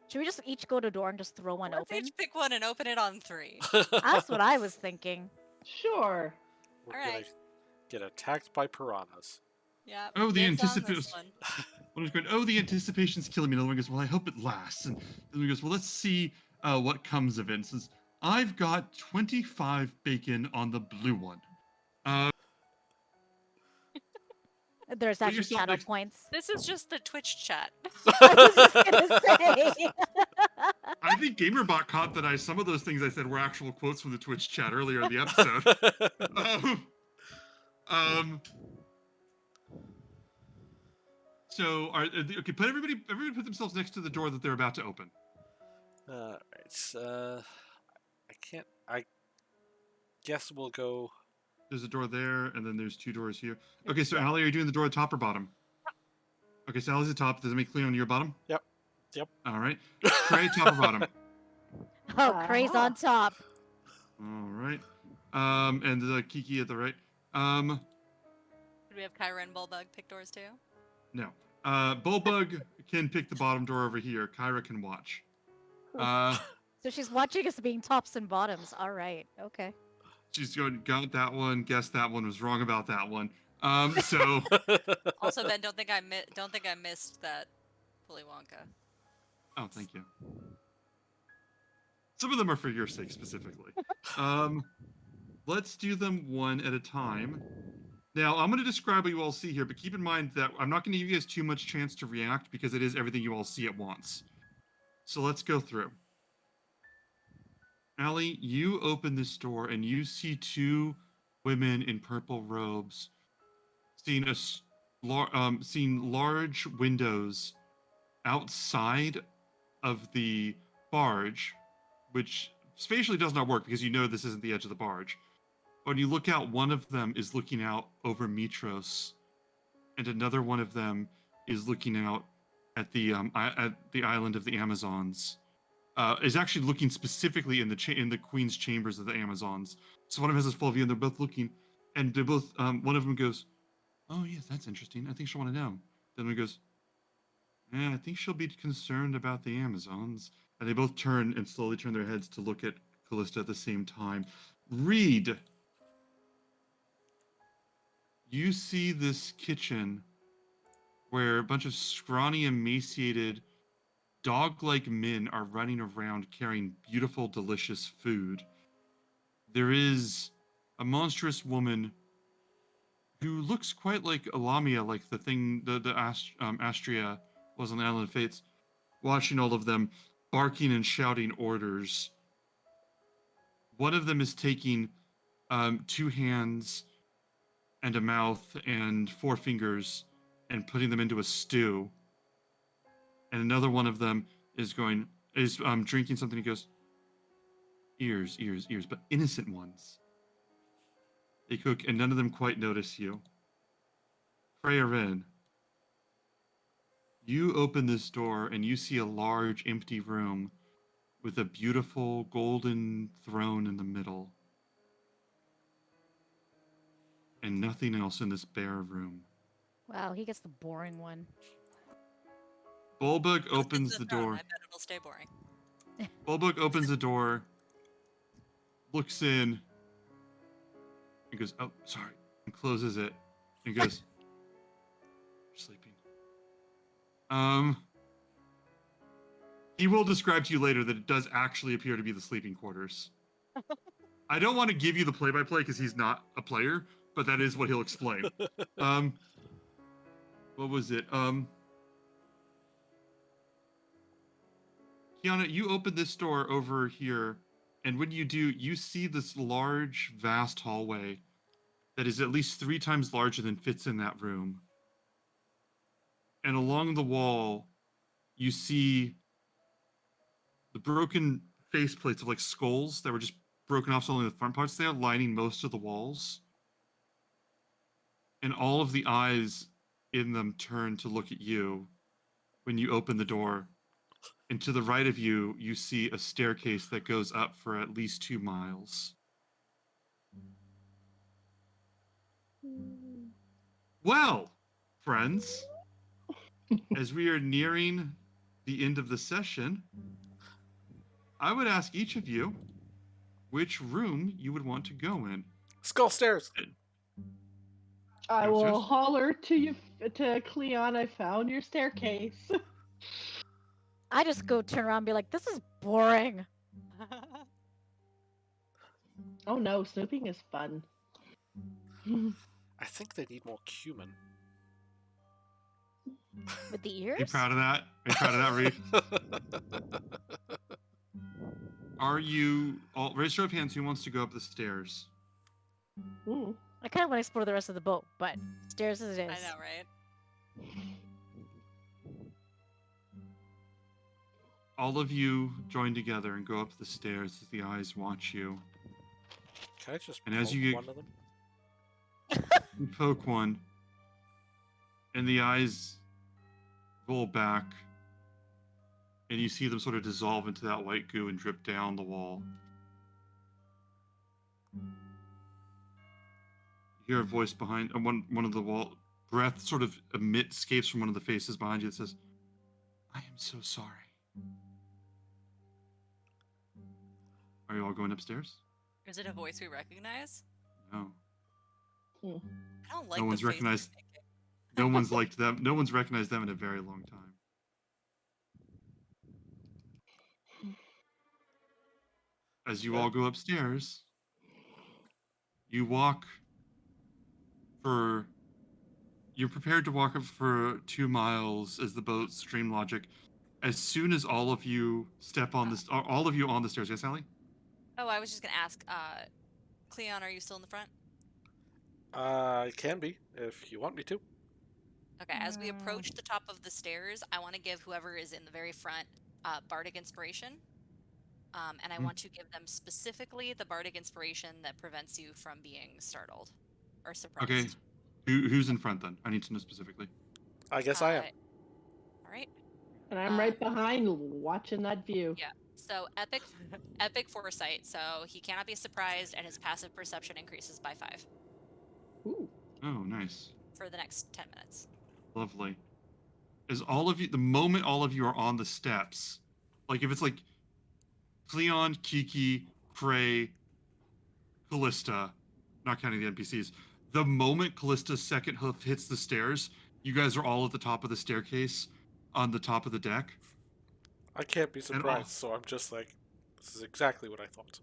Should we just each go to a door and just throw one Let's open? each pick one and open it on 3. That's what I was thinking. Sure. We're All gonna right. get attacked by piranhas. Yeah. Oh, the dibs on this anticipation. one. One is going, "Oh, the anticipation's killing me." Another one goes, "Well, I hope it lasts." And the other one goes, "Well, let's see what comes of it." And says, "I've got 25 bacon on the blue one." There's Put actually yourself channel next- points. This is just the Twitch chat. I was just gonna say. I think Gamerbot caught that some of those things I said were actual quotes from the Twitch chat earlier in the episode. So, okay, put everybody put themselves next to the door that they're about to open. Alright, I guess we'll go... There's a door there, and then there's 2 doors here. Okay, so Allie, are you doing the door at top or bottom? Okay, so Allie's at top. Does it make Cleon your bottom? Yep. All right. Cray, top or bottom? Oh, Cray's on top. All right. And Kiki at the right. Do we have Kyra and Bulbug pick doors too? No. Bulbug can pick the bottom door over here. Kyra can watch. So she's watching us being tops and bottoms. All right. Okay. She's going, got that one, guessed that one, was wrong about that one. So Also, Ben, don't think I missed that Willy Wonka. oh, thank you. Some of them are for your sake specifically. Let's do them one at a time. Now, I'm going to describe what you all see here, but keep in mind that I'm not going to give you guys too much chance to react because it is everything you all see at once. So let's go through. Allie, you open this door and you see two women in purple robes, seeing seeing large windows outside of the barge, which spatially does not work because you know this isn't the edge of the barge. When you look out, one of them is looking out over Mitros, and another one of them is looking out at the island of the Amazons. Is actually looking specifically in the Queen's chambers of the Amazons. So one of them has this full view, and they're both looking, and they're both. One of them goes, "Oh yes, that's interesting. I think she'll want to know." Then one goes, "Yeah, I think she'll be concerned about the Amazons." And they both turn and slowly turn their heads to look at Callista at the same time. Reed, you see this kitchen where a bunch of scrawny, emaciated, dog-like men are running around carrying beautiful, delicious food. There is a monstrous woman who looks quite like Elamia, like the thing, Astria was on the Island of Fates, watching all of them, barking and shouting orders. One of them is taking two hands and a mouth and 4 fingers and putting them into a stew. And another one of them is drinking something. He goes, ears, ears, ears, but innocent ones. They cook, and none of them quite notice you. Freya, you open this door, and you see a large, empty room with a beautiful golden throne in the middle. And nothing else in this bare room. Wow, he gets the boring one. Bulbug opens the throne. door. I bet it'll stay boring. Bulbug opens the door, looks in, and goes, "Oh, sorry," and closes it, and goes, "You're sleeping." He will describe to you later that it does actually appear to be the sleeping quarters. I don't want to give you the play-by-play because he's not a player, but that is what he'll explain. What was it? Kiana, you open this door over here, and when you do, you see this large, vast hallway that is at least 3 times larger than fits in that room. And along the wall, you see the broken faceplates of like skulls that were just broken off, so only the front parts there, lining most of the walls. And all of the eyes in them turn to look at you when you open the door. And to the right of you, you see a staircase that goes up for at least 2 miles. Well, friends, as we are nearing the end of the session, I would ask each of you which room you would want to go in. Skull stairs. I Yes, will yes. holler to you, to Cleon, I found your staircase. I just go turn around and be like, this is boring. Oh no, snooping is fun. I think they need more cumin. With the Are you ears? proud of that? Are you proud of that, Reed? Are you all raise your hands? Who wants to go up the stairs? Ooh. I kind of want to explore the rest of the boat, but stairs as it is. I know, right? All of you join together and go up the stairs as the eyes watch you. Can I just And as poke you get- one of them? You poke one, and the eyes roll back, and you see them sort of dissolve into that white goo and drip down the wall. You hear a voice behind one of the wall. Breath sort of escapes from one of the faces behind you that says, "I am so sorry." Are you all going upstairs? Is it a voice we recognize? No. I don't like No the one's face you're recognized. making. No one's liked them. No one's recognized them in a very long time. As you all go upstairs, you walk for. You're prepared to walk up for 2 miles as the boat stream logic. As soon as all of you step on this, all of you on the stairs, yes, Allie? Oh, I was just gonna ask, Cleon, are you still in the front? It can be, if you want me to. Okay, as we approach the top of the stairs, I want to give whoever is in the very front Bardic Inspiration. And I want to give them specifically the Bardic Inspiration that prevents you from being startled or surprised. Okay. Who's in front then? I need to know specifically. I guess I am. All right. And I'm right behind watching that view. Yeah. So epic foresight. So he cannot be surprised, and his passive perception increases by 5. Ooh. Oh, nice. For the next 10 minutes. Lovely. As all of you, the moment all of you are on the steps, like if it's like Cleon, Kiki, Cray, Callista, not counting the NPCs, the moment Callista's second hoof hits the stairs, you guys are all at the top of the staircase on the top of the deck. I can't be surprised, so I'm just like, this is exactly what I thought.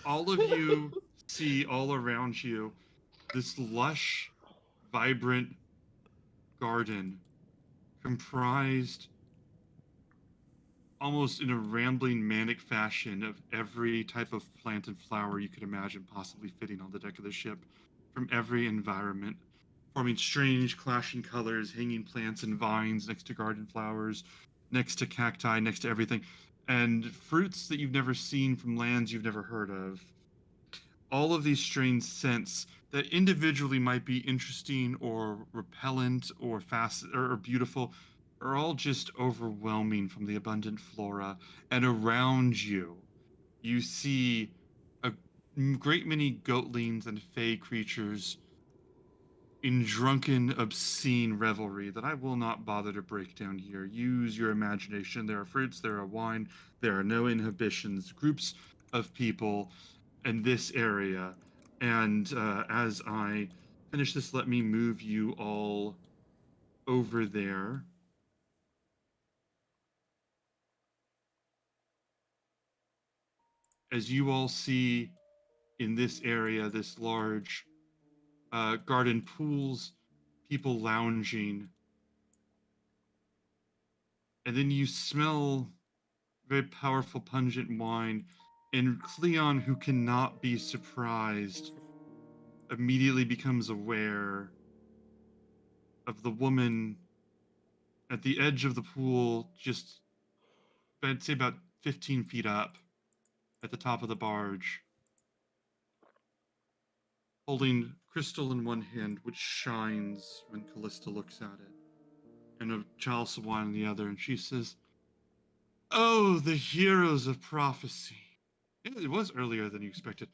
All of you see all around you this lush, vibrant garden comprised almost in a rambling, manic fashion of every type of plant and flower you could imagine possibly fitting on the deck of the ship from every environment, forming strange clashing colors, hanging plants and vines next to garden flowers, next to cacti, next to everything, and fruits that you've never seen from lands you've never heard of. All of these strange scents that individually might be interesting or repellent or fast or beautiful are all just overwhelming from the abundant flora. And around you, you see a great many goatlings and fey creatures in drunken, obscene revelry that I will not bother to break down here. Use your imagination. There are fruits, there are wine, there are no inhibitions. Groups of people in this area. And as I finish this, let me move you all over there. As you all see in this area, this large garden pools, people lounging. And then you smell very powerful, pungent wine. And Cleon, who cannot be surprised, immediately becomes aware of the woman at the edge of the pool, just, I'd say about 15 feet up at the top of the barge, holding crystal in one hand, which shines when Callista looks at it, and a chalice of wine in the other, and she says, "Oh, the heroes of prophecy. Yeah, it was earlier than you expected.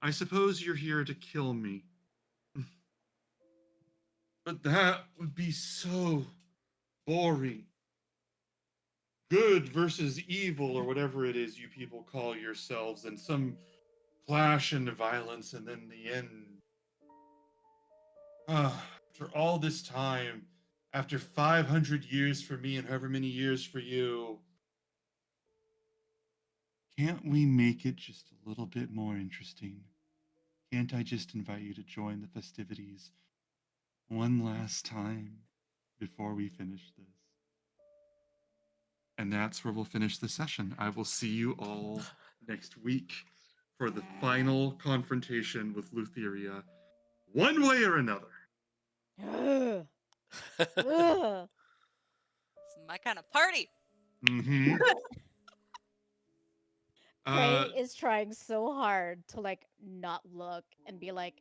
I suppose you're here to kill me. But that would be so boring. Good versus evil, or whatever it is you people call yourselves, and some clash and violence, and then the end. After all this time, after 500 years for me and however many years for you, can't we make it just a little bit more interesting? Can't I just invite you to join the festivities one last time before we finish this?" And that's where we'll finish the session. I will see you all next week for the final confrontation with Lutheria, one way or another. Ugh. Ugh. It's my kind of party. Mm-hmm. Cray is trying so hard to like not look and be like,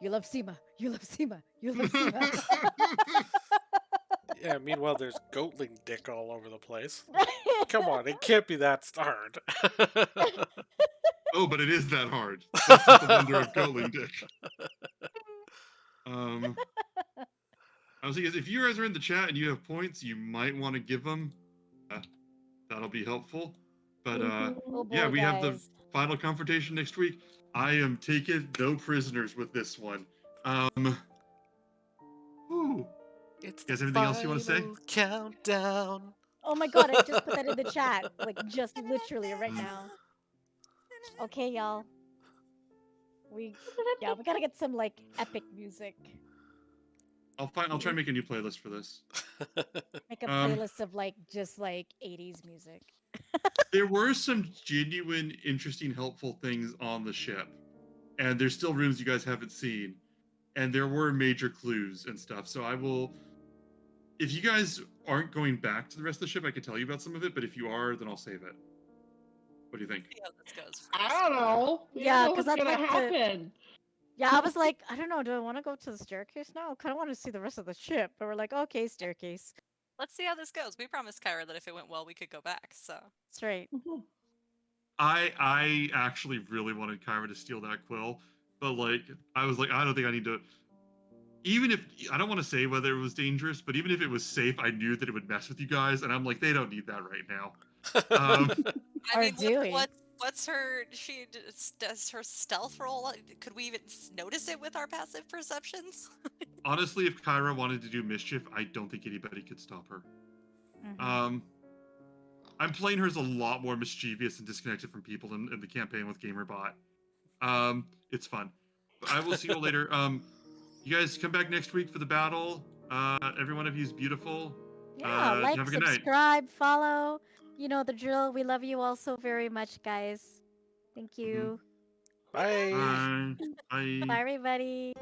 "You love Seema, you love Seema, you love Seema." Yeah, meanwhile, there's goatling dick all over the place. Come on, it can't be that hard. Oh, but it is that hard. This is the wonder of Goatling Dick. I was thinking, if you guys are in the chat and you have points, you might want to give them. That'll be helpful. But Oh yeah, boy, we have the guys. final confrontation next week. I am taking no prisoners with this one. Whew. It's You guys the have anything else you want to say? final countdown. Oh my god, I just put that in the chat. Like, just literally right now. Okay, y'all. We gotta get some, like, epic music. I'll try and make a new playlist for this. Make a playlist of, like, just, like, 80s music. There were some genuine, interesting, helpful things on the ship. And there's still rooms you guys haven't seen. And there were major clues and stuff. So I will... If you guys aren't going back to the rest of the ship, I could tell you about some of it. But if you are, then I'll save it. What do you think? See how this goes I first. don't know. We Yeah, don't know 'cause what's I'd gonna like to- happen. Yeah, I was like, I don't know, do I want to go to the staircase now? I kind of want to see the rest of the ship. But we're like, okay, staircase. Let's see how this goes. We promised Kyra that if it went well, we could go back. So That's right. I actually really wanted Kyra to steal that quill. But, like, I was like, I don't think I need to... Even if... I don't want to say whether it was dangerous, but even if it was safe, I knew that it would mess with you guys. And I'm like, they don't need that right now. I Or mean, do we? what's her? She does her stealth roll. Could we even notice it with our passive perceptions? Honestly, if Kyra wanted to do mischief, I don't think anybody could stop her. Mhm. I'm playing her as a lot more mischievous and disconnected from people in the campaign with GamerBot. It's fun. But I will see you all later. You guys come back next week for the battle. Every one of you is beautiful. Yeah, like, have a good night. subscribe, follow. You know the drill. We love you all so very much, guys. Thank you. Bye. Bye. Bye. Bye, everybody.